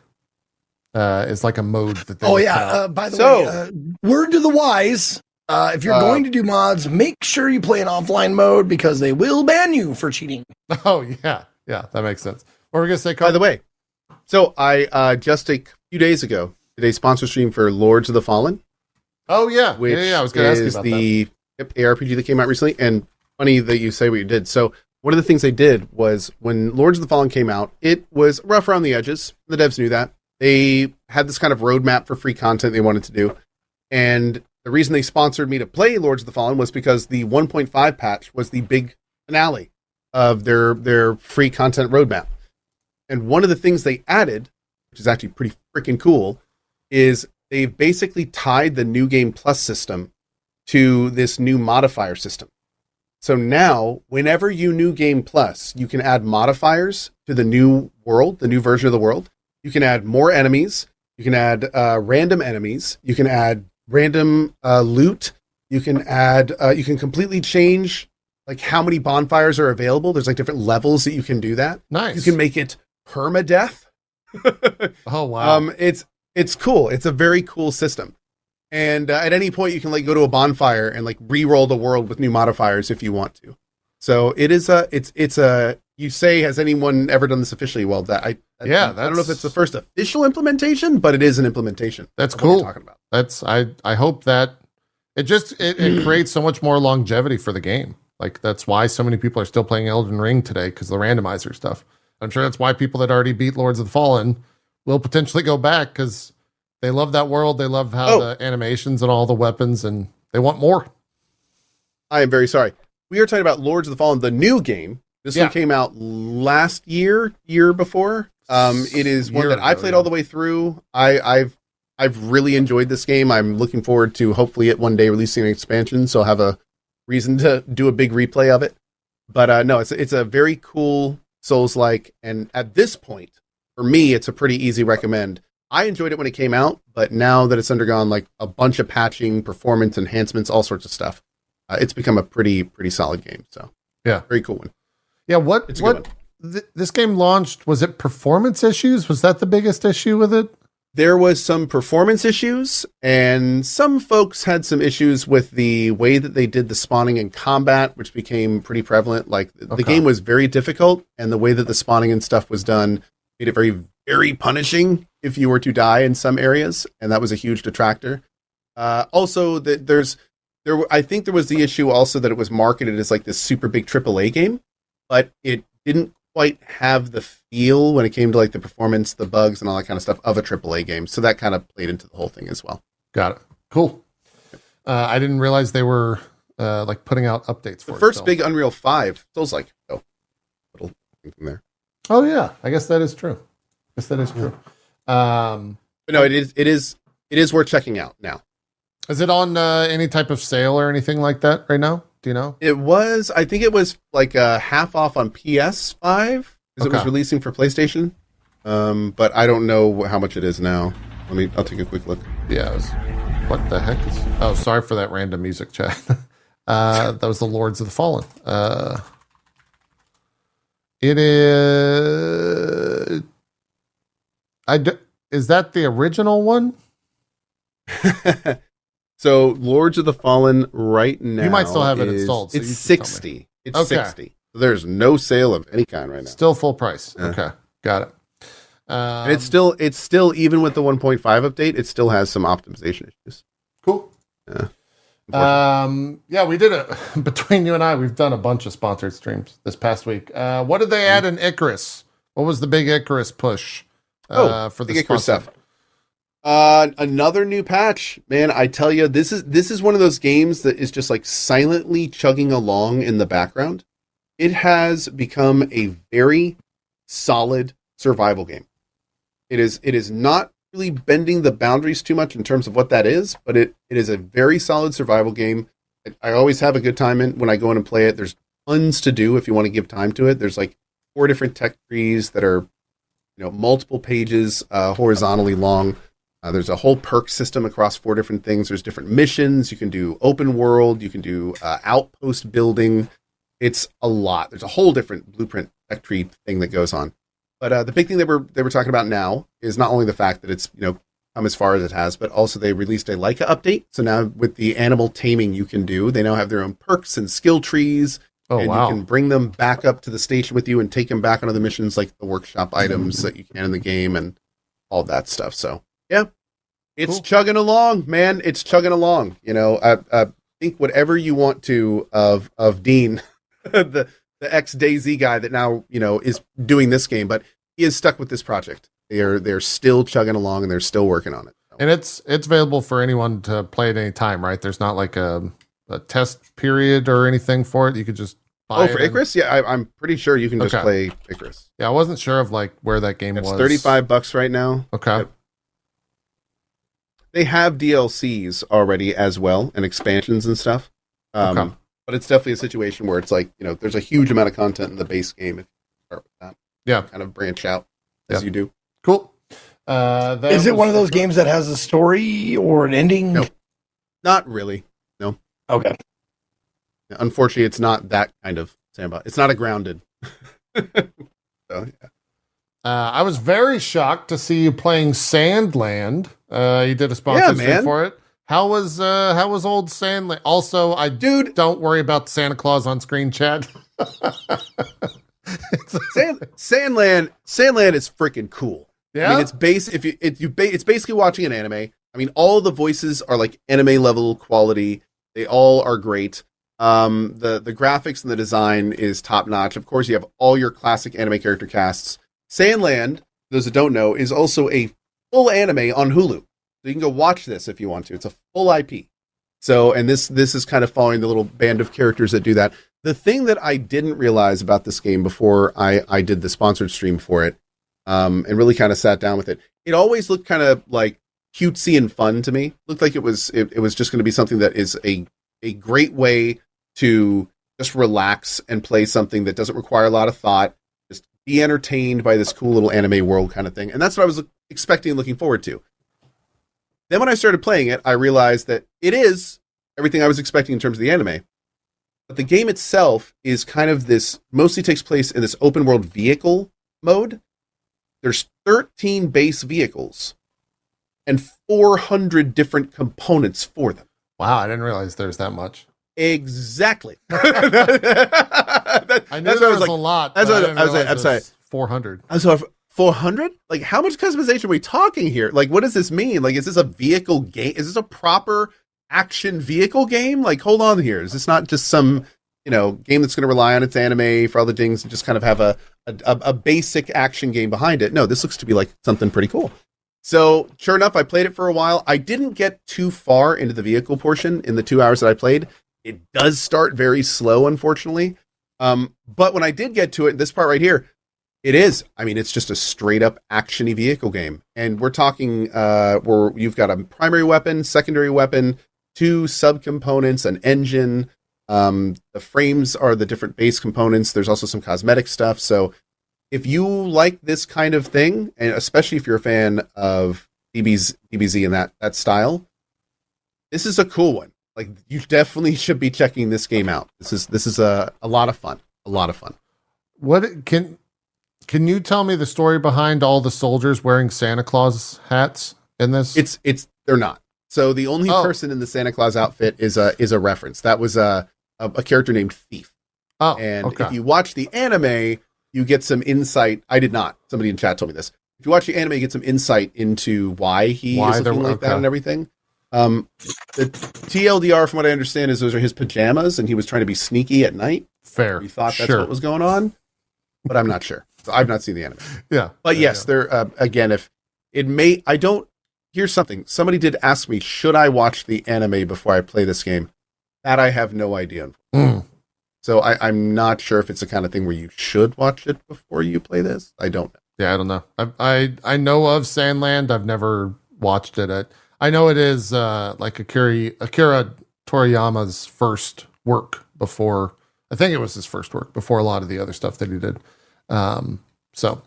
It's like a mode that they by the way, word to the wise, if you're going to do mods, make sure you play an offline mode, because they will ban you for cheating. Oh, yeah, that makes sense. What were we going to say, Carl? By the way, so I just a few days ago did a sponsor stream for Lords of the Fallen. Oh, yeah. Which I was going to ask you about the ARPG that came out recently. And funny that you say what you did. So one of the things they did was, when Lords of the Fallen came out, it was rough around the edges. The devs knew that. They had this kind of roadmap for free content they wanted to do. And the reason they sponsored me to play Lords of the Fallen was because the 1.5 patch was the big finale of their free content roadmap. And one of the things they added, which is actually pretty freaking cool, is they've basically tied the New Game Plus system to this new modifier system. So now, whenever you New Game Plus, you can add modifiers to the new world, the new version of the world. You can add more enemies. You can add random enemies. You can add random loot. You can add. You can completely change like how many bonfires are available. There's like different levels that you can do that. Nice. You can make it permadeath. Oh wow. It's cool. It's a very cool system. And at any point, you can like go to a bonfire and like re-roll the world with new modifiers if you want to. So it is it's a. You say, has anyone ever done this officially? Well, I don't know if it's the first official implementation, but it is an implementation. That's cool. Talking about. I hope that It creates so much more longevity for the game. Like, that's why so many people are still playing Elden Ring today, because the randomizer stuff. I'm sure that's why people that already beat Lords of the Fallen will potentially go back, because they love that world. They love how the animations and all the weapons, and they want more. I am very sorry. We are talking about Lords of the Fallen, the new game. This one came out last year before. It is one that I played all the way through. I've really enjoyed this game. I'm looking forward to hopefully it one day releasing an expansion, so I'll have a reason to do a big replay of it. But no, it's a very cool Souls-like, and at this point, for me, it's a pretty easy recommend. I enjoyed it when it came out, but now that it's undergone like a bunch of patching, performance enhancements, all sorts of stuff, it's become a pretty solid game. So yeah, very cool one. Yeah, this game launched, was it performance issues? Was that the biggest issue with it? There was some performance issues, and some folks had some issues with the way that they did the spawning and combat, which became pretty prevalent. Like, the game was very difficult, and the way that the spawning and stuff was done made it very, very punishing if you were to die in some areas, and that was a huge detractor. Also, I think there was the issue also that it was marketed as like this super big AAA game, but it didn't quite have the feel when it came to like the performance, the bugs, and all that kind of stuff of a AAA game. So that kind of played into the whole thing as well. Got it. Cool. I didn't realize they were like putting out updates for the first big Unreal 5. Feels like little thing from there. Oh yeah, I guess that is true. But no, it is worth checking out now. Is it on any type of sale or anything like that right now? Do you know? I think it was like half off on PS5 because it was releasing for PlayStation. But I don't know how much it is now. I'll take a quick look. Yeah. What the heck is... Oh, sorry for that random music chat. That was the Lords of the Fallen. It is... Is that the original one? So, Lords of the Fallen right now. You might still have it installed. So it's 60. It's 60. So there's no sale of any kind right now. Still full price. Okay, got it. And it's still even with the 1.5 update, it still has some optimization issues. Cool. Yeah, we did it between you and I. We've done a bunch of sponsored streams this past week. What did they add in Icarus? What was the big Icarus push for the Icarus stuff? Another new patch, man. I tell you, this is one of those games that is just like silently chugging along in the background. It has become a very solid survival game. It is not really bending the boundaries too much in terms of what that is, but it is a very solid survival game. I always have a good time when I go in and play it. There's tons to do if you want to give time to it. There's like 4 different tech trees that are, multiple pages horizontally long. There's a whole perk system across 4 different things. There's different missions. You can do open world. You can do outpost building. It's a lot. There's a whole different blueprint tech tree thing that goes on. But the big thing they were talking about now is not only the fact that it's come as far as it has, but also they released a Leica update. So now with the animal taming you can do, they now have their own perks and skill trees. Oh, and wow. You can bring them back up to the station with you and take them back onto the missions, like the workshop items that you can in the game and all that stuff. So yeah, it's chugging along, man. It's chugging along. I think whatever you want to of Dean, the ex-DayZ guy that now is doing this game, but he is stuck with this project. They're still chugging along and they're still working on it. And it's available for anyone to play at any time, right? There's not like a test period or anything for it. You could just buy it. For Icarus? Yeah, I'm pretty sure you can just play Icarus. Yeah, I wasn't sure of like where that game was. It's $35 right now. Okay. They have DLCs already as well and expansions and stuff. But it's definitely a situation where it's like, there's a huge amount of content in the base game if you start with that. Yeah. Kind of branch out as you do. Cool. Is it one of those games that has a story or an ending? No. Not really. No. Okay. Unfortunately, it's not that kind of sandbox. It's not a grounded. So, yeah. I was very shocked to see you playing Sandland. You did a sponsored stream for it. How was old Sandland? Also, don't worry about the Santa Claus on screen chat. Sandland is freaking cool. Yeah, I mean, it's basically watching an anime. I mean, all the voices are like anime level quality. They all are great. The graphics and the design is top notch. Of course, you have all your classic anime character casts. Sandland, those that don't know, is also a full anime on Hulu. So you can go watch this if you want to. It's a full IP. So, and this is kind of following the little band of characters that do that. The thing that I didn't realize about this game before I did the sponsored stream for it, and really kind of sat down with it, it always looked kind of like cutesy and fun to me. Looked like it was just going to be something that is a great way to just relax and play something that doesn't require a lot of thought. Just be entertained by this cool little anime world kind of thing. And that's what I was expecting and looking forward to. Then when I started playing it, I realized that it is everything I was expecting in terms of the anime. But the game itself is kind of this, mostly takes place in this open world vehicle mode. There's 13 base vehicles and 400 different components for them. Wow, I didn't realize there's that much. Exactly. I knew there was a lot. That's what I was saying. I'm sorry. 400. I'm sorry. 400? Like, how much customization are we talking here? Like, what does this mean? Like, is this a vehicle game? Is this a proper action vehicle game? Like, hold on here. Is this not just some, game that's going to rely on its anime for all the things and just kind of have a basic action game behind it? No, this looks to be like something pretty cool. So, sure enough, I played it for a while. I didn't get too far into the vehicle portion in the 2 hours that I played. It does start very slow, unfortunately. But when I did get to it, this part right here, it's just a straight up action-y vehicle game. And we're talking where you've got a primary weapon, secondary weapon, 2 subcomponents, an engine. The frames are the different base components. There's also some cosmetic stuff. So if you like this kind of thing, and especially if you're a fan of DBZ and that style, this is a cool one. Like, you definitely should be checking this game out. This is a lot of fun. A lot of fun. What can you tell me the story behind all the soldiers wearing Santa Claus hats in this? They're not. So the only person in the Santa Claus outfit is a reference. That was a character named Thief. Oh, and okay. If you watch the anime, you get some insight. I did not. Somebody in chat told me this. If you watch the anime, you get some insight into why is looking like that and everything. The TLDR, from what I understand, is those are his pajamas, and he was trying to be sneaky at night. Fair. He thought that's what was going on, but I'm not sure. So I've not seen the anime. Yeah. But yes, they're again, if it may, I don't. Here's something. Somebody did ask me, should I watch the anime before I play this game? That I have no idea. So I'm not sure if it's the kind of thing where you should watch it before you play this. I don't know. Yeah, I don't know. I know of Sandland. I've never watched it. I know it is like Akira Toriyama's first work before. I think it was his first work before a lot of the other stuff that he did. So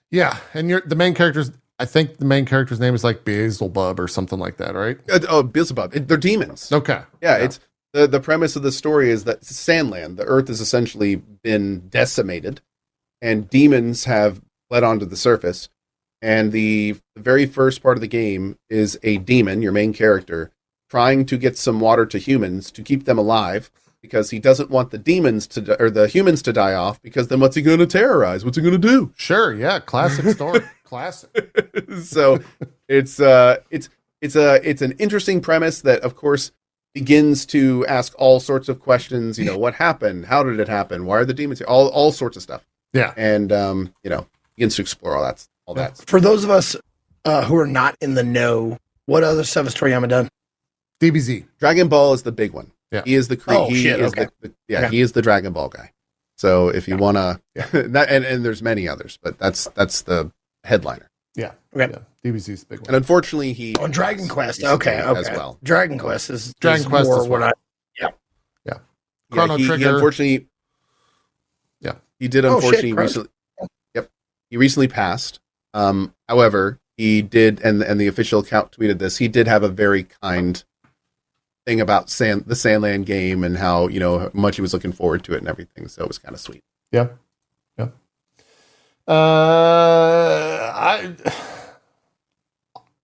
yeah, and the main characters. I think the main character's name is like Beelzebub or something like that, right? Beelzebub. They're demons. Okay. Yeah, it's the premise of the story is that Sandland, the Earth has essentially been decimated, and demons have fled onto the surface. And the very first part of the game is a demon, your main character, trying to get some water to humans to keep them alive, because he doesn't want the demons or the humans to die off, because then what's he going to terrorize? What's he going to do? Sure, yeah, classic story. Classic. So it's an interesting premise that, of course, begins to ask all sorts of questions. What happened? How did it happen? Why are the demons here? All sorts of stuff. Yeah. And begins to explore all that. For those of us who are not in the know, what other stuff has Toriyama done? DBZ. Dragon Ball is the big one. Yeah. He is the he is the Dragon Ball guy. So if you want to, and there's many others, but that's the headliner. Yeah. Okay. Yeah. DBZ's the big one. And unfortunately, he Dragon Quest. Okay. As well. Dragon Quest is more as well. Chrono Trigger. He unfortunately, he did unfortunately recently. Yep, he recently passed. However, he did, and the official account tweeted this. He did have a very kind thing about the Sandland game and how much he was looking forward to it and everything. So it was kind of sweet. Yeah.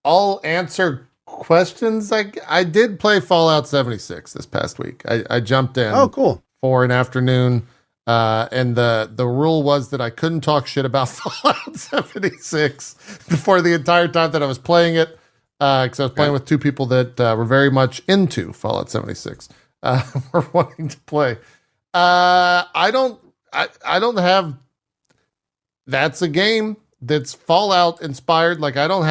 I'll answer questions. I did play Fallout 76 this past week. I jumped in. Oh, cool. For an afternoon. And the rule was that I couldn't talk shit about Fallout 76 for the entire time that I was playing it. because I was playing with two people that were very much into Fallout 76. Were wanting to play. I don't have. That's a game that's Fallout inspired. Like I don't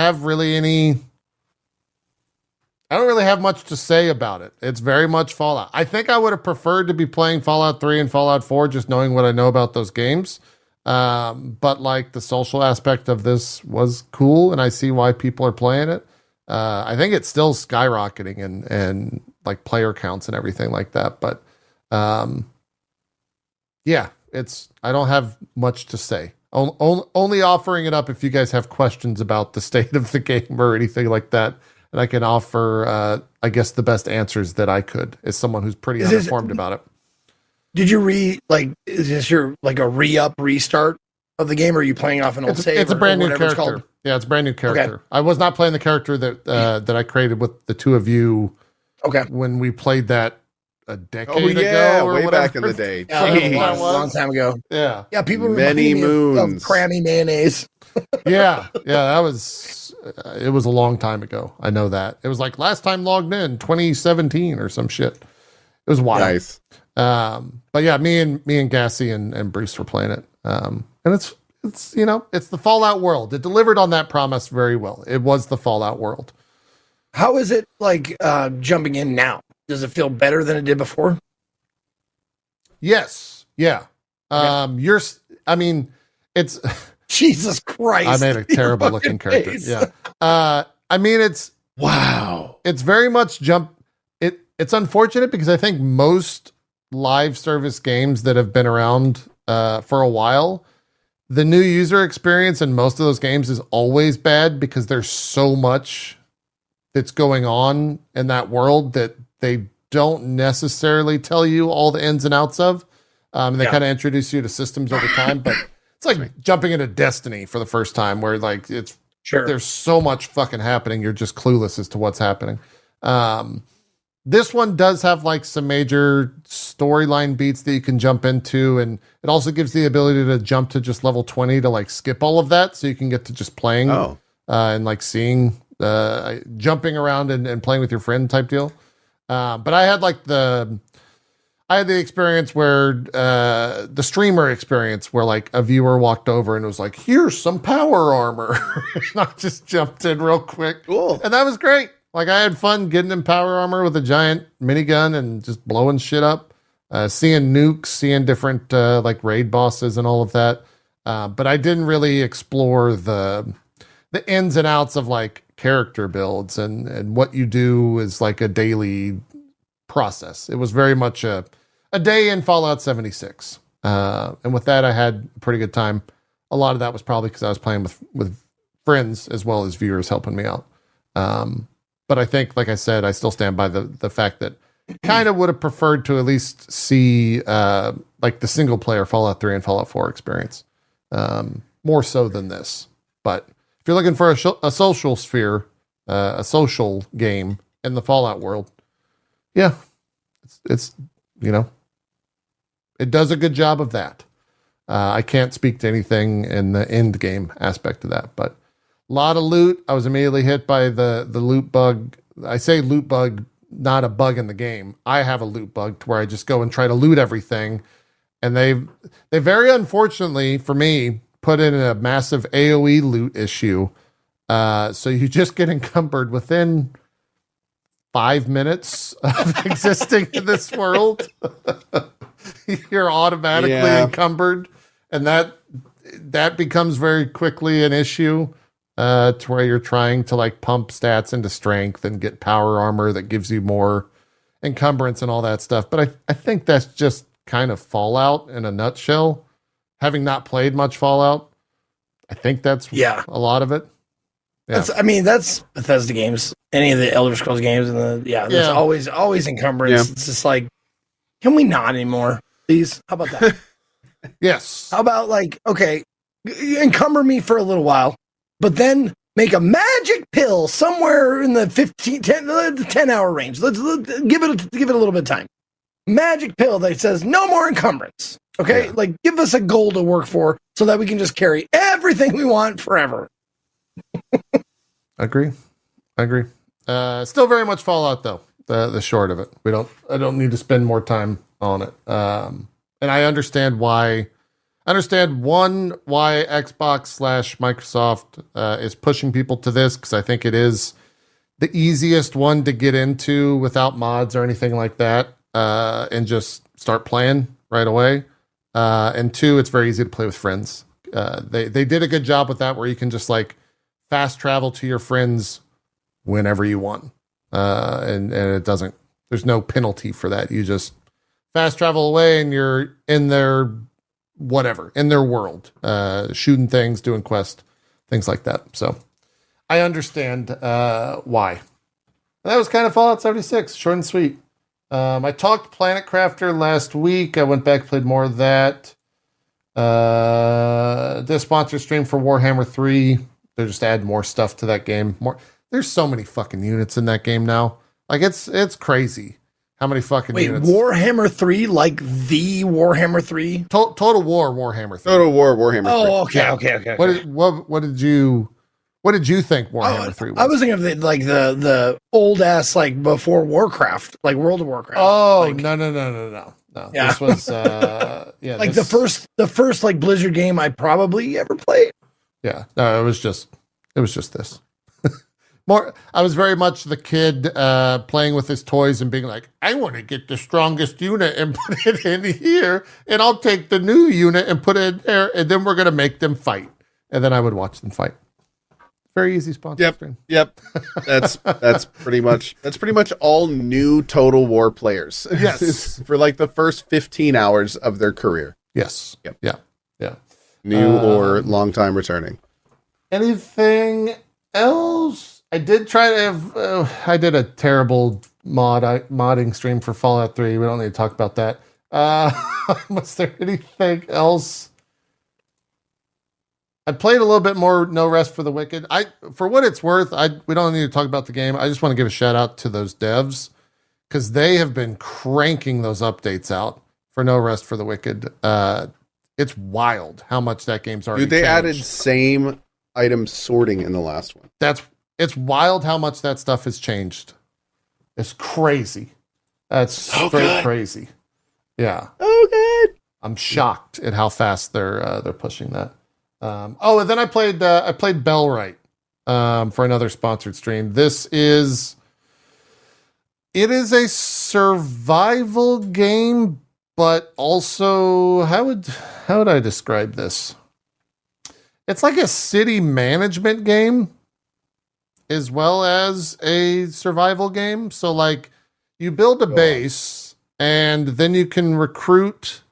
really have much to say about it. It's very much Fallout. I think I would have preferred to be playing Fallout 3 and Fallout 4, just knowing what I know about those games. But like the social aspect of this was cool, and I see why people are playing it. I think it's still skyrocketing and like player counts and everything like that. But yeah, I don't have much to say. Only offering it up if you guys have questions about the state of the game or anything like that. And I can offer, I guess, the best answers that I could as someone who's pretty uninformed about it. Did you is this your like a restart of the game, or are you playing off an old save? It's a brand new character. Yeah, it's a brand new character. Okay. I was not playing the character that I created with the two of you. Okay. When we played that a decade ago, or way whatever. Back in the day. A long time ago. Yeah. Yeah, people many moons. Crammy mayonnaise. Yeah, that was. It was a long time ago. I know that. It was like last time logged in 2017 or some shit. It was wild. Nice. But yeah, me and Gassy and Bruce were playing it. And it's it's the Fallout world. It delivered on that promise very well. It was the Fallout world. How is it like jumping in now? Does it feel better than it did before? Yes. Yeah. Okay. It's Jesus Christ. I made a terrible looking character. Yeah. It's wow. It's very much it's unfortunate because I think most live service games that have been around for a while, the new user experience in most of those games is always bad because there's so much that's going on in that world that they don't necessarily tell you all the ins and outs of. And they kind of introduce you to systems over time, but it's like jumping into Destiny for the first time where like there's so much fucking happening. You're just clueless as to what's happening. This one does have like some major storyline beats that you can jump into. And it also gives the ability to jump to just level 20 to like skip all of that. So you can get to just playing and like seeing, jumping around and playing with your friend type deal. But I had like the experience where the streamer experience where like a viewer walked over and was like, here's some power armor. And I just jumped in real quick. Cool. And that was great. Like I had fun getting in power armor with a giant minigun and just blowing shit up, seeing nukes, seeing different like raid bosses and all of that. But I didn't really explore the ins and outs of like character builds and what you do is like a daily process. It was very much a day in Fallout 76. And with that, I had a pretty good time. A lot of that was probably because I was playing with friends as well as viewers helping me out. But I think, like I said, I still stand by the fact that kind of would have preferred to at least see like the single player Fallout 3 and Fallout 4 experience more so than this. But if you're looking for a social sphere, a social game in the Fallout world, yeah, it's it does a good job of that. I can't speak to anything in the end game aspect of that, but a lot of loot. I was immediately hit by the loot bug. I say loot bug, not a bug in the game. I have a loot bug to where I just go and try to loot everything. And they very unfortunately for me put in a massive AoE loot issue. So you just get encumbered within 5 minutes of existing in this world. You're automatically encumbered. And that becomes very quickly an issue. To where you're trying to like pump stats into strength and get power armor that gives you more encumbrance and all that stuff. But I think that's just kind of Fallout in a nutshell. Having not played much Fallout, I think that's a lot of it. Yeah. That's Bethesda games. Any of the Elder Scrolls games and there's always encumbrance. Yeah. It's just like, can we not anymore, please? How about that? Yes. How about like, okay, encumber me for a little while. But then make a magic pill somewhere in the 10-hour range. Let's give it a little bit of time. Magic pill that says no more encumbrance. Okay, like give us a goal to work for so that we can just carry everything we want forever. Agree. I agree. Still very much Fallout though. The short of it, I don't need to spend more time on it. And I understand why. Why Xbox/Microsoft is pushing people to this, because I think it is the easiest one to get into without mods or anything like that, and just start playing right away. And two, it's very easy to play with friends. They did a good job with that, where you can just like fast travel to your friends whenever you want, and it doesn't. There's no penalty for that. You just fast travel away, and you're in their world, shooting things, doing quests, things like that. So I understand why. And that was kind of Fallout 76, short and sweet. I talked Planet Crafter last week. I went back, played more of that. This sponsor stream for Warhammer 3. They just add more stuff to that game. There's so many fucking units in that game now. Like it's crazy how many fucking units. Warhammer 3, like the Warhammer 3? Total War Warhammer 3. Total War Warhammer 3. Oh, okay, Yeah. okay. What did you think Warhammer 3 was? I was thinking of the old ass, like before Warcraft, like World of Warcraft. Oh, like, no. Yeah. This was like the first like Blizzard game I probably ever played. Yeah. No, it was just this. I was very much the kid playing with his toys and being like, I want to get the strongest unit and put it in here, and I'll take the new unit and put it in there, and then we're going to make them fight. And then I would watch them fight. Very easy sponsor stream. Yep. That's pretty much all new Total War players. Yes. For like the first 15 hours of their career. Yes. Yep. Yeah. New or long time returning. Anything else? I did try to have. I did a terrible modding stream for Fallout 3. We don't need to talk about that. Was there anything else? I played a little bit more No Rest for the Wicked. For what it's worth, we don't need to talk about the game. I just want to give a shout out to those devs, because they have been cranking those updates out for No Rest for the Wicked. It's wild how much that game's already changed. Added same item sorting in the last one. It's wild how much that stuff has changed. It's crazy. That's straight crazy. Yeah. Oh, good. I'm shocked at how fast they're pushing that. And then I played Bellwright for another sponsored stream. It is a survival game, but also how would I describe this? It's like a city management game as well as a survival game. So like you build a base, and then you can recruit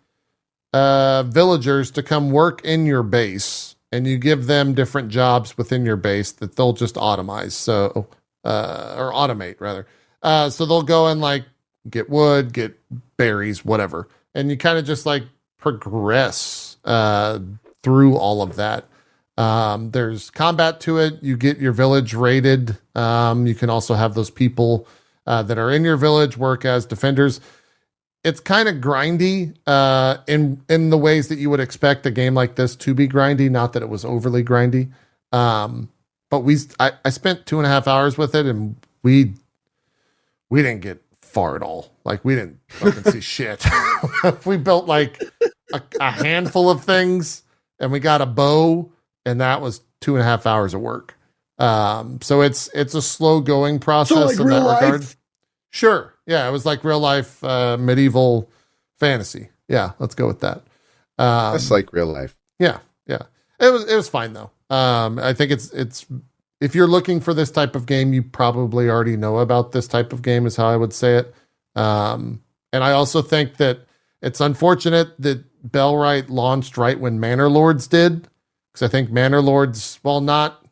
villagers to come work in your base, and you give them different jobs within your base that they'll just automate. So, or automate rather. So they'll go and like get wood, get berries, whatever. And you kind of just like progress through all of that. There's combat to it. You get your village raided. You can also have those people that are in your village work as defenders. It's kind of grindy in the ways that you would expect a game like this to be grindy. Not that it was overly grindy, but I spent 2.5 hours with it, and we didn't get far at all. Like we didn't fucking see shit. We built like a handful of things, and we got a bow. And that was 2.5 hours of work. So it's a slow going process in that regard. Sure. Yeah. It was like real life, medieval fantasy. Yeah. Let's go with that. That's like real life. Yeah. Yeah. It was fine though. I think it's, if you're looking for this type of game, you probably already know about this type of game is how I would say it. And I also think that it's unfortunate that Bellwright launched right when Manor Lords did. Because I think Manor Lords, while not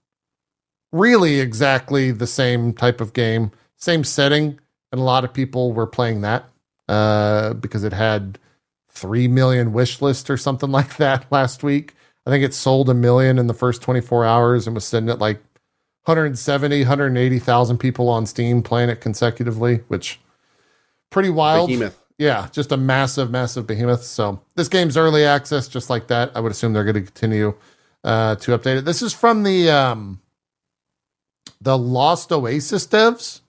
really exactly the same type of game, same setting, and a lot of people were playing that because it had 3 million wish list or something like that last week. I think it sold 1 million in the first 24 hours and was sitting at like 170, 180,000 people on Steam playing it consecutively, which pretty wild. Behemoth. Yeah, just a massive, massive behemoth. So this game's early access, just like that. I would assume they're going to continue to update it. This is from the the Lost Oasis devs,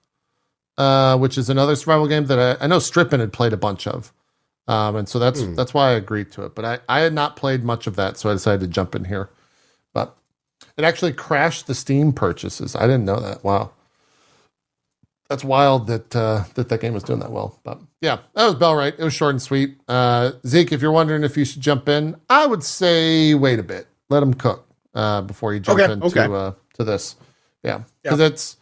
which is another survival game that I know Strippin had played a bunch of. And so that's why I agreed to it. But I had not played much of that, so I decided to jump in here. But it actually crashed the Steam purchases. I didn't know that. Wow. That's wild that that game was doing that well. But yeah, that was Bellwright. It was short and sweet. Zeke, if you're wondering if you should jump in, I would say wait a bit. Let them cook before you jump into to this. Yeah, because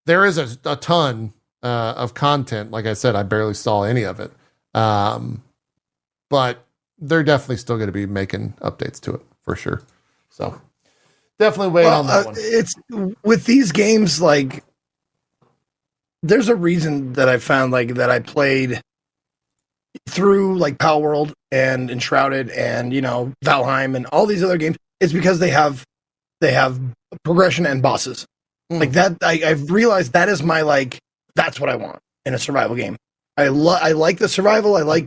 there is a ton of content. Like I said, I barely saw any of it. But they're definitely still going to be making updates to it for sure. So definitely wait on that one. It's with these games, like there's a reason that I found like that I played through like Pal World and Enshrouded and Valheim and all these other games. It's because they have progression and bosses like that. I've realized that is my that's what I want in a survival game. I like the survival. I like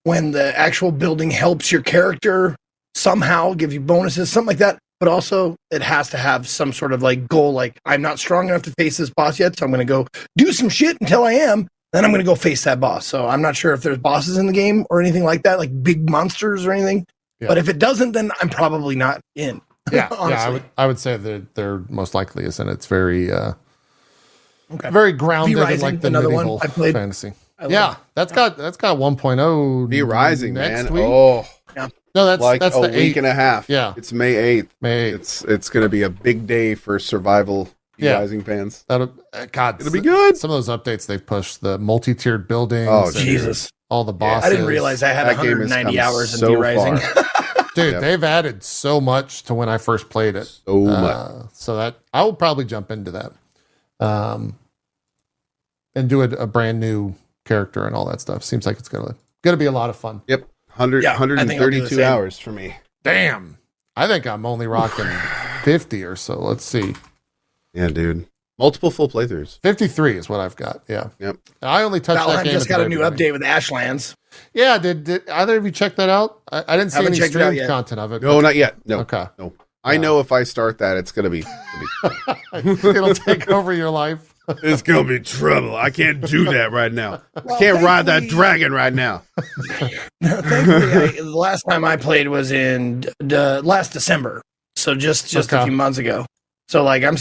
when the actual building helps your character somehow, give you bonuses, something like that. But also, it has to have some sort of goal. Like, I'm not strong enough to face this boss yet, so I'm going to go do some shit until I am. Then I'm going to go face that boss. So I'm not sure if there's bosses in the game or anything like that, like big monsters or anything. Yeah. But if it doesn't, then I'm probably not in. Yeah, I would say that there most likely isn't. It's very very grounded in like the medieval fantasy. That's got 1.0. Be Rising, next man. week. Oh. Yeah. No, that's a the week 8th. and a half. Yeah. It's May 8th. May 8th. It's going to be a big day for survival Rising fans. It'll be good. Some of those updates they've pushed, the multi-tiered buildings. Oh, Jesus. All the bosses. I didn't realize I had 190 hours in Be Rising. Dude, they've added so much to when I first played it. So much. So that I will probably jump into that. And do a brand new character and all that stuff. Seems like it's gonna be a lot of fun. Yep. 132 hours for me. Damn. I think I'm only rocking 50 or so. Let's see. Yeah, dude. Multiple full playthroughs. 53 is what I've got. Yeah. Yep. I only touched that game. Just got a new update with Ashlands. Yeah. Did either of you check that out? I didn't see any streamed content of it. No, not yet. No. Okay. No. I know if I start that, it's gonna be it'll take over your life. It's gonna be trouble. I can't do that right now. I can't ride that dragon right now. Thankfully, the last time I played was in last December, so just a few months ago. So I'm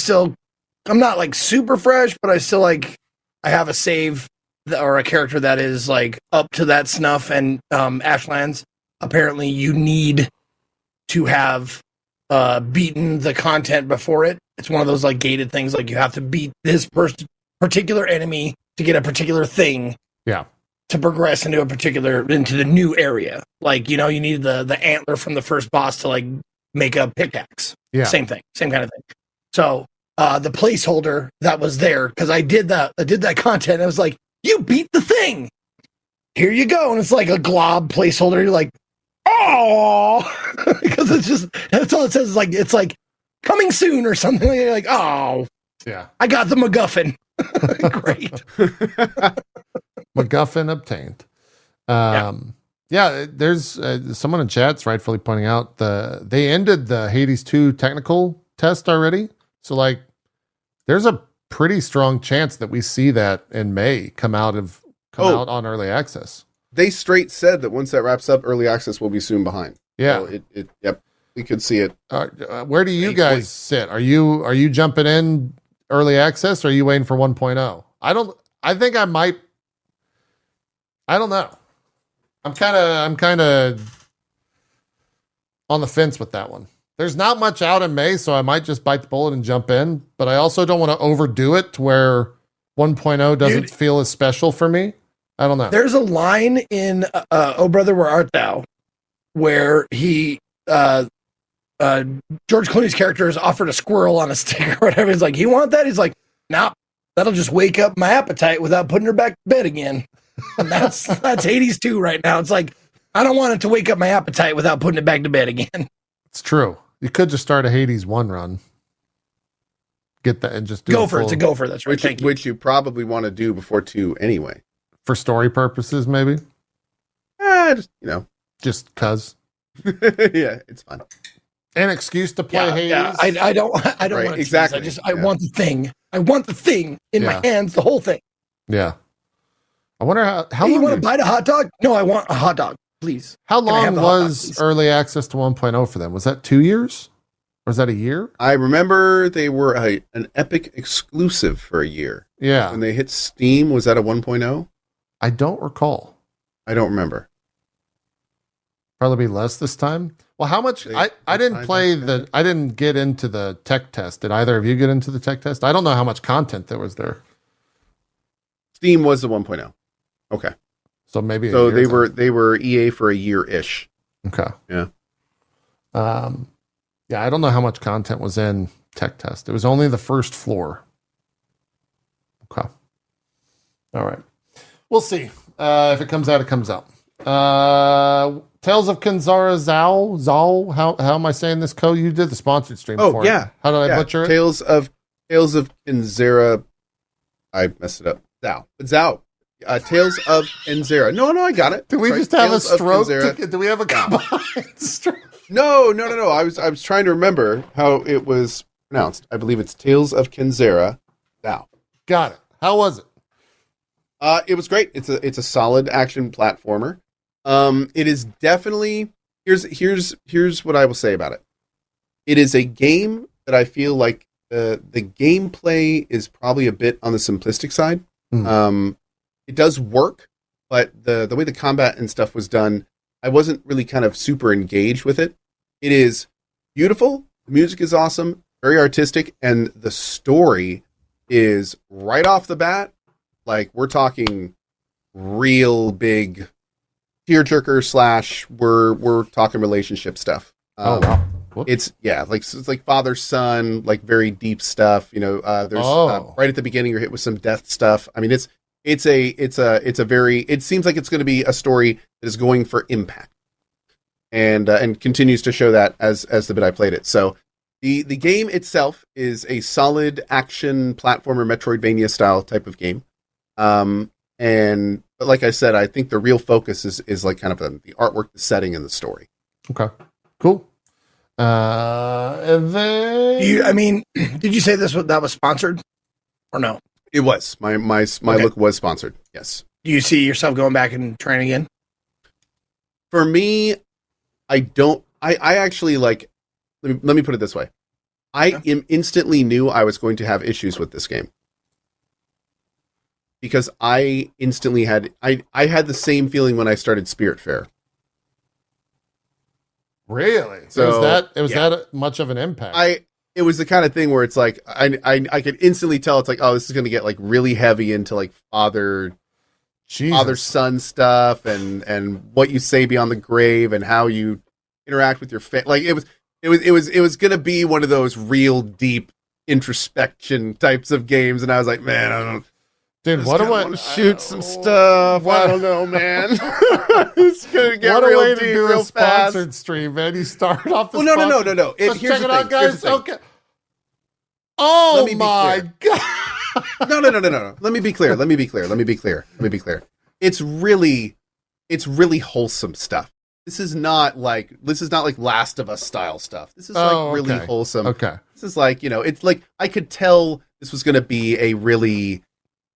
not super fresh, but I still I have a save or a character that is up to that snuff. And Ashlands, apparently, you need to have beaten the content before it. It's one of those gated things. You have to beat this particular enemy to get a particular thing. Yeah. To progress into the new area. You need the antler from the first boss to make a pickaxe. Yeah. Same thing. Same kind of thing. So the placeholder that was there, because I did that content. I was like, you beat the thing. Here you go. And it's a glob placeholder. You're like, oh, because that's all it says. It's coming soon or something. You're like, oh, yeah, I got the MacGuffin. Great. MacGuffin obtained. Yeah, there's someone in chat's rightfully pointing out they ended the Hades 2 technical test already. So there's a pretty strong chance that we see that in May come out on early access. They straight said that once that wraps up, early access will be soon behind. Yeah. So we could see it. Where do you guys sit? Are you jumping in early access or are you waiting for 1.0? I don't know. I'm kind of on the fence with that one. There's not much out in May, so I might just bite the bullet and jump in, but I also don't want to overdo it to where 1.0 doesn't feel as special for me. I don't know. There's a line in Oh Brother, Where Art Thou? Where he George Clooney's character is offered a squirrel on a stick or whatever. He's like, you want that? He's like, nah, that'll just wake up my appetite without putting her back to bed again. And that's Hades 2 right now. It's I don't want it to wake up my appetite without putting it back to bed again. It's true. You could just start a Hades 1 run. Get that and just do go for it. It's a go for it. That's right. Which you probably want to do before 2 anyway. For story purposes, maybe? Just Just cuz. Yeah, it's fun. An excuse to play Hades. Yeah. I don't Right, want to exactly. I want the thing. I want the thing in my hands, the whole thing. Yeah. I wonder how Hey, long you want to bite a hot dog? No, I want a hot dog, please. How long was early access to 1.0 for them? Was that 2 years? Or was that a year? I remember they were an Epic exclusive for a year. Yeah. When they hit Steam, was that a 1.0? I don't recall. I don't remember. Probably be less this time. Well, how much? I didn't play I didn't get into the tech test. Did either of you get into the tech test? I don't know how much content there was there. Steam was the 1.0. Okay. So maybe they were EA for a year-ish. Okay. Yeah. Yeah, I don't know how much content was in tech test. It was only the first floor. Okay. All right. We'll see. If it comes out, it comes out. Tales of Kenzera Zal. How am I saying this, Co? You did the sponsored stream for it. How did I butcher it? Tales of Kenzera. I messed it up. Zao. Tales of Kenzera. No, I got it. Did we just have a stroke? Do we have a combined stroke? No. I was trying to remember how it was pronounced. I believe it's Tales of Kenzera. Zao. Got it. How was it? It was great. It's a solid action platformer. It is definitely here's what I will say about it. It is a game that I feel like the gameplay is probably a bit on the simplistic side. It does work, but the way the combat and stuff was done, I wasn't really kind of super engaged with it. It is beautiful. The music is awesome, very artistic, and the story is right off the bat. Like, we're talking real big tearjerker / we're talking relationship stuff. Wow. It's like father son, like very deep stuff. You know, there's right at the beginning you're hit with some death stuff. I mean, it seems like it's going to be a story that is going for impact, and continues to show that as the bit I played it. So the game itself is a solid action platformer Metroidvania style type of game. But like I said, I think the real focus is like kind of the artwork, the setting, and the story. Okay, cool. And then did you say that was sponsored or no? It was. My look was sponsored. Yes. Do you see yourself going back and trying again? For me, I don't. I actually like. Let me put it this way. I instantly knew I was going to have issues with this game. Because I instantly had the same feeling when I started Spiritfarer. Really? So it was that much of an impact? It was the kind of thing where it's like I could instantly tell it's like, oh, this is going to get like really heavy into like father son stuff and what you say beyond the grave and how you interact with your like it was going to be one of those real deep introspection types of games, and I was like, man, I don't know. Dude, what do I shoot some stuff? I don't know, man. It's gonna get real deep, to do real a sponsored fast. Stream, man. You start off the no. Let's check it out, guys. Okay. Oh my god. No. Let me be clear. It's really wholesome stuff. This is not like Last of Us style stuff. This is really wholesome. Okay. This is like, it's like I could tell this was going to be a really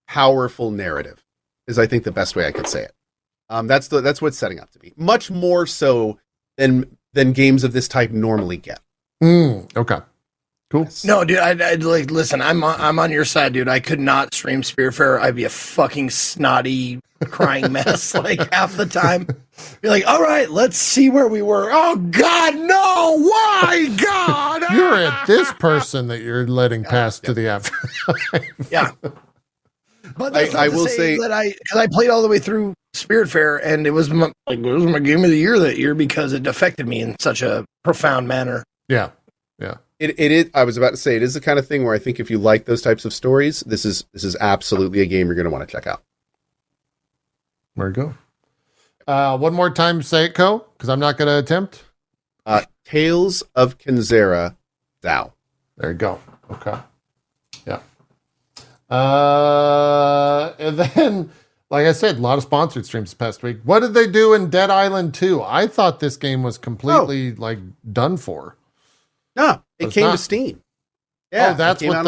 powerful narrative, is I think the best way I could say it. That's what it's setting up to be. Much more so than games of this type normally get. Okay. Cool. No, dude, I'd like listen. I'm on your side, dude. I could not stream Spiritfarer. I'd be a fucking snotty, crying mess like half the time. Be like, all right, let's see where we were. Oh God, no! Why, God? You're at this person that you're letting pass to the afterlife. Yeah. But I will say that I played all the way through Spiritfarer, and it was my game of the year that year because it affected me in such a profound manner. Yeah. It is. I was about to say it is the kind of thing where I think if you like those types of stories, this is absolutely a game you're going to want to check out. There you go. One more time, say it, Co, because I'm not going to attempt. Tales of Kenzera, Zao. There you go. Okay. Yeah. And then, like I said, a lot of sponsored streams this past week. What did they do in Dead Island 2? I thought this game was completely done for. No, it came to Steam. Yeah, that's what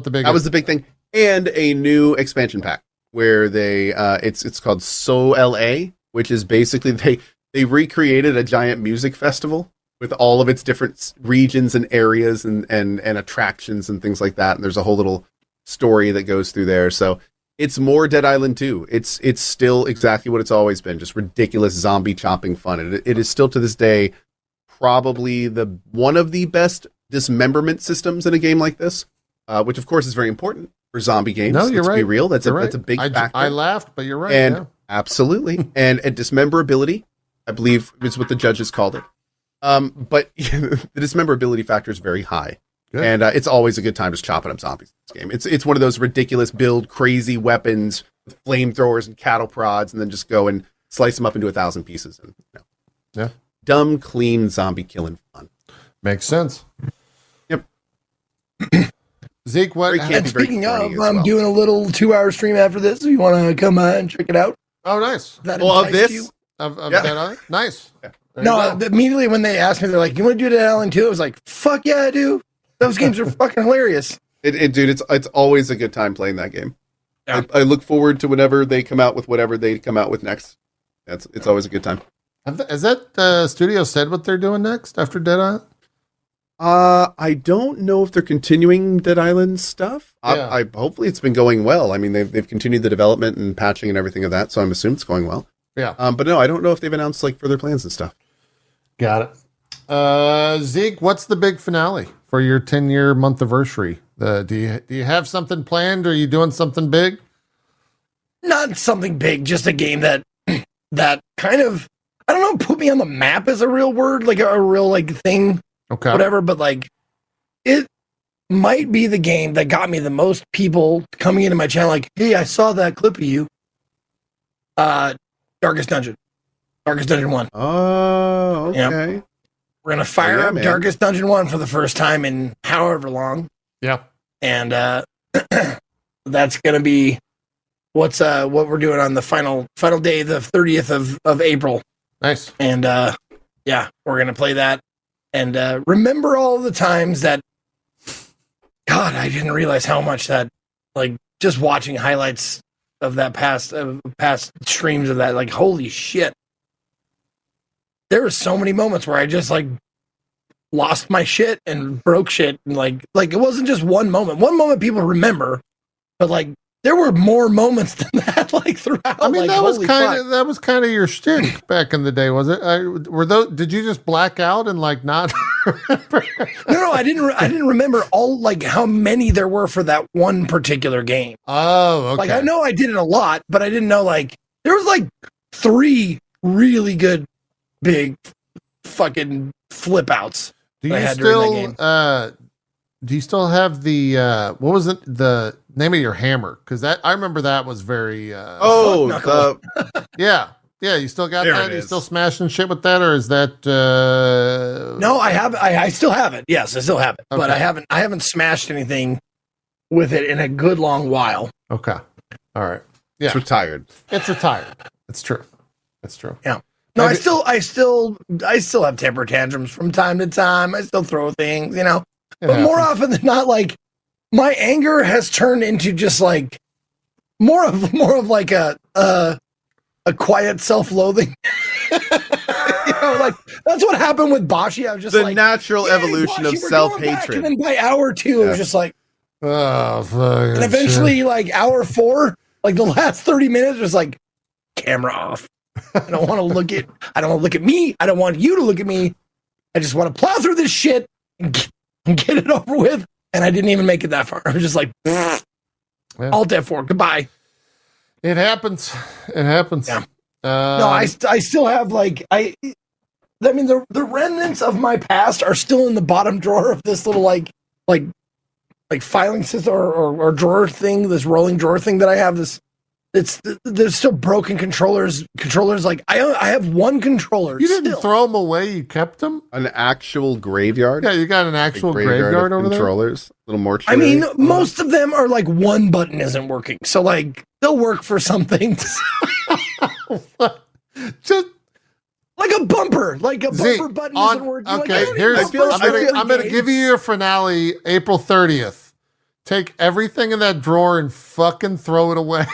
the big. That was the big thing, and a new expansion pack where they it's called So LA, which is basically they recreated a giant music festival with all of its different regions and areas and attractions and things like that. And there's a whole little story that goes through there. So it's more Dead Island 2. It's still exactly what it's always been, just ridiculous zombie chopping fun. It is still to this day probably one of the best dismemberment systems in a game like this, which of course is very important for zombie games. No, you're right. To be real, that's a big factor. I laughed, but you're right. And absolutely, and dismemberability, I believe, is what the judges called it. But the dismemberability factor is very high. Good. And it's always a good time just chopping up zombies in this game. It's one of those ridiculous build crazy weapons with flamethrowers and cattle prods, and then just go and slice them up into 1,000 pieces. And dumb, clean zombie killing fun. Makes sense. Yep. Zeke, what? And speaking of, I'm doing a little 2-hour stream after this. If you want to come and check it out. Oh, nice. Of this? Of Dead Island? Nice. Yeah. No, immediately when they asked me, they're like, "You want to do Dead Island 2?" I was like, "Fuck yeah, I do." Those games are fucking hilarious. Dude, it's always a good time playing that game. Yeah. I look forward to whenever they come out with whatever they come out with next. It's always a good time. Has that studio said what they're doing next after Dead Island? I don't know if they're continuing Dead Island stuff. Yeah. Hopefully it's been going well. I mean, they've continued the development and patching and everything of that, so I'm assuming it's going well. Yeah. But no, I don't know if they've announced like further plans and stuff. Got it. Zeke, what's the big finale for your 10-year month anniversary? Do you have something planned? Or are you doing something big? Not something big, just a game that kind of, I don't know, put me on the map is a real word, like a real like thing. Okay. Whatever, but like it might be the game that got me the most people coming into my channel like, "Hey, I saw that clip of you." Darkest Dungeon 1. Oh, okay. Yep. We're gonna fire up Darkest Dungeon 1 for the first time in however long. Yeah. And that's gonna be what we're doing on the final day, the 30th of April. Nice. And we're gonna play that and remember all the times that, God, I didn't realize how much that, like, just watching highlights of that past streams of that, like, holy shit. There were so many moments where I just like lost my shit and broke shit, and like it wasn't just one moment. One moment people remember, but like there were more moments than that, like throughout. I mean, like, that was kind of your shtick back in the day, was it? Did you just black out and like not remember? No, I didn't remember all, like, how many there were for that one particular game. Oh, okay. Like I know I did it a lot, but I didn't know, like, there was like 3 really good big fucking flip outs. Do you still have the what was it, the name of your hammer? Because I remember that was very yeah, you still got that? You still smashing shit with that, or is that No, I still have it. Yes, I still have it. Okay. But I haven't smashed anything with it in a good long while. Okay. All right. Yeah. It's retired. It's true. It's true. Yeah. No, I still have temper tantrums from time to time. I still throw things, you know. But more often than not, like, my anger has turned into just like more of like a quiet self-loathing. You know, like that's what happened with Boshy. I was just the natural evolution Boshy, of self-hatred. And then by hour 2, it was just like, oh, fuck. And eventually, like hour 4, like the last 30 minutes was like, camera off. I don't want to look at me. I don't want you to look at me. I just want to plow through this shit and get it over with. And I didn't even make it that far. I was just like, Alt F4, goodbye. It happens. Yeah. No, I still have like, I mean, the remnants of my past are still in the bottom drawer of this little like filing system or drawer thing, this rolling drawer thing that I have. There's still broken controllers. Like I have one controller. You didn't throw them away. You kept them. An actual graveyard. Yeah, you got an actual graveyard over controllers. Little mortuary. I mean, most of them are like one button isn't working, so like they'll work for some things. Just Like a bumper Zeke, button doesn't work. Okay, like, I'm going to give you your finale April 30th. Take everything in that drawer and fucking throw it away.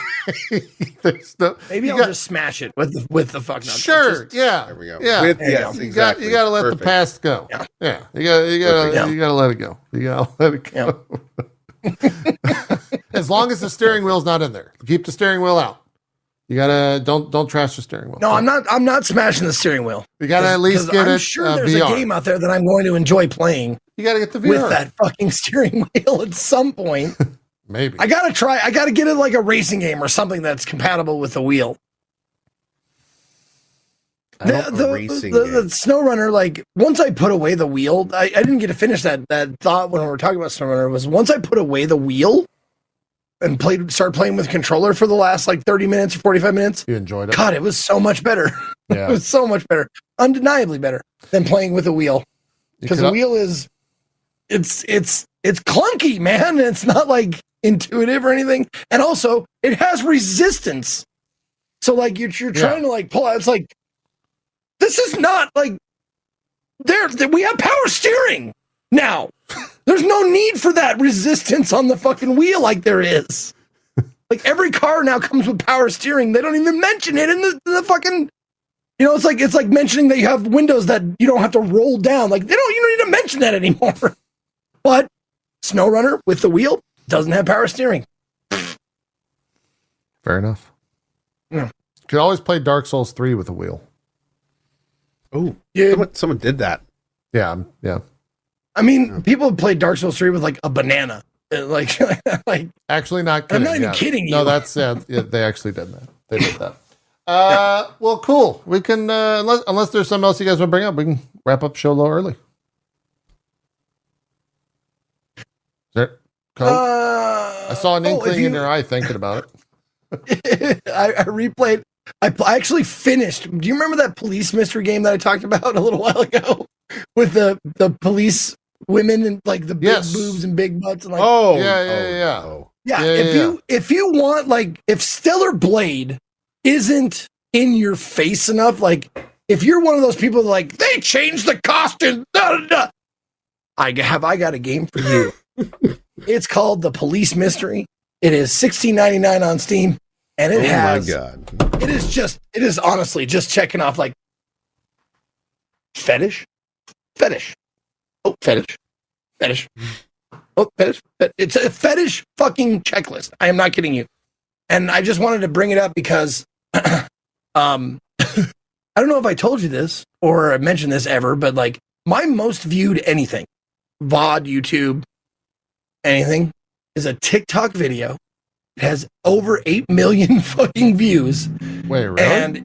Maybe I'll just smash it with the fuck nuts. Sure, yeah. There we go. Yeah. Exactly. You got to let the past go. Yeah. You got to let it go. You got to let it go. As long as the steering wheel's not in there. Keep the steering wheel out. You gotta don't trash the steering wheel. No, I'm not smashing the steering wheel. You gotta at least get I'm sure there's VR. a game out there that I'm going to enjoy playing. You gotta get the VR with that fucking steering wheel at some point. Maybe I gotta get it like a racing game or something that's compatible with the wheel. The Snowrunner, like once I put away the wheel, I didn't get to finish that thought when we were talking about Snowrunner. Was once I put away the wheel and started playing with controller for the last like 30 minutes or 45 minutes. You enjoyed it? God, it was so much better. Yeah. It was so much better. Undeniably better than playing with a wheel. Because the wheel is it's clunky, man. It's not like intuitive or anything. And also it has resistance. So like you're trying to like pull out. It's like this is not like we have power steering now. There's no need for that resistance on the fucking wheel like there is. Like every car now comes with power steering. They don't even mention it in the fucking. You know, it's like mentioning that you have windows that you don't have to roll down. Like you don't need to mention that anymore. But Snowrunner with the wheel doesn't have power steering. Fair enough. Yeah. You could always play Dark Souls 3 with a wheel. Oh, yeah. Someone did that. Yeah. I mean, people have played Dark Souls 3 with like a banana. Like actually not kidding. I'm not even kidding you. No, that's they actually did that. They did that. Well, cool. We can unless there's something else you guys want to bring up, we can wrap up show a little early. Is there I saw an inkling in your eye thinking about it. I replayed. I actually finished. Do you remember that police mystery game that I talked about a little while ago with the police women and like the big boobs and big butts and like if you want like if Stellar Blade isn't in your face enough, like if you're one of those people that, like they changed the costume, I got a game for you. It's called The Police Mystery. It is $16.99 on Steam, and it has. Oh my god! It is honestly just checking off like fetish. Oh, fetish. Oh, fetish. It's a fetish fucking checklist. I am not kidding you. And I just wanted to bring it up because I don't know if I told you this or I mentioned this ever, but like my most viewed anything, VOD, YouTube, anything, is a TikTok video. It has over 8 million fucking views. Wait, really? And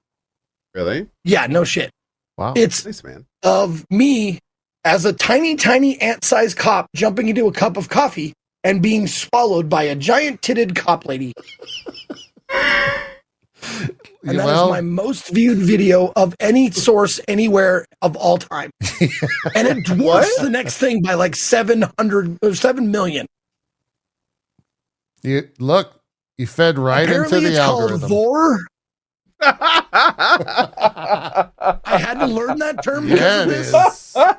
really? Yeah, no shit. Wow. It's nice, man. Of me as a tiny ant-sized cop jumping into a cup of coffee and being swallowed by a giant-titted cop lady. And that is my most viewed video of any source anywhere of all time. And it dwarfs the next thing by like 7 million. You fed right Apparently into the algorithm. Called Vor. I had to learn that term. Yeah, it is.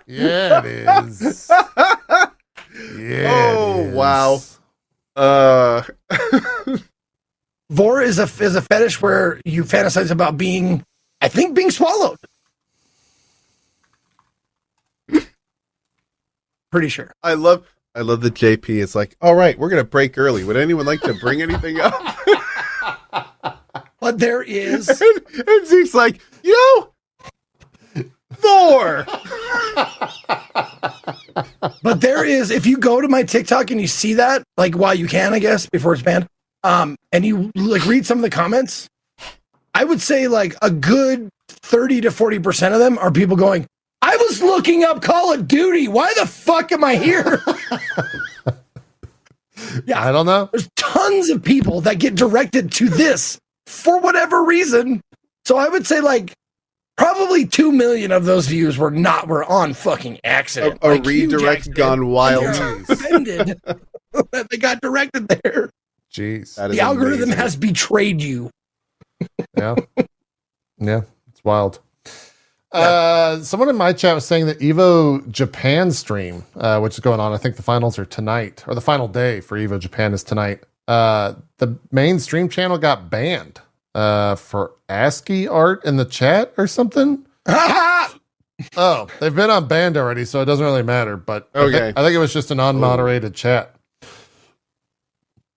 Yeah, it is. Yeah. Oh, wow. Vor is a fetish where you fantasize about being swallowed. Pretty sure. I love the JP. It's like, all right, we're gonna break early. Would anyone like to bring anything up? But there is, and Zeke's like, Thor. But there is, if you go to my TikTok and you see that, like while you can, I guess, before it's banned, and you like read some of the comments, I would say like a good 30 to 40% of them are people going, I was looking up Call of Duty. Why the fuck am I here? Yeah, I don't know. There's tons of people that get directed to this for whatever reason. So I would say like probably 2 million of those views were on fucking accident. A redirect gone wild. Offended that they got directed there. Jeez. The algorithm has betrayed you. Yeah. Yeah. It's wild. Someone in my chat was saying that Evo Japan stream, which is going on, I think the finals are tonight, or the final day for Evo Japan is tonight. The main stream channel got banned for ASCII art in the chat or something. Oh, they've been unbanned already, so it doesn't really matter. But okay. I think it was just an unmoderated chat.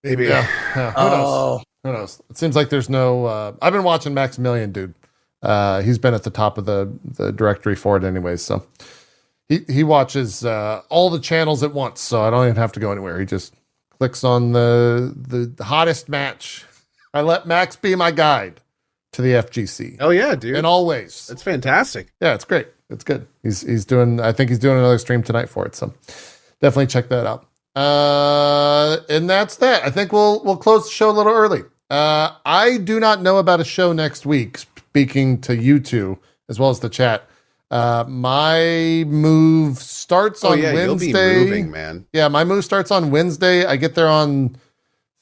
Maybe. Yeah. Who knows? It seems like there's no. I've been watching Maximilian, dude. He's been at the top of the directory for it, anyways. So he watches all the channels at once, so I don't even have to go anywhere. He just clicks on the hottest match. I let Max be my guide to the FGC. Oh yeah, dude. In all ways. That's fantastic. Yeah, it's great. It's good. He's doing. I think he's doing another stream tonight for it. So definitely check that out. And that's that. I think we'll close the show a little early. I do not know about a show next week. Speaking to you two as well as the chat. My move starts on Wednesday. You'll be moving, man. Yeah, my move starts on Wednesday. I get there on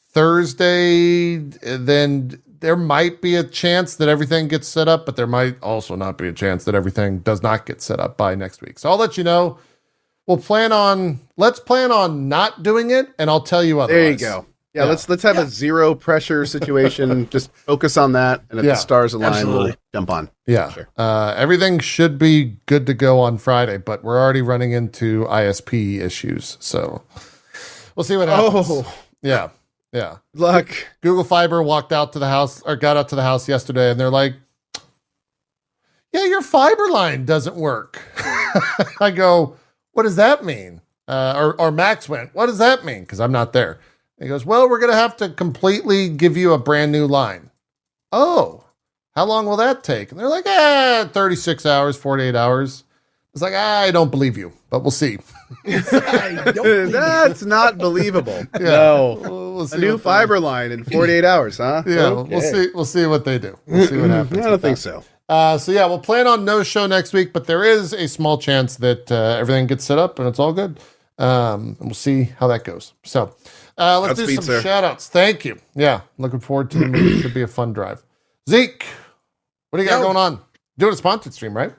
Thursday. Then there might be a chance that everything gets set up, but there might also not be a chance that everything does not get set up by next week. So I'll let you know. Let's plan on not doing it, and I'll tell you otherwise. There you go. Yeah, let's have a zero pressure situation. Just focus on that, and if the stars align, we'll jump on. Yeah. Sure. Everything should be good to go on Friday, but we're already running into ISP issues, so we'll see what happens. Oh. Yeah. Yeah. Luck. Google Fiber got out to the house yesterday, and they're like, yeah, your fiber line doesn't work. I go, what does that mean? Or Max went, what does that mean? Because I'm not there. He goes, well, we're going to have to completely give you a brand new line. Oh, how long will that take? And they're like, 36 hours, 48 hours. It's like, I don't believe you, but we'll see. That's not believable. Yeah. No. We'll see a new fiber line in 48 hours, huh? Yeah, okay. We'll see what they do. We'll see what happens. I don't think so. So yeah, we'll plan on no show next week, but there is a small chance that everything gets set up and it's all good. And we'll see how that goes. So let's do some shout outs. Thank you. Yeah, looking forward to them. It should be a fun drive. Zeke, what do you got going on? Doing a sponsored stream, right?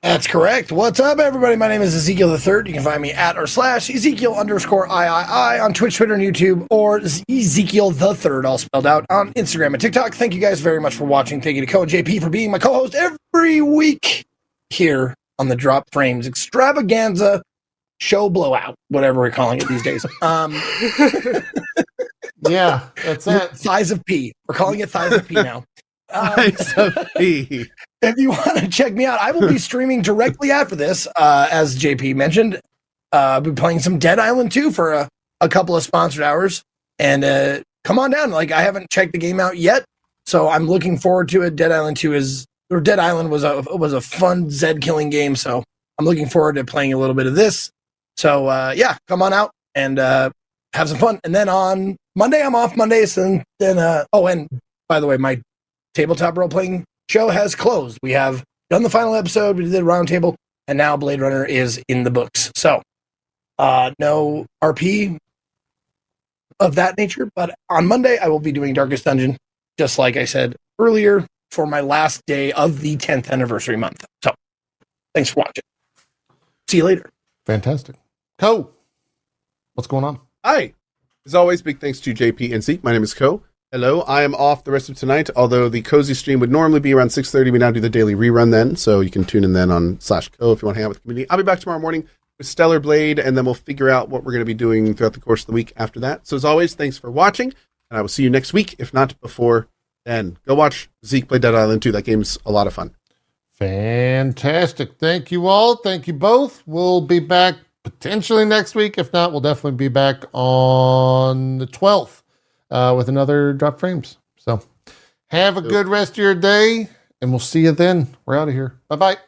That's correct. What's up, everybody? My name is Ezekiel the Third. You can find me at /Ezekiel_III on Twitch, Twitter, and YouTube, or Ezekiel the Third, all spelled out, on Instagram and TikTok. Thank you guys very much for watching. Thank you to Co and JP for being my co-host every week here on the Drop Frames Extravaganza Show Blowout, whatever we're calling it these days. Yeah, that's it. Thighs of P. We're calling it Thighs of P now. Thighs of P. If you want to check me out, I will be streaming directly after this, as JP mentioned. I'll be playing some Dead Island 2 for a couple of sponsored hours. And come on down. Like, I haven't checked the game out yet, so I'm looking forward to it. Dead Island was a fun Zed killing game, so I'm looking forward to playing a little bit of this. So yeah, come on out and have some fun. And then on Monday, I'm off Mondays. And then and by the way, my tabletop role playing show has closed. We have done the final episode. We did the roundtable, and now Blade Runner is in the books. So no RP of that nature. But on Monday, I will be doing Darkest Dungeon, just like I said earlier, for my last day of the 10th anniversary month. So thanks for watching. See you later. Fantastic. Co, what's going on? Hi. As always, big thanks to JP and Zeke. My name is Co. Hello. I am off the rest of tonight, although the cozy stream would normally be around 6:30. We now do the daily rerun then, so you can tune in then on /Co if you want to hang out with the community. I'll be back tomorrow morning with Stellar Blade, and then we'll figure out what we're going to be doing throughout the course of the week after that. So as always, thanks for watching, and I will see you next week, if not before then. Go watch Zeke play Dead Island 2. That game's a lot of fun. Fantastic. Thank you all. Thank you both. We'll be back potentially next week. If not, we'll definitely be back on the 12th with another Drop Frames. So have a good rest of your day, and we'll see you then. We're out of here. Bye-bye.